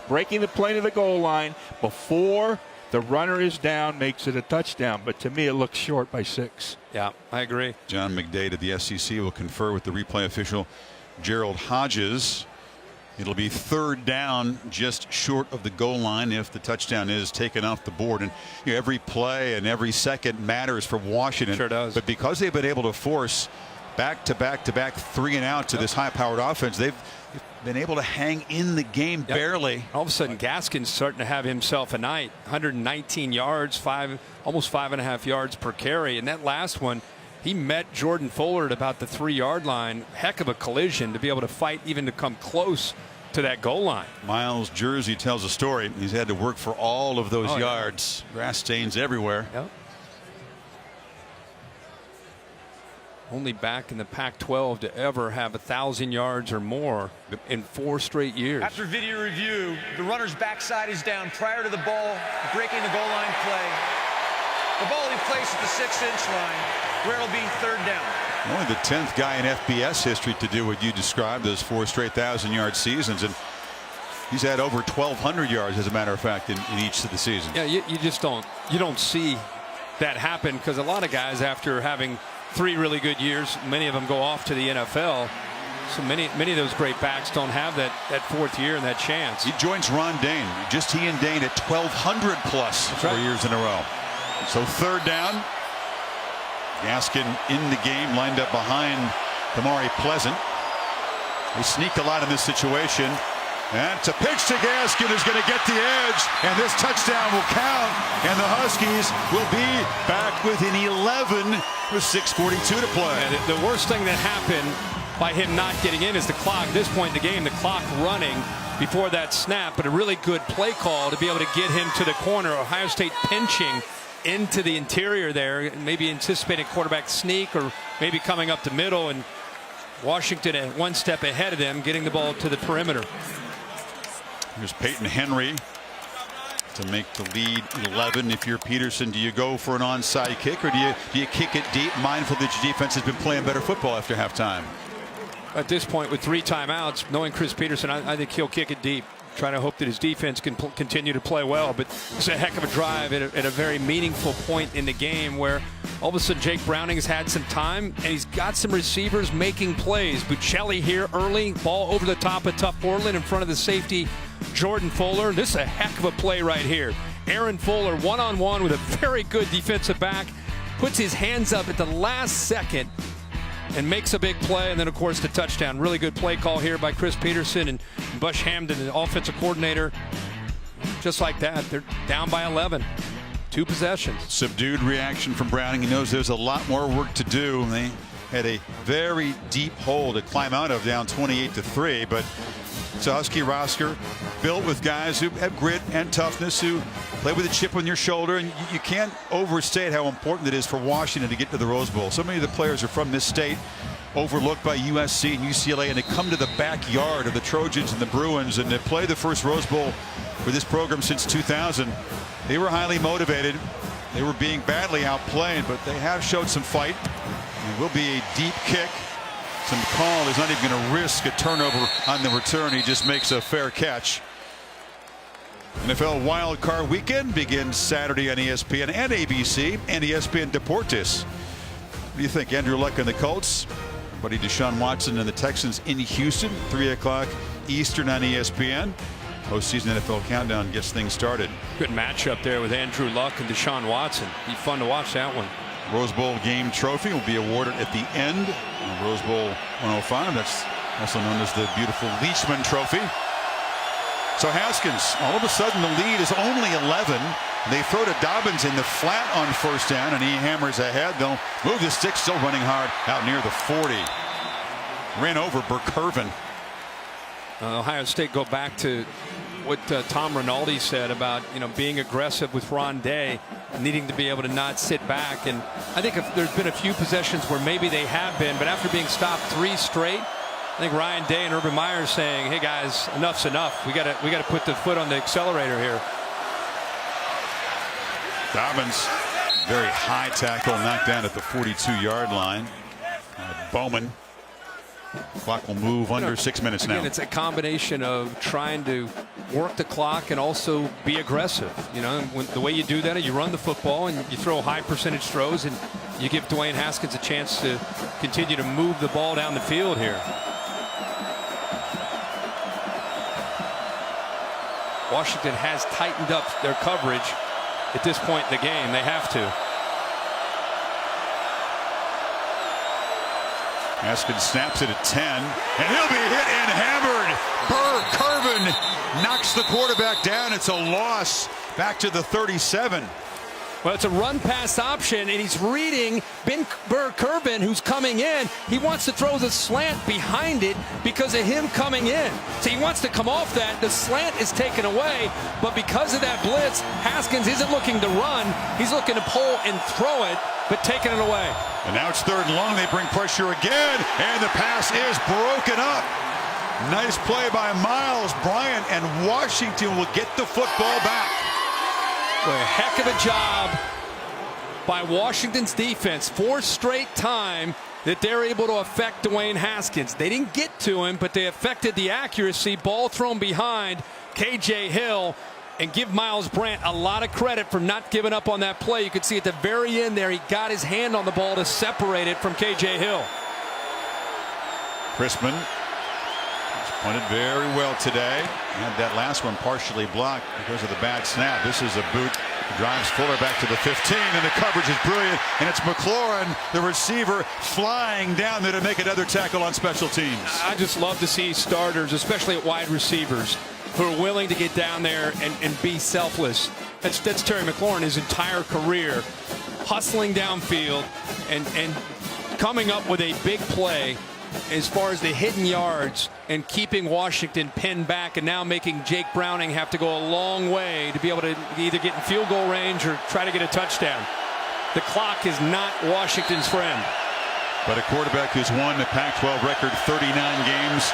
breaking the plane of the goal line before the runner is down makes it a touchdown. But to me, it looks short by 6. Yeah, I agree. John McDade at the SEC will confer with the replay official Gerald Hodges. It'll be 3rd down just short of the goal line if the touchdown is taken off the board. And every play and every second matters for Washington. Sure does. But because they've been able to force back-to-back 3-and-out to this high-powered offense, they've been able to hang in the game barely. All of a sudden, Gaskin's starting to have himself a night. 119 yards, almost 5.5 yards per carry. And that last one, he met Jordan Fuller at about the 3-yard line. Heck of a collision to be able to fight even to come close to that goal line. Miles Jersey tells a story. He's had to work for all of those yards. Yeah. Grass stains everywhere. Yep. Only back in the Pac-12 to ever have 1,000 yards or more in 4 straight years. After video review, the runner's backside is down prior to the ball breaking the goal line play. The ball will be placed at the 6-inch line, where it'll be 3rd down. Only the 10th guy in FBS history to do what you described, those 4 straight 1,000-yard seasons, and he's had over 1,200 yards, as a matter of fact, in each of the seasons. Yeah, you just don't see that happen because a lot of guys, after having 3 really good years. Many of them go off to the NFL. So many of those great backs don't have that 4th year and that chance. He joins Ron Dane. Just he and Dane at 1,200 plus 4 years in a row. So 3rd down. Gaskin in the game, lined up behind Damari Pleasant. They sneak a lot in this situation. And it's a pitch to Gaskin, who's going to get the edge, and this touchdown will count, and the Huskies will be back within 11 with 6:42 to play. And the worst thing that happened by him not getting in is the clock. At this point in the game, the clock running before that snap, but a really good play call to be able to get him to the corner. Ohio State pinching into the interior there, maybe anticipating quarterback sneak or maybe coming up the middle, and Washington one step ahead of them, getting the ball to the perimeter. Here's Peyton Henry to make the lead 11. If you're Peterson, do you go for an onside kick, or do you kick it deep, mindful that your defense has been playing better football after halftime? At this point, with 3 timeouts, knowing Chris Peterson, I think he'll kick it deep, trying to hope that his defense can continue to play well. But it's a heck of a drive at a very meaningful point in the game where all of a sudden Jake Browning has had some time and he's got some receivers making plays. Buccelli here early, ball over the top of Tough Portland in front of the safety Jordan Fuller. This is a heck of a play right here. Aaron Fuller one-on-one with a very good defensive back, puts his hands up at the last second and makes a big play, and then of course the touchdown. Really good play call here by Chris Peterson and Bush Hamden, the offensive coordinator. Just like that, they're down by 11. 2 possessions. Subdued reaction from Browning. He knows there's a lot more work to do. They had a very deep hole to climb out of, down 28-3, but it's a Husky roster built with guys who have grit and toughness, who play with a chip on your shoulder, and you can't overstate how important it is for Washington to get to the Rose Bowl. So many of the players are from this state, overlooked by USC and UCLA, and they come to the backyard of the Trojans and the Bruins, and to play the first Rose Bowl for this program since 2000. They were highly motivated. They were being badly outplayed, but they have showed some fight. It will be a deep kick. So McCall is not even going to risk a turnover on the return. He just makes a fair catch. NFL Wild Card Weekend begins Saturday on ESPN and ABC and ESPN Deportes. What do you think? Andrew Luck and the Colts, buddy Deshaun Watson and the Texans in Houston, 3 o'clock Eastern on ESPN. Postseason NFL Countdown gets things started. Good matchup there with Andrew Luck and Deshaun Watson. Be fun to watch that one. Rose Bowl game trophy will be awarded at the end of Rose Bowl 105. That's also known as the beautiful Leachman Trophy. So Haskins, all of a sudden the lead is only 11. They throw to Dobbins in the flat on 1st down, and he hammers ahead. They'll move the stick, still running hard out near the 40. Ran over Burke-Irvin. Ohio State go back to what Tom Rinaldi said about being aggressive with Ron Day, needing to be able to not sit back. And I think if there's been a few possessions where maybe they have been, but after being stopped 3 straight, I think Ryan Day and Urban Meyer are saying, hey guys, enough's enough. We got to put the foot on the accelerator here. Dobbins, very high tackle, knocked down at the 42-yard line. Bowman. Clock will move under 6 minutes now. Again, it's a combination of trying to work the clock and also be aggressive. The way you do that is you run the football and you throw high percentage throws, and you give Dwayne Haskins a chance to continue to move the ball down the field here. Washington has tightened up their coverage at this point in the game. They have to. Haskins snaps it at 10, and he'll be hit and hammered. Burke-Irvin knocks the quarterback down. It's a loss back to the 37. Well, it's a run pass option, and he's reading Burke-Irvin, who's coming in. He wants to throw the slant behind it because of him coming in. So he wants to come off that. The slant is taken away, but because of that blitz, Haskins isn't looking to run. He's looking to pull and throw it, but taking it away. And now it's 3rd and long. They bring pressure again, and the pass is broken up. Nice play by Miles Bryant, and Washington will get the football back. Well, a heck of a job by Washington's defense. 4th straight time that they're able to affect Dwayne Haskins. They didn't get to him, but they affected the accuracy. Ball thrown behind. KJ Hill And give Miles Brandt a lot of credit for not giving up on that play. You could see at the very end there, he got his hand on the ball to separate it from K.J. Hill. Chrisman punted very well today. Had that last one partially blocked because of the bad snap. This is a boot. Drives Fuller back to the 15, and the coverage is brilliant. And it's McLaurin, the receiver, flying down there to make another tackle on special teams. I just love to see starters, especially at wide receivers, who are willing to get down there and be selfless. That's Terry McLaurin his entire career, hustling downfield and coming up with a big play as far as the hidden yards and keeping Washington pinned back, and now making Jake Browning have to go a long way to be able to either get in field goal range or try to get a touchdown. The clock is not Washington's friend. But a quarterback who's won the Pac-12 record 39 games,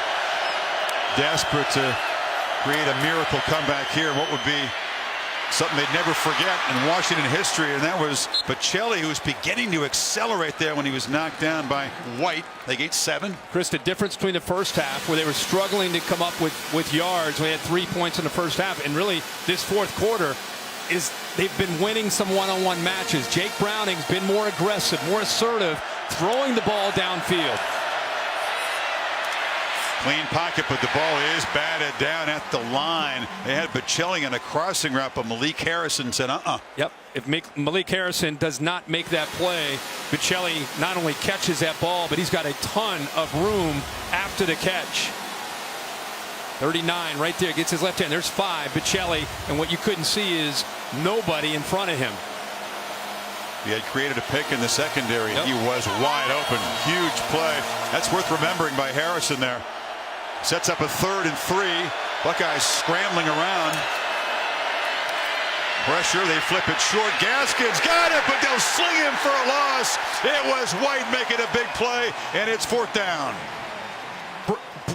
desperate to create a miracle comeback here. What would be something they'd never forget in Washington history, and that was Bocelli, who was beginning to accelerate there when he was knocked down by White. They gave 7. Chris, the difference between the first half, where they were struggling to come up with yards, we had 3 points in the first half, and really this fourth quarter is they've been winning some one-on-one matches. Jake Browning's been more aggressive, more assertive, throwing the ball downfield. Clean pocket, but the ball is batted down at the line. They had Bocelli in a crossing route, but Malik Harrison said, Yep. If Malik Harrison does not make that play, Bocelli not only catches that ball, but he's got a ton of room after the catch. 39 right there, gets his left hand. There's 5, Bocelli, and what you couldn't see is nobody in front of him. He had created a pick in the secondary. Yep. He was wide open. Huge play. That's worth remembering by Harrison there. Sets up a 3rd and 3. Buckeyes scrambling around. Pressure, they flip it short. Gaskins got it, but they'll sling him for a loss. It was White making a big play, and it's 4th down.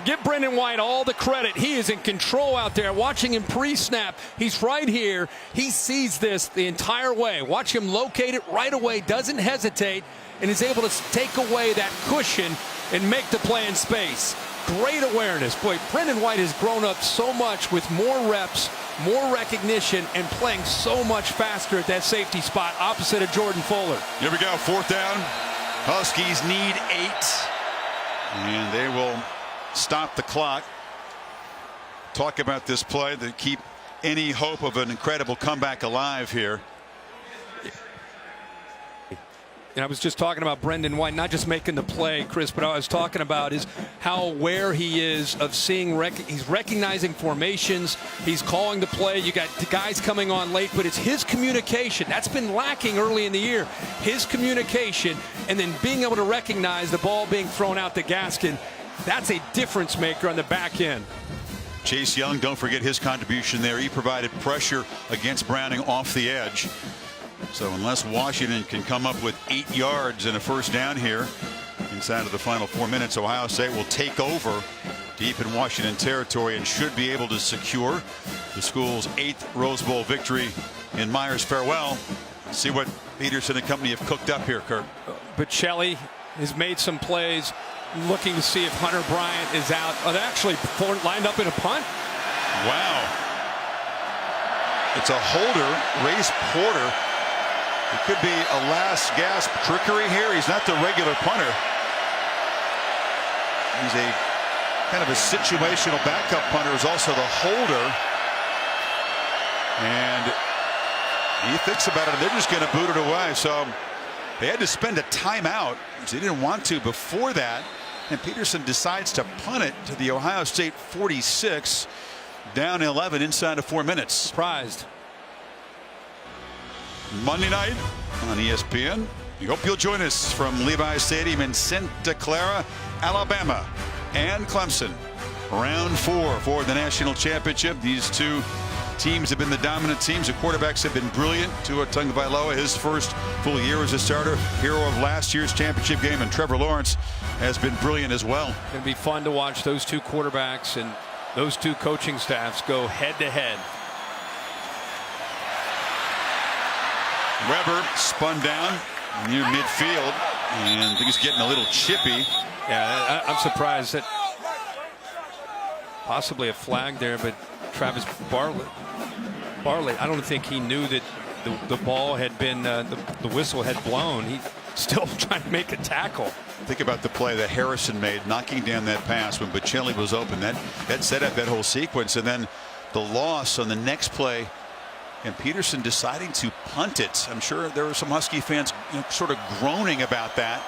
Give Brendan White all the credit. He is in control out there. Watching him pre-snap, he's right here. He sees this the entire way. Watch him locate it right away, doesn't hesitate, and is able to take away that cushion and make the play in space. Great awareness. Boy, Brendan White has grown up so much with more reps, more recognition, and playing so much faster at that safety spot opposite of Jordan Fuller. Here we go, 4th down. Huskies need 8, and they will stop the clock. Talk about this play to keep any hope of an incredible comeback alive here. And I was just talking about Brendan White, not just making the play, Chris, but what I was talking about is how aware he is of seeing, he's recognizing formations, he's calling the play. You got the guys coming on late, but it's his communication. That's been lacking early in the year. His communication, and then being able to recognize the ball being thrown out to Gaskin. That's a difference maker on the back end. Chase Young, don't forget his contribution there. He provided pressure against Browning off the edge. So unless Washington can come up with 8 yards and a 1st down here inside of the final 4 minutes, Ohio State will take over deep in Washington territory and should be able to secure the school's 8th Rose Bowl victory in Meyer's farewell. See what Peterson and company have cooked up here, Kirk. Bocelli has made some plays, looking to see if Hunter Bryant is out. Oh, they actually lined up in a punt. Wow. It's a holder, Race Porter. It could be a last gasp trickery here. He's not the regular punter. He's a kind of a situational backup punter. Is also the holder. And he thinks about it, and they're just going to boot it away. So they had to spend a timeout, which they didn't want to before that. And Peterson decides to punt it to the Ohio State 46, down 11 inside of 4 minutes. Surprised. Monday night on ESPN. We hope you'll join us from Levi Stadium in Santa Clara, Alabama, and Clemson. Round 4 for the national championship. These two teams have been the dominant teams. The quarterbacks have been brilliant. Tua Tagovailoa, his first full year as a starter, hero of last year's championship game, and Trevor Lawrence has been brilliant as well. It's going to be fun to watch those two quarterbacks and those two coaching staffs go head to head. Weber spun down near midfield, and I think he's getting a little chippy. Yeah, I'm surprised that possibly a flag there, but Travis Bartlett Bartlett, I don't think he knew that the ball had been, the whistle had blown. He's still trying to make a tackle. Think about the play that Harrison made, knocking down that pass when Bocelli was open. That set up that whole sequence, and then the loss on the next play, and Peterson deciding to punt it. I'm sure there were some Husky fans sort of groaning about that.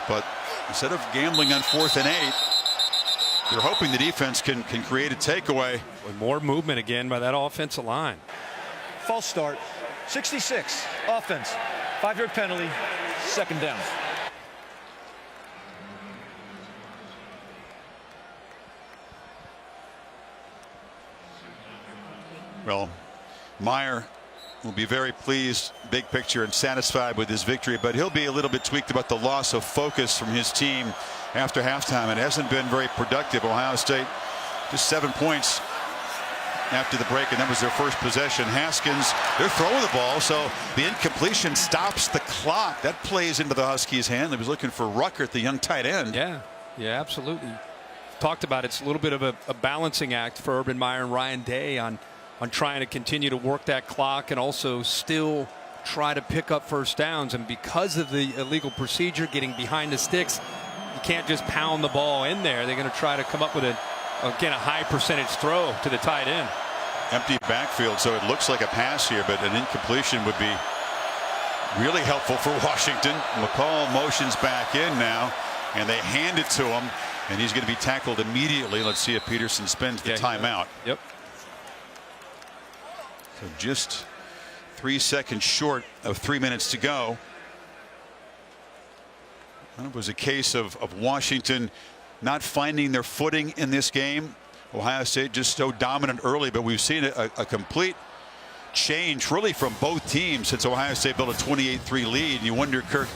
But instead of gambling on 4th and 8, they're hoping the defense can create a takeaway. With more movement again by that offensive line. False start. 66. Offense. 5-yard penalty. 2nd down. Well, Meyer will be very pleased, big picture, and satisfied with his victory, but he'll be a little bit tweaked about the loss of focus from his team after halftime. It hasn't been very productive. Ohio State just 7 points after the break, and that was their first possession. Haskins, they're throwing the ball, so the incompletion stops the clock. That plays into the Huskies' hand. They was looking for Ruckert, the young tight end. Yeah, absolutely. Talked about it's a little bit of a balancing act for Urban Meyer and Ryan Day on trying to continue to work that clock and also still try to pick up first downs. And because of the illegal procedure, getting behind the sticks, you can't just pound the ball in there. They're going to try to come up with a high percentage throw to the tight end. Empty backfield, so it looks like a pass here, but an incompletion would be really helpful for Washington. McCall motions back in now, and they hand it to him, and he's going to be tackled immediately. Let's see if Peterson spends the timeout. Yep. So just 3 seconds short of 3 minutes to go. It was a case of Washington not finding their footing in this game. Ohio State just so dominant early, but we've seen a complete change really from both teams since Ohio State built a 28-3 lead. You wonder, Kirk,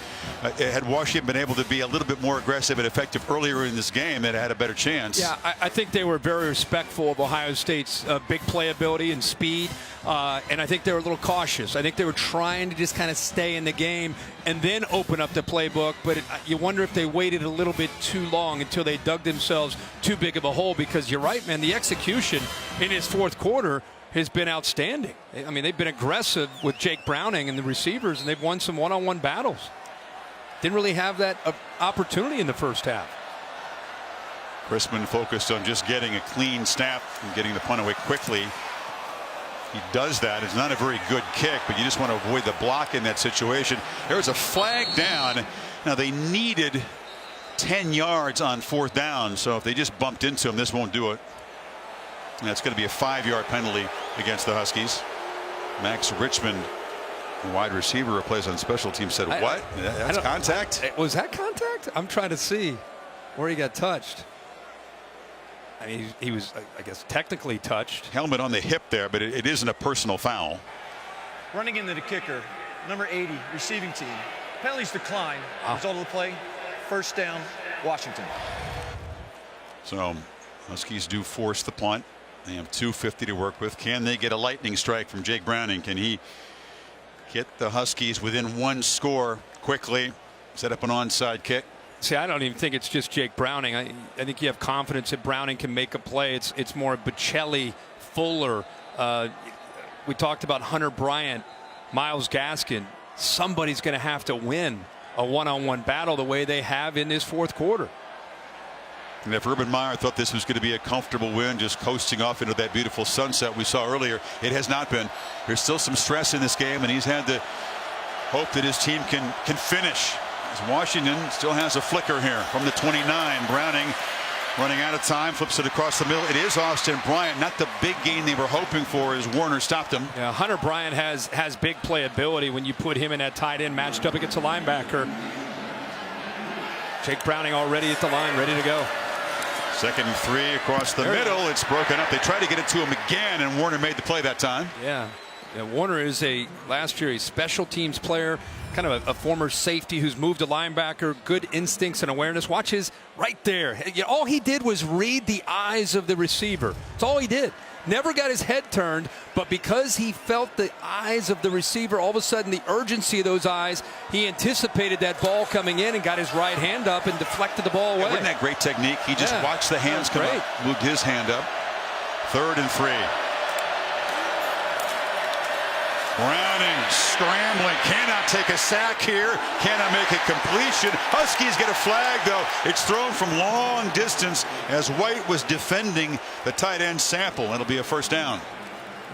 had Washington been able to be a little bit more aggressive and effective earlier in this game, that had a better chance. Yeah, I think they were very respectful of Ohio State's big playability and speed, and I think they were a little cautious. I think they were trying to just kind of stay in the game and then open up the playbook, but you wonder if they waited a little bit too long until they dug themselves too big of a hole, because you're right, man, the execution in his fourth quarter has been outstanding. I mean, they've been aggressive with Jake Browning and the receivers, and they've won some one-on-one battles. Didn't really have that opportunity in the first half. Chrisman focused on just getting a clean snap and getting the punt away quickly. He does that. It's not a very good kick, but you just want to avoid the block in that situation. There's a flag down. Now, they needed 10 yards on 4th down, so if they just bumped into him, this won't do it. And that's going to be a 5-yard penalty against the Huskies. Max Richmond, the wide receiver who plays on special teams, said, what? That's contact? Was that contact? I'm trying to see where he got touched. I mean, he was, I guess, technically touched. Helmet on the hip there, but it isn't a personal foul. Running into the kicker, number 80, receiving team. Penalties decline. Result of the play, 1st down, Washington. So Huskies do force the punt. They have 2:50 to work with. Can they get a lightning strike from Jake Browning? Can he get the Huskies within 1 score quickly, set up an onside kick? See, I don't even think it's just Jake Browning. I think you have confidence that Browning can make a play. It's more Bocelli, Fuller. We talked about Hunter Bryant, Myles Gaskin. Somebody's going to have to win a one-on-one battle the way they have in this fourth quarter. And if Urban Meyer thought this was going to be a comfortable win, just coasting off into that beautiful sunset we saw earlier, it has not been. There's still some stress in this game, and he's had to hope that his team can finish. As Washington still has a flicker here from the 29. Browning running out of time, flips it across the middle. It is Austin Bryant, not the big gain they were hoping for as Warner stopped him. Yeah, Hunter Bryant has big playability when you put him in that tight end matched up against a linebacker. Jake Browning already at the line, ready to go. 2nd and 3 across the middle. It's broken up. They tried to get it to him again, and Warner made the play that time. Yeah, Warner is last year a special teams player, kind of a former safety who's moved to linebacker, good instincts and awareness. Watch his right there. All he did was read the eyes of the receiver. That's all he did. Never got his head turned, but because he felt the eyes of the receiver, all of a sudden the urgency of those eyes, he anticipated that ball coming in and got his right hand up and deflected the ball away. Wasn't that great technique? He just watched the hands come up, moved his hand up. 3rd and 3. Browning scrambling, cannot take a sack here, cannot make a completion. Huskies get a flag though. It's thrown from long distance as White was defending the tight end Sample. It'll be a first down.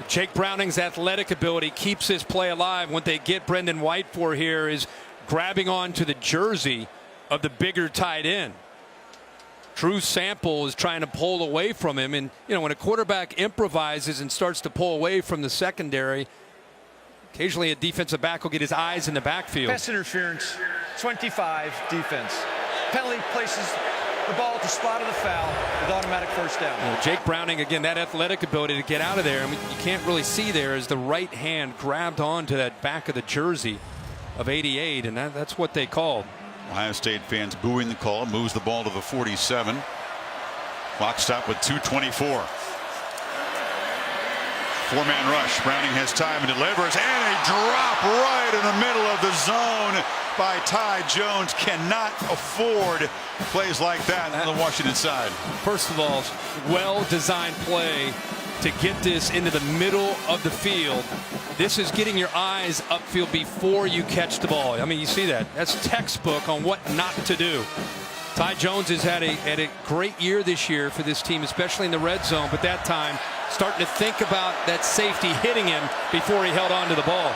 Jake Browning's athletic ability keeps his play alive. What they get Brendan White for here is grabbing onto the jersey of the bigger tight end. Drew Sample is trying to pull away from him, and when a quarterback improvises and starts to pull away from the secondary, occasionally a defensive back will get his eyes in the backfield. Pass interference, 25 defense. Penalty places the ball at the spot of the foul with automatic first down. Jake Browning, again, that athletic ability to get out of there. I mean, you can't really see there as the right hand grabbed onto that back of the jersey of 88, and that's what they called. Ohio State fans booing the call. Moves the ball to the 47. Clock stop with 2:24. Four-man rush. Browning has time and delivers, and a drop right in the middle of the zone by Ty Jones. Cannot afford plays like that on the Washington side. First of all, well-designed play to get this into the middle of the field. This is getting your eyes upfield before you catch the ball. I mean, you see that. That's textbook on what not to do. Ty Jones has had a great year this year for this team, especially in the red zone, but that time starting to think about that safety hitting him before he held on to the ball.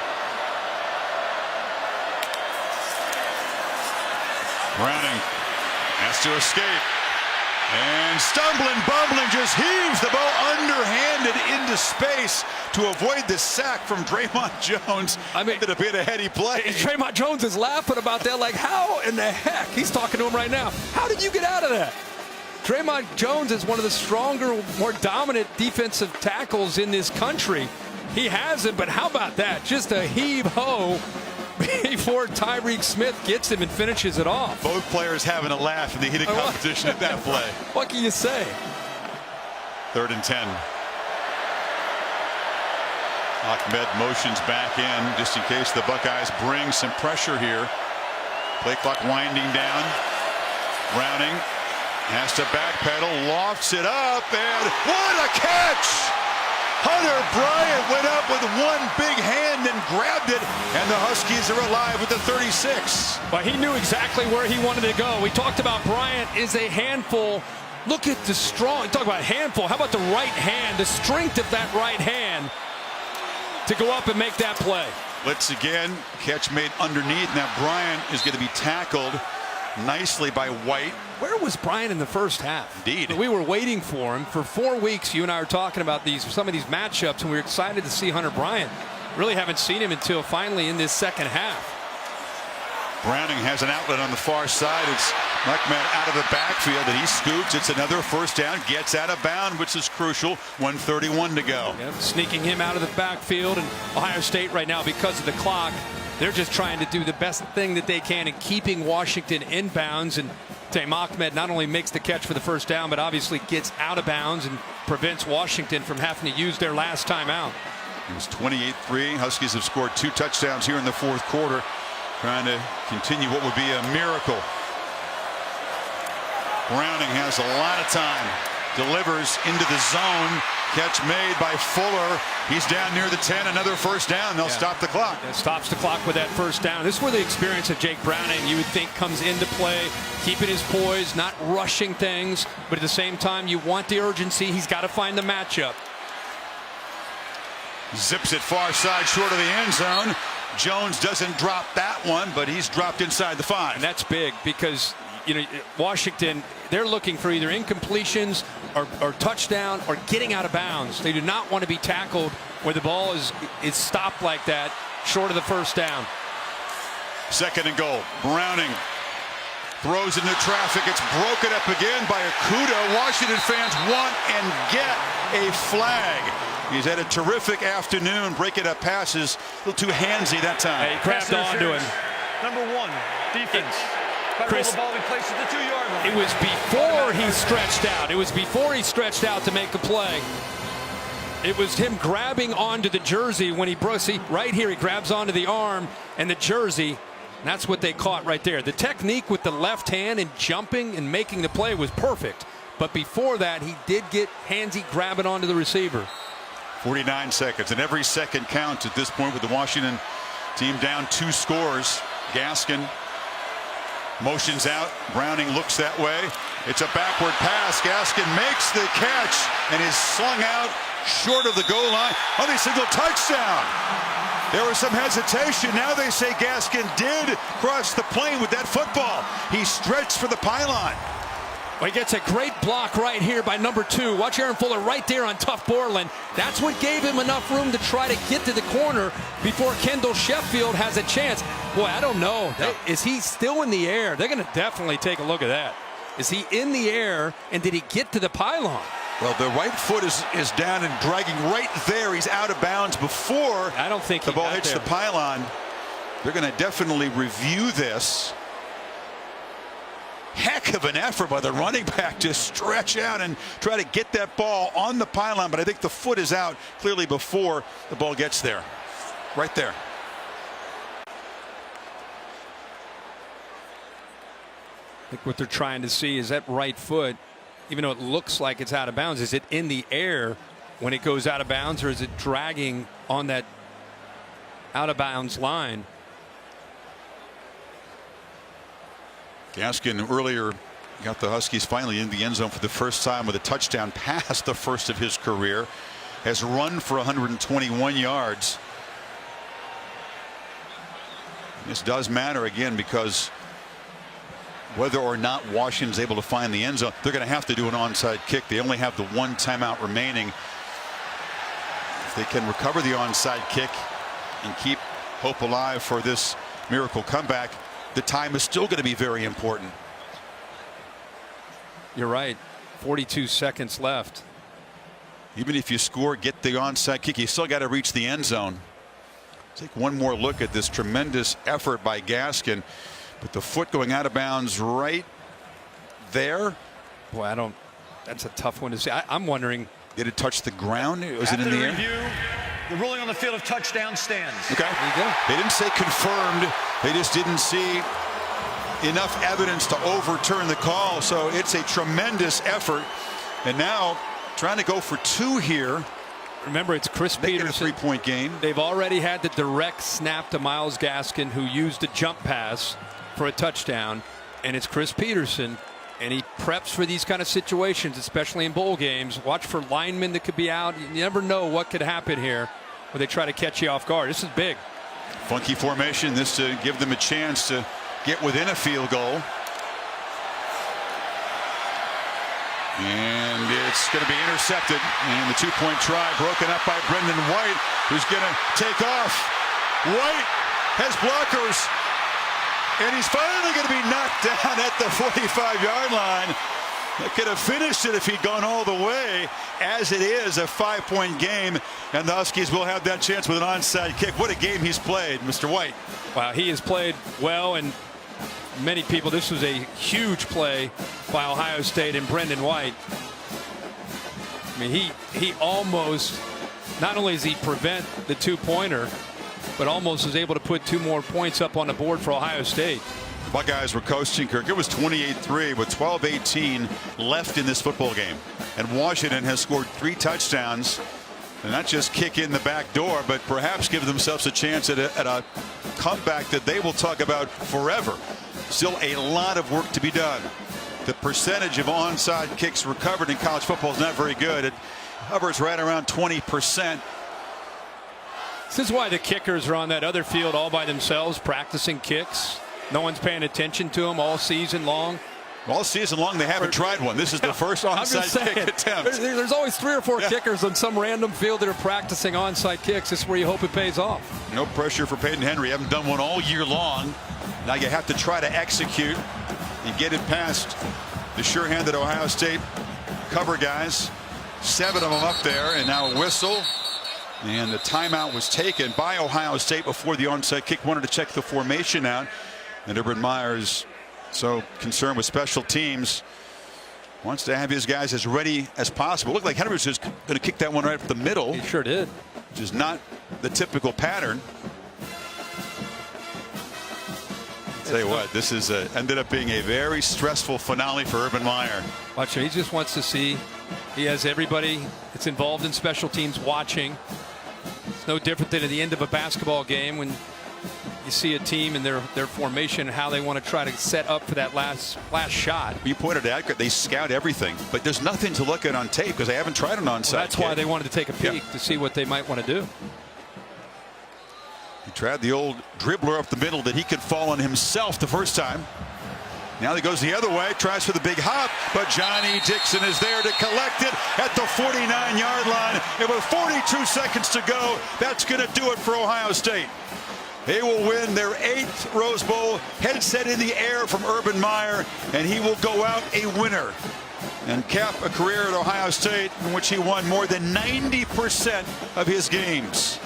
Browning has to escape. And stumbling, bumbling, just heaves the ball underhanded into space to avoid the sack from Draymond Jones. I mean, ended up being a heady play. Draymond Jones is laughing about that, like, how in the heck? He's talking to him right now. How did you get out of that? Draymond Jones is one of the stronger, more dominant defensive tackles in this country. He has it, but how about that? Just a heave-ho before Tyreek Smith gets him and finishes it off. Both players having a laugh in the heated competition at that play. What can you say? 3rd and 10. Ahmed motions back in just in case the Buckeyes bring some pressure here. Play clock winding down. Browning has to backpedal, lofts it up, and what a catch! Hunter Bryant went up with one big hand and grabbed it, and the Huskies are alive with the 36. Well, he knew exactly where he wanted to go. We talked about Bryant is a handful. Look at the strong, talk about handful. How about the right hand, the strength of that right hand to go up and make that play. Blitz again, catch made underneath. Now Bryant is going to be tackled nicely by White. Where was Bryant in the first half? Indeed. We were waiting for him for 4 weeks. You and I were talking about some of these matchups, and we were excited to see Hunter Bryant. Really haven't seen him until finally in this second half. Browning has an outlet on the far side. It's Ahmed out of the backfield, and he scoops. It's another first down. Gets out of bounds, which is crucial. 1:31 to go. Yep, sneaking him out of the backfield, and Ohio State right now, because of the clock, they're just trying to do the best thing that they can in keeping Washington inbounds. And Taim Ahmed not only makes the catch for the first down, but obviously gets out of bounds and prevents Washington from having to use their last timeout. It was 28-3. Huskies have scored 2 touchdowns here in the fourth quarter, trying to continue what would be a miracle. Browning has a lot of time. Delivers into the zone. Catch made by Fuller. He's down near the 10. Another first down. They'll stop the clock. It stops the clock with that first down. This is where the experience of Jake Browning, you would think, comes into play. Keeping his poise, not rushing things, but at the same time, you want the urgency. He's got to find the matchup. Zips it far side, short of the end zone. Jones doesn't drop that one, but he's dropped inside the 5. And that's big because, Washington, they're looking for either incompletions or touchdown or getting out of bounds. They do not want to be tackled where the ball is stopped like that, short of the first down. 2nd and goal. Browning throws into traffic. It's broken up again by Okudah. Washington fans want and get a flag. He's had a terrific afternoon breaking up passes. A little too handsy that time. He grabbed onto him. Number 1, defense. Chris, the ball he places the 2-yard line. It was before he stretched out. It was before he stretched out to make a play. It was him grabbing onto the jersey when he broke. See, right here, he grabs onto the arm and the jersey. And that's what they caught right there. The technique with the left hand and jumping and making the play was perfect. But before that, he did get handsy grabbing onto the receiver. 49 seconds, and every second counts at this point with the Washington team down 2 scores. Gaskin motions out. Browning looks that way. It's a backward pass. Gaskin makes the catch and is slung out short of the goal line. Oh, they signal touchdown. There was some hesitation. Now they say Gaskin did cross the plane with that football. He stretched for the pylon. Well, he gets a great block right here by number 2. Watch Aaron Fuller right there on Tough Borland. That's what gave him enough room to try to get to the corner before Kendall Sheffield has a chance. Boy, I don't know. Is he still in the air? They're going to definitely take a look at that. Is he in the air, and did he get to the pylon? Well, the right foot is down and dragging right there. He's out of bounds before I don't think the ball hits the pylon. They're going to definitely review this. Heck of an effort by the running back to stretch out and try to get that ball on the pylon, but I think the foot is out clearly before the ball gets there. Right there. I think what they're trying to see is that right foot, even though it looks like it's out of bounds, is it in the air when it goes out of bounds, or is it dragging on that out of bounds line? Gaskin earlier got the Huskies finally in the end zone for the first time with a touchdown pass, the first of his career. Has run for 121 yards. This does matter again because whether or not Washington's able to find the end zone, they're going to have to do an onside kick. They only have the 1 timeout remaining. If they can recover the onside kick and keep hope alive for this miracle comeback, the time is still going to be very important. You're right. 42 seconds left. Even if you score, get the onside kick, you still got to reach the end zone. Take one more look at this tremendous effort by Gaskin, but the foot going out of bounds right there. Boy, I don't. That's a tough one to see. I'm wondering, did it touch the ground? Was it in the air? Review, the ruling on the field of touchdown stands. Okay. There you go. They didn't say confirmed. They just didn't see enough evidence to overturn the call. So it's a tremendous effort. And now trying to go for 2 here. Remember, it's Chris Peterson. A 3-point game. They've already had the direct snap to Myles Gaskin, who used a jump pass for a touchdown. And it's Chris Peterson. And he preps for these kind of situations, especially in bowl games. Watch for linemen that could be out. You never know what could happen here when they try to catch you off guard. This is big. Funky formation. This to give them a chance to get within a field goal. And it's going to be intercepted. And the 2-point try broken up by Brendan White, who's going to take off. White has blockers. And he's finally going to be knocked down at the 45-yard line. They could have finished it if he'd gone all the way. As it is, a 5-point game, and the Huskies will have that chance with an onside kick. What a game he's played, Mr. White. Wow, he has played well, and many people, this was a huge play by Ohio State and Brendan White. I mean, he almost, not only does he prevent the 2-pointer, but almost was able to put 2 more points up on the board for Ohio State. Buckeyes were coasting, Kirk. It was 28-3 with 12:18 left in this football game. And Washington has scored 3 touchdowns. And not just kick in the back door, but perhaps give themselves a chance at a comeback that they will talk about forever. Still a lot of work to be done. The percentage of onside kicks recovered in college football is not very good. It hovers right around 20%. This is why the kickers are on that other field all by themselves practicing kicks. No one's paying attention to them all season long. All season long they haven't tried one. This is the first onside kick attempt. There's always 3 or 4 kickers on some random field that are practicing onside kicks. This is where you hope it pays off. No pressure for Peyton Henry. Haven't done one all year long. Now you have to try to execute and get it past the sure-handed Ohio State cover guys. 7 of them up there, and now a whistle. And the timeout was taken by Ohio State before the onside kick. Wanted to check the formation out. And Urban Meyer is so concerned with special teams. Wants to have his guys as ready as possible. Looked like Henry was just going to kick that one right up the middle. He sure did. Which is not the typical pattern. Tell you what, this is ended up being a very stressful finale for Urban Meyer. Watch, he just wants to see He has everybody that's involved in special teams watching. It's no different than at the end of a basketball game when you see a team and their formation and how they want to try to set up for that last shot. You pointed out they scout everything, but there's nothing to look at on tape because they haven't tried an onside. Well, that's why they wanted to take a peek to see what they might want to do. He tried the old dribbler up the middle that he could fall on himself the first time. Now he goes the other way, tries for the big hop, but Johnny Dixon is there to collect it at the 49-yard line. And with 42 seconds to go, that's going to do it for Ohio State. They will win their 8th Rose Bowl, headset in the air from Urban Meyer, and he will go out a winner and cap a career at Ohio State in which he won more than 90% of his games.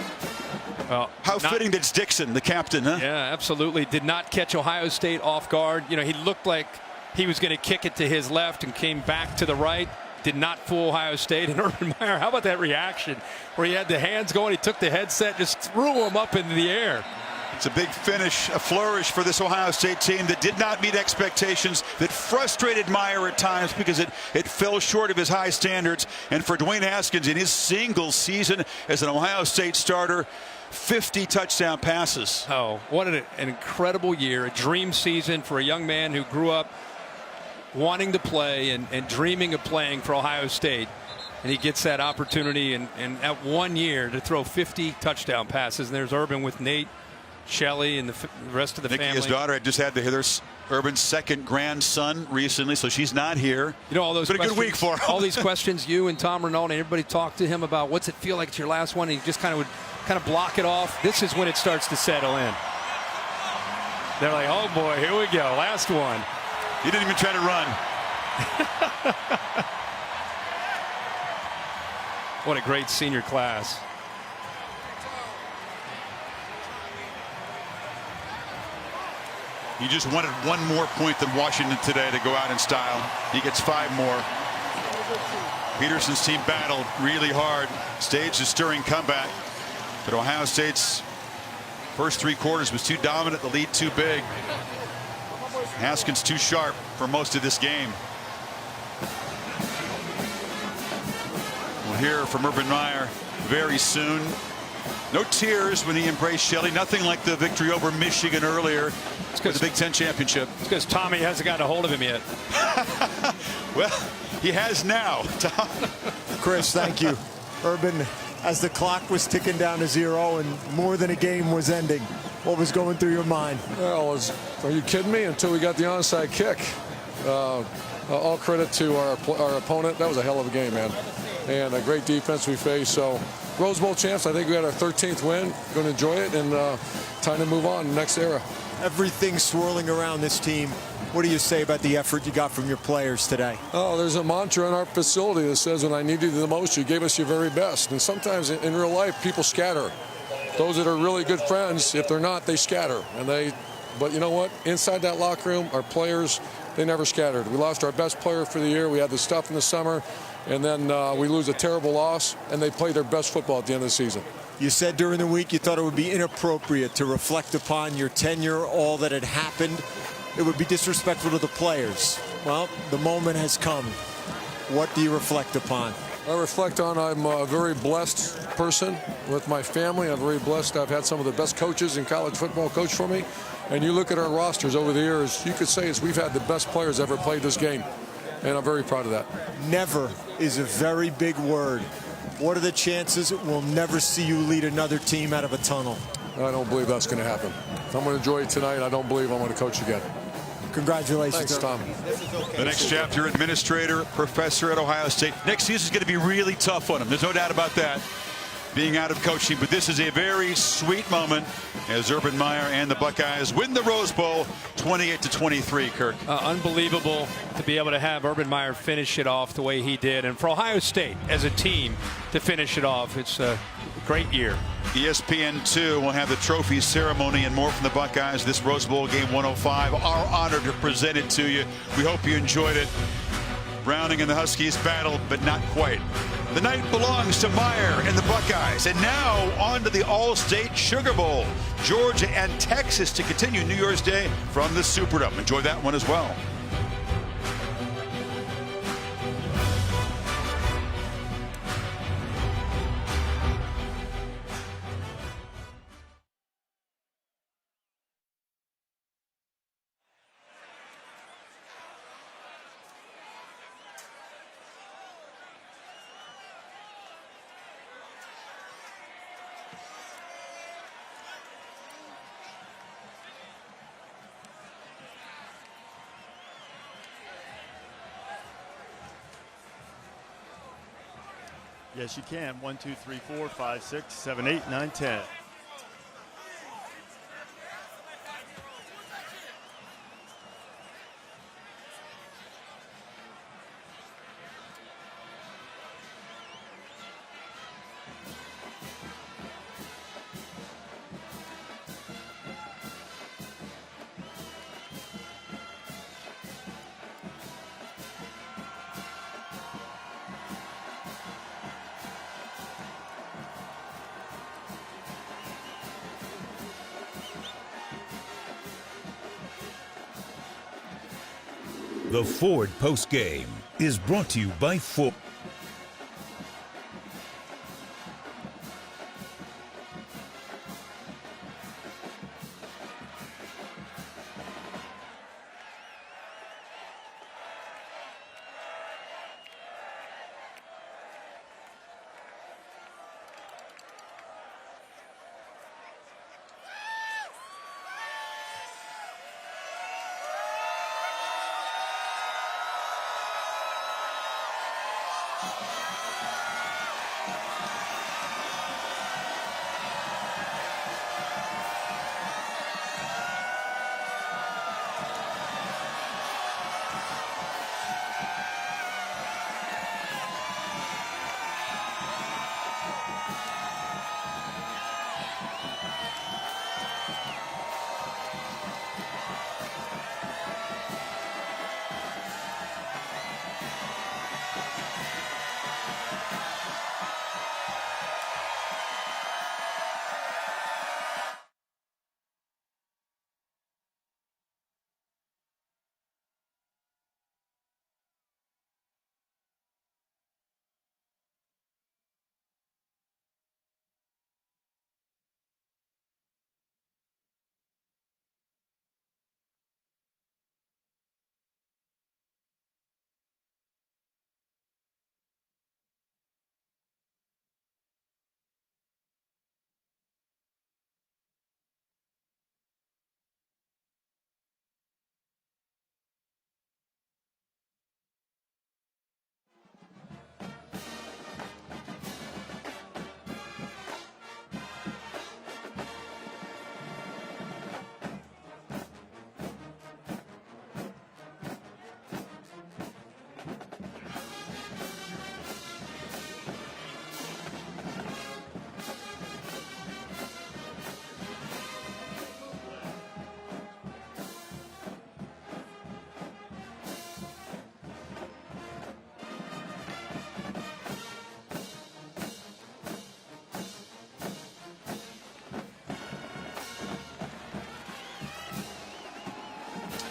Well, how fitting that's Dixon, the captain, huh? Yeah, absolutely. Did not catch Ohio State off guard. You know, he looked like he was going to kick it to his left and came back to the right. Did not fool Ohio State. And Urban Meyer, how about that reaction where he had the hands going, he took the headset, just threw him up into the air. It's a big finish, a flourish for this Ohio State team that did not meet expectations, that frustrated Meyer at times because it fell short of his high standards. And for Dwayne Haskins in his single season as an Ohio State starter, 50 touchdown passes. Oh, what an incredible year, a dream season for a young man who grew up wanting to play and dreaming of playing for Ohio State. And he gets that opportunity and at 1 year to throw 50 touchdown passes. And there's Urban with Nate, Shelley, and the rest of the family. His daughter, I just had to hear there's Urban's second grandson recently, so she's not here. You know, all those been a good week for him. All these questions, you and Tom Rinaldi, and everybody talked to him about what's it feel like it's your last one. And he just kind of block it off. This is when it starts to settle in. They're like, oh boy, here we go, last one. He didn't even try to run. What a great senior class. He just wanted one more point than Washington today to go out in style. He gets 5 more. Peterson's team battled really hard, staged a stirring comeback. But Ohio State's first 3 quarters was too dominant, the lead too big. Haskins too sharp for most of this game. We'll hear from Urban Meyer very soon. No tears when he embraced Shelley. Nothing like the victory over Michigan earlier for the Big Ten championship. It's because Tommy hasn't gotten a hold of him yet. Well, he has now, Tom. Chris, thank you. Urban, as the clock was ticking down to 0 and more than a game was ending, what was going through your mind? Well, are you kidding me? Until we got the onside kick. All credit to our opponent. That was a hell of a game, man. And a great defense we faced. So Rose Bowl champs, I think we had our 13th win. Going to enjoy it, and time to move on, next era. Everything swirling around this team. What do you say about the effort you got from your players today? Oh, there's a mantra in our facility that says, when I needed you the most, you gave us your very best. And sometimes in real life, people scatter. Those that are really good friends, if they're not, they scatter. But you know what? Inside that locker room, our players, they never scattered. We lost our best player for the year. We had the stuff in the summer. And then we lose a terrible loss, and they play their best football at the end of the season. You said during the week you thought it would be inappropriate to reflect upon your tenure, all that had happened. It would be disrespectful to the players. Well, the moment has come. What do you reflect upon? I reflect on I'm a very blessed person with my family. I'm very blessed. I've had some of the best coaches in college football coach for me. And you look at our rosters over the years, you could say we've had the best players ever played this game. And I'm very proud of that. Never is a very big word. What are the chances we'll never see you lead another team out of a tunnel? I don't believe that's going to happen. If I'm going to enjoy it tonight, I don't believe I'm going to coach again. Congratulations. Thanks, Tom. The next chapter, administrator, professor at Ohio State. Next season is going to be really tough on him. There's no doubt about that, being out of coaching. But this is a very sweet moment as Urban Meyer and the Buckeyes win the Rose Bowl 28-23, Kirk. Unbelievable to be able to have Urban Meyer finish it off the way he did. And for Ohio State as a team to finish it off, it's a great year. ESPN2 will have the trophy ceremony and more from the Buckeyes. This Rose Bowl game 105. Our honor to present it to you. We hope you enjoyed it. Browning and the Huskies battled, but not quite. The night belongs to Meyer and the Buckeyes. And now on to the All-State Sugar Bowl. Georgia and Texas to continue New Year's Day from the Superdome. Enjoy that one as well. Yes, you can. 1, 2, 3, 4, 5, 6, 7, 8, 9, 10. The Ford postgame is brought to you by Ford.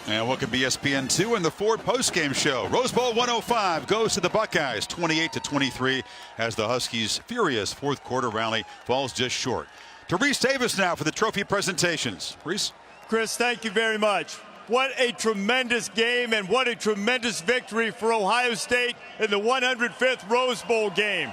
And welcome ESPN2 and the Ford postgame show. Rose Bowl 105 goes to the Buckeyes 28-23 as the Huskies' furious fourth quarter rally falls just short. To Reese Davis now for the trophy presentations. Reese? Chris, thank you very much. What a tremendous game and what a tremendous victory for Ohio State in the 105th Rose Bowl game.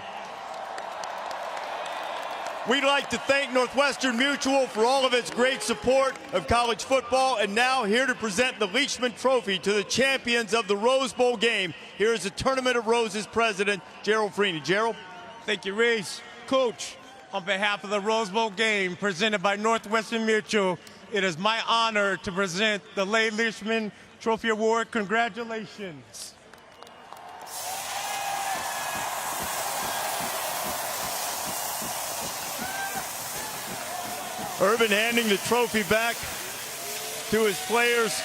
We'd like to thank Northwestern Mutual for all of its great support of college football, and now here to present the Leachman Trophy to the champions of the Rose Bowl game. Here is the Tournament of Roses president, Gerald Freeney. Gerald? Thank you, Reese. Coach, on behalf of the Rose Bowl game presented by Northwestern Mutual, it is my honor to present the Lay Leachman Trophy Award. Congratulations. Urban handing the trophy back to his players.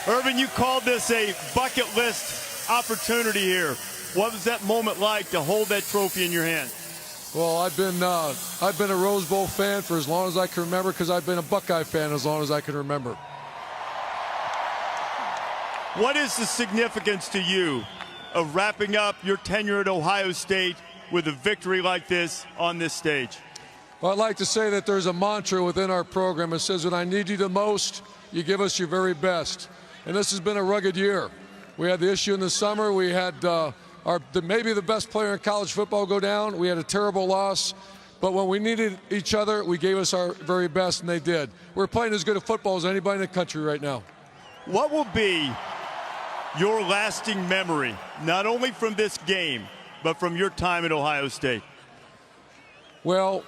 Urban, you called this a bucket list opportunity here. What was that moment like to hold that trophy in your hand? Well, I've been a Rose Bowl fan for as long as I can remember, because I've been a Buckeye fan as long as I can remember. What is the significance to you of wrapping up your tenure at Ohio State with a victory like this on this stage? Well, I'd like to say that there's a mantra within our program. It says, when I need you the most, you give us your very best. And this has been a rugged year. We had the issue in the summer. We had maybe the best player in college football go down. We had a terrible loss. But when we needed each other, we gave us our very best, and they did. We're playing as good a football as anybody in the country right now. What will be your lasting memory, not only from this game, but from your time at Ohio State. Well,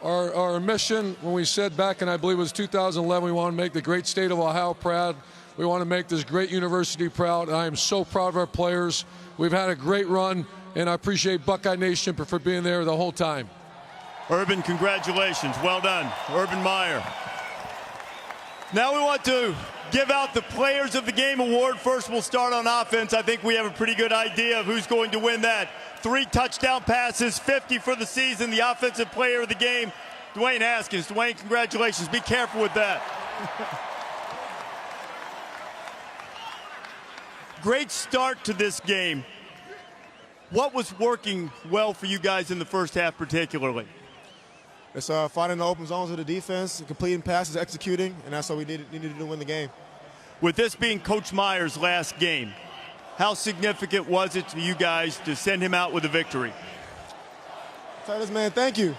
our mission, when we said back in, I believe it was 2011, we want to make the great state of Ohio proud. We want to make this great university proud. I am so proud of our players. We've had a great run, and I appreciate Buckeye Nation for being there the whole time. Urban, congratulations. Well done. Urban Meyer. Now we want to give out the Players of the Game award. First, we'll start on offense. I think we have a pretty good idea of who's going to win that. 3 touchdown passes, 50 for the season, the offensive player of the game, Dwayne Haskins. Dwayne, congratulations. Be careful with that. Great start to this game. What was working well for you guys in the first half particularly? It's finding the open zones of the defense, completing passes, executing, and that's what we needed to do to win the game. With this being Coach Meyer's last game, how significant was it to you guys to send him out with a victory? Tell this man, thank you.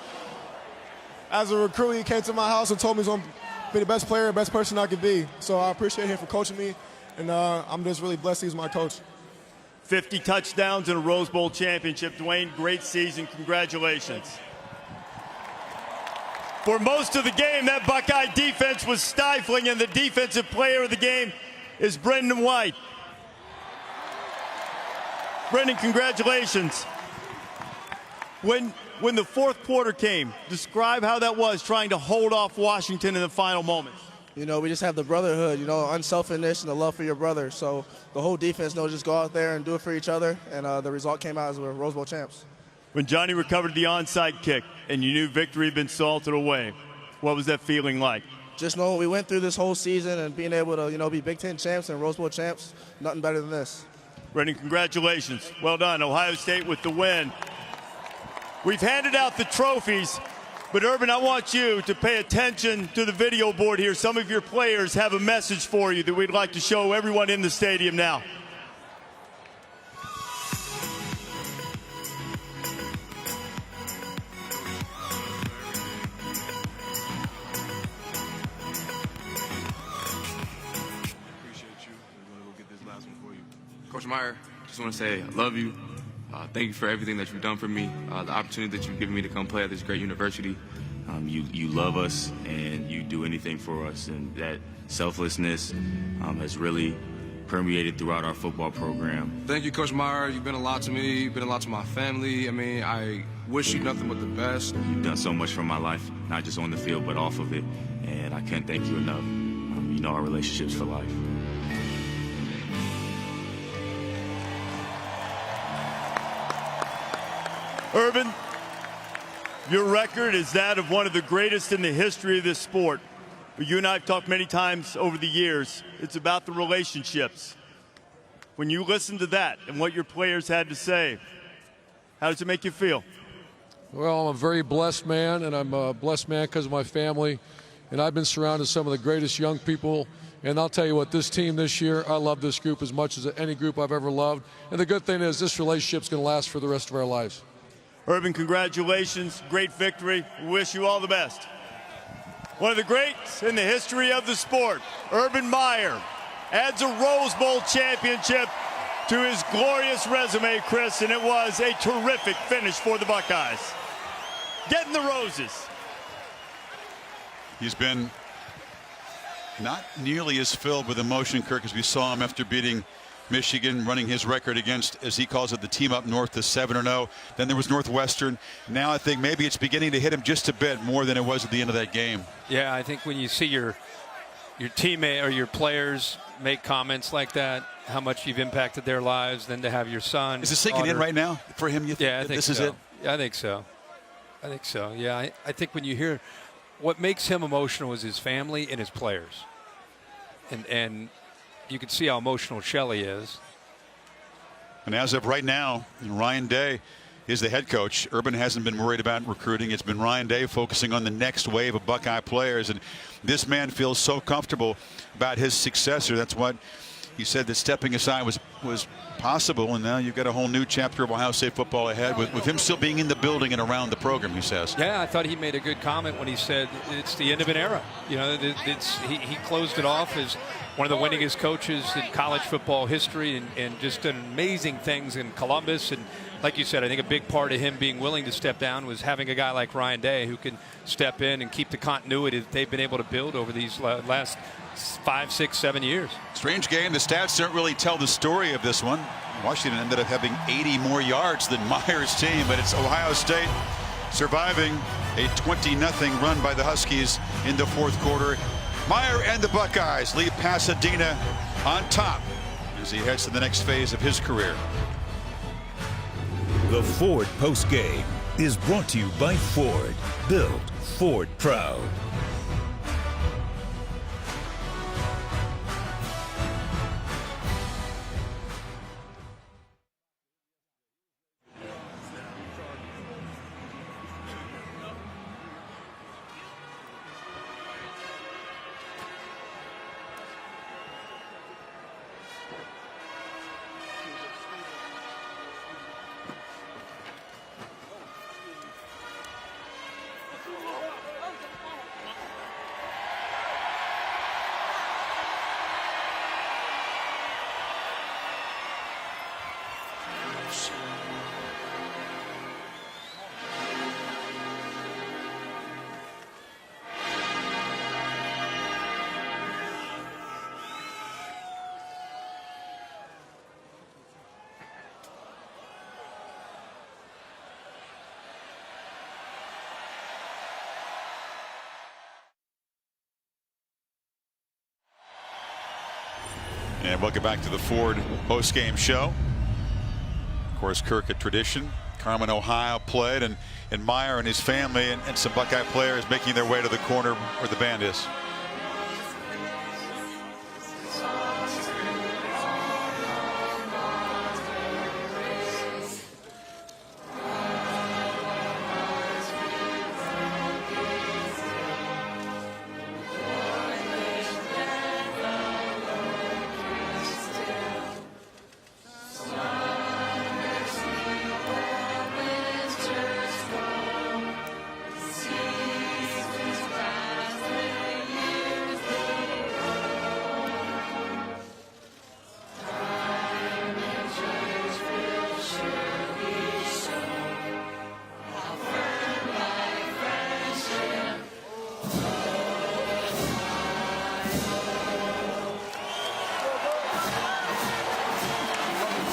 As a recruit, he came to my house and told me he's going to be the best player, best person I could be. So I appreciate him for coaching me, and I'm just really blessed he's my coach. 50 touchdowns in a Rose Bowl championship. Dwayne, great season. Congratulations. For most of the game, that Buckeye defense was stifling, and the defensive player of the game is Brendan White. Brendan, congratulations. When the fourth quarter came, describe how that was trying to hold off Washington in the final moments. You know, we just have the brotherhood, you know, unselfishness and the love for your brother. So the whole defense knows just go out there and do it for each other, and the result came out as we're Rose Bowl champs. When Johnny recovered the onside kick and you knew victory had been salted away, what was that feeling like? Just knowing we went through this whole season and being able to, you know, be Big Ten champs and Rose Bowl champs, nothing better than this. Brendan, congratulations. Well done. Ohio State with the win. We've handed out the trophies, but Urban, I want you to pay attention to the video board here. Some of your players have a message for you that we'd like to show everyone in the stadium now. Coach Meyer, just want to say I love you. Thank you for everything that you've done for me, the opportunity that you've given me to come play at this great university. You love us and you do anything for us, and that selflessness has really permeated throughout our football program. Thank you, Coach Meyer. You've been a lot to me. You've been a lot to my family. I mean, I wish you nothing but the best. You've done so much for my life, not just on the field, but off of it, and I can't thank you enough. You know our relationship's for life. Urban, your record is that of one of the greatest in the history of this sport. But you and I have talked many times over the years. It's about the relationships. When you listen to that and what your players had to say, how does it make you feel? Well, I'm a very blessed man, and I'm a blessed man because of my family. And I've been surrounded with some of the greatest young people. And I'll tell you what, this team this year, I love this group as much as any group I've ever loved. And the good thing is this relationship's going to last for the rest of our lives. Urban, congratulations. Great victory. We wish you all the best. One of the greats in the history of the sport, Urban Meyer, adds a Rose Bowl championship to his glorious resume, Chris, and it was a terrific finish for the Buckeyes. Getting the roses. He's been not nearly as filled with emotion, Kirk, as we saw him after beating Michigan, running his record against, as he calls it, the team up north to 7-0. Then there was Northwestern. Now I think maybe it's beginning to hit him just a bit more than it was at the end of that game. Yeah, I think when you see your teammate or your players make comments like that, how much you've impacted their lives, then to have your son. Is it sinking in right now for him? You think I think this so. is it? Yeah, I think so. I think so. Yeah, I think when you hear what makes him emotional is his family and his players. And you can see how emotional Shelley is. And as of right now, Ryan Day is the head coach. Urban hasn't been worried about recruiting. It's been Ryan Day focusing on the next wave of Buckeye players. And this man feels so comfortable about his successor. That's what he said, that stepping aside was was possible, and now you've got a whole new chapter of Ohio State football ahead with him still being in the building and around the program, he says. Yeah, I thought he made a good comment when he said it's the end of an era. You know, he closed it off as one of the winningest coaches in college football history, and just done amazing things in Columbus. And like you said, I think a big part of him being willing to step down was having a guy like Ryan Day who can step in and keep the continuity that they've been able to build over these last 5, 6, 7 years. Strange game. The stats don't really tell the story of this one. Washington ended up having 80 more yards than Meyer's team, but it's Ohio State surviving a 20-0 run by the Huskies in the fourth quarter. Meyer and the Buckeyes leave Pasadena on top as he heads to the next phase of his career. The Ford postgame is brought to you by Ford. Built Ford proud. And welcome back to the Ford post-game show. Of course, Kirk, a tradition. Carmen, Ohio played, and Meyer and his family and some Buckeye players making their way to the corner where the band is.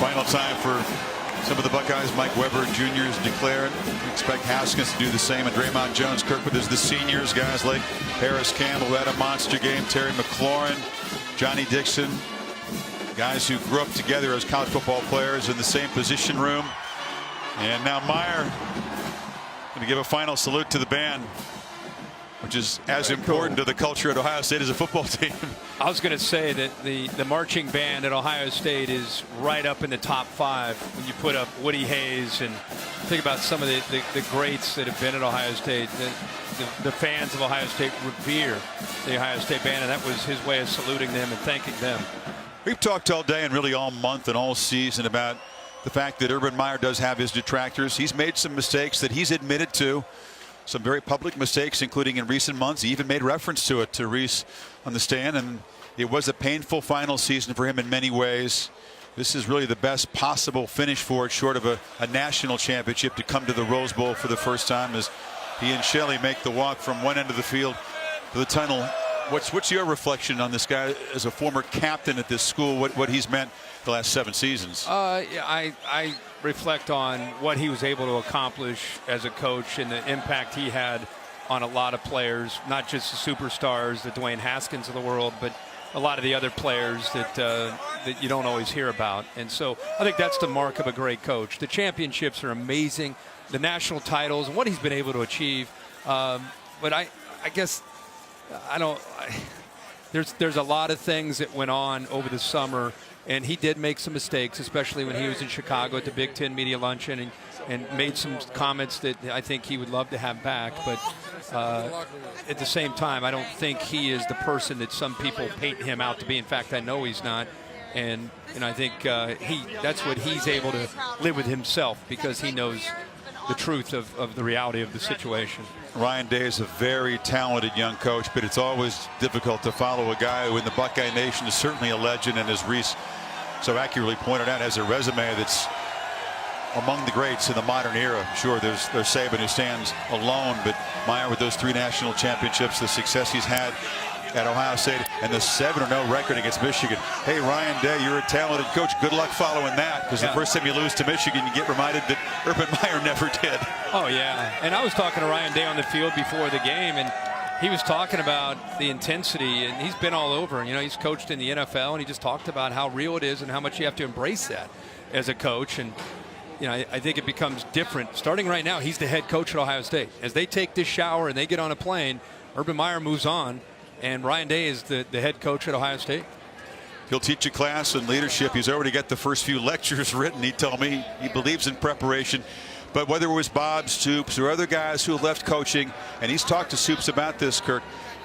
Final time for some of the Buckeyes. Mike Weber Jr. is declared. We expect Haskins to do the same, and Draymond Jones. Kirkwood is the seniors, guys like Harris Campbell, who had a monster game. Terry McLaurin, Johnny Dixon, guys who grew up together as college football players in the same position room. And now Meyer going to give a final salute to the band, which is as important to the culture at Ohio State as a football team. I was going to say that the marching band at Ohio State is right up in the top 5 when you put up Woody Hayes and think about some of the greats that have been at Ohio State. The fans of Ohio State revere the Ohio State band, and that was his way of saluting them and thanking them. We've talked all day and really all month and all season about the fact that Urban Meyer does have his detractors. He's made some mistakes that he's admitted to. Some very public mistakes, including in recent months. He even made reference to it to Reese on the stand, and it was a painful final season for him in many ways. This is really the best possible finish for it, short of a national championship, to come to the Rose Bowl for the first time as he and Shelley make the walk from one end of the field to the tunnel. What's your reflection on this guy as a former captain at this school, what he's meant the last 7 seasons? I reflect on what he was able to accomplish as a coach and the impact he had on a lot of players, not just the superstars, the Dwayne Haskins of the world, but a lot of the other players that you don't always hear about. And so I think that's the mark of a great coach. The championships are amazing, the national titles, and what he's been able to achieve. But I guess there's a lot of things that went on over the summer, and he did make some mistakes, especially when he was in Chicago at the Big Ten Media Luncheon and made some comments that I think he would love to have back. But at the same time, I don't think he is the person that some people paint him out to be. In fact, I know he's not. And I think that's what he's able to live with himself, because he knows the truth of the reality of the situation. Ryan Day is a very talented young coach, but it's always difficult to follow a guy who in the Buckeye Nation is certainly a legend, and as Reese so accurately pointed out, has a resume that's among the greats in the modern era. Sure, there's Saban, who stands alone, but Meyer with those 3 national championships, the success he's had at Ohio State, and the 7-0 record against Michigan. Hey, Ryan Day, you're a talented coach. Good luck following that, because the first time you lose to Michigan, you get reminded that Urban Meyer never did. Oh, yeah. And I was talking to Ryan Day on the field before the game, and he was talking about the intensity, and he's been all over. He's coached in the NFL, and he just talked about how real it is and how much you have to embrace that as a coach. And I think it becomes different. Starting right now, he's the head coach at Ohio State. As they take this shower and they get on a plane, Urban Meyer moves on, and Ryan Day is the head coach at Ohio State. He'll teach a class in leadership. He's already got the first few lectures written. He told me he believes in preparation. But whether it was Bob Stoops or other guys who left coaching, and he's talked to Stoops about this, Kirk,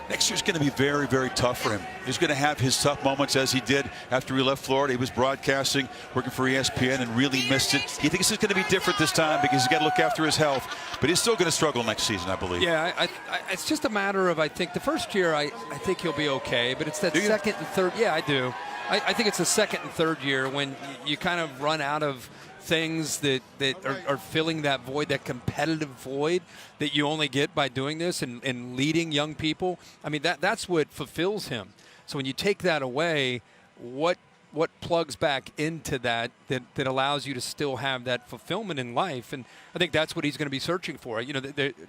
next year's going to be very, very tough for him. He's going to have his tough moments, as he did after he left Florida. He was broadcasting, working for ESPN, and really missed it. He thinks it's going to be different this time because he's got to look after his health. But he's still going to struggle next season, I believe. Yeah, it's just a matter of, I think, the first year, I think he'll be okay. But it's that second and third. Yeah, I do. I think it's the second and third year when you kind of run out of things that are filling that void, that competitive void that you only get by doing this and leading young people. I mean, that's what fulfills him. So when you take that away, what plugs back into that allows you to still have that fulfillment in life? And I think that's what he's going to be searching for.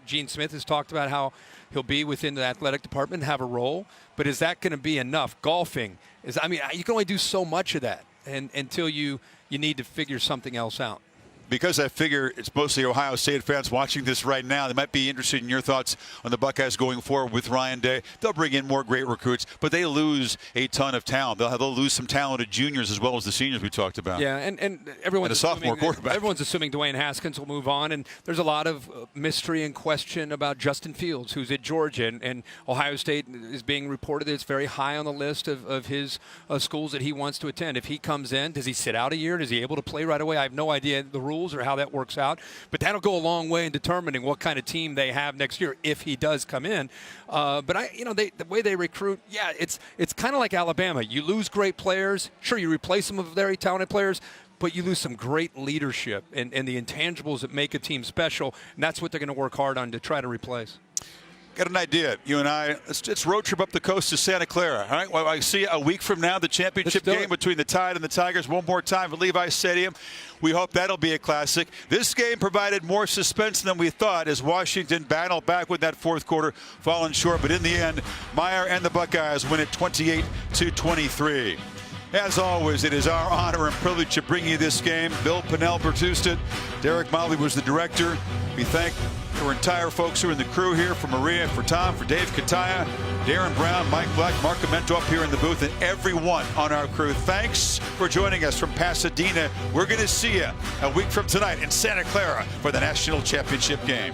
Gene Smith has talked about how he'll be within the athletic department and have a role, but is that going to be enough? Golfing you can only do so much of that until you need to figure something else out. Because I figure it's mostly Ohio State fans watching this right now, they might be interested in your thoughts on the Buckeyes going forward with Ryan Day. They'll bring in more great recruits, but they lose a ton of talent. They'll lose some talented juniors as well as the seniors we talked about. Yeah, and everyone's a sophomore quarterback. Everyone's assuming Dwayne Haskins will move on, and there's a lot of mystery and question about Justin Fields, who's at Georgia, and Ohio State is being reported that it's very high on the list of his schools that he wants to attend. If he comes in, does he sit out a year? Is he able to play right away? I have no idea the rules or how that works out, but that'll go a long way in determining what kind of team they have next year if he does come in. But the way they recruit, it's kind of like Alabama. You lose great players, sure, you replace them with very talented players, but you lose some great leadership and the intangibles that make a team special, and that's what they're going to work hard on to try to replace. Got an idea, you and I. Let's road trip up the coast to Santa Clara. All right. Well, I see a week from now the championship game between the Tide and the Tigers. One more time at Levi Stadium. We hope that'll be a classic. This game provided more suspense than we thought as Washington battled back with that fourth quarter, falling short. But in the end, Meyer and the Buckeyes win it 28-23. As always, it is our honor and privilege to bring you this game. Bill Pinnell produced it. Derek Motley was the director. We thank our entire folks who are in the crew here, for Maria, for Tom, for Dave Kataya, Darren Brown, Mike Black, Mark Amento up here in the booth, and everyone on our crew. Thanks for joining us from Pasadena. We're going to see you a week from tonight in Santa Clara for the national championship game.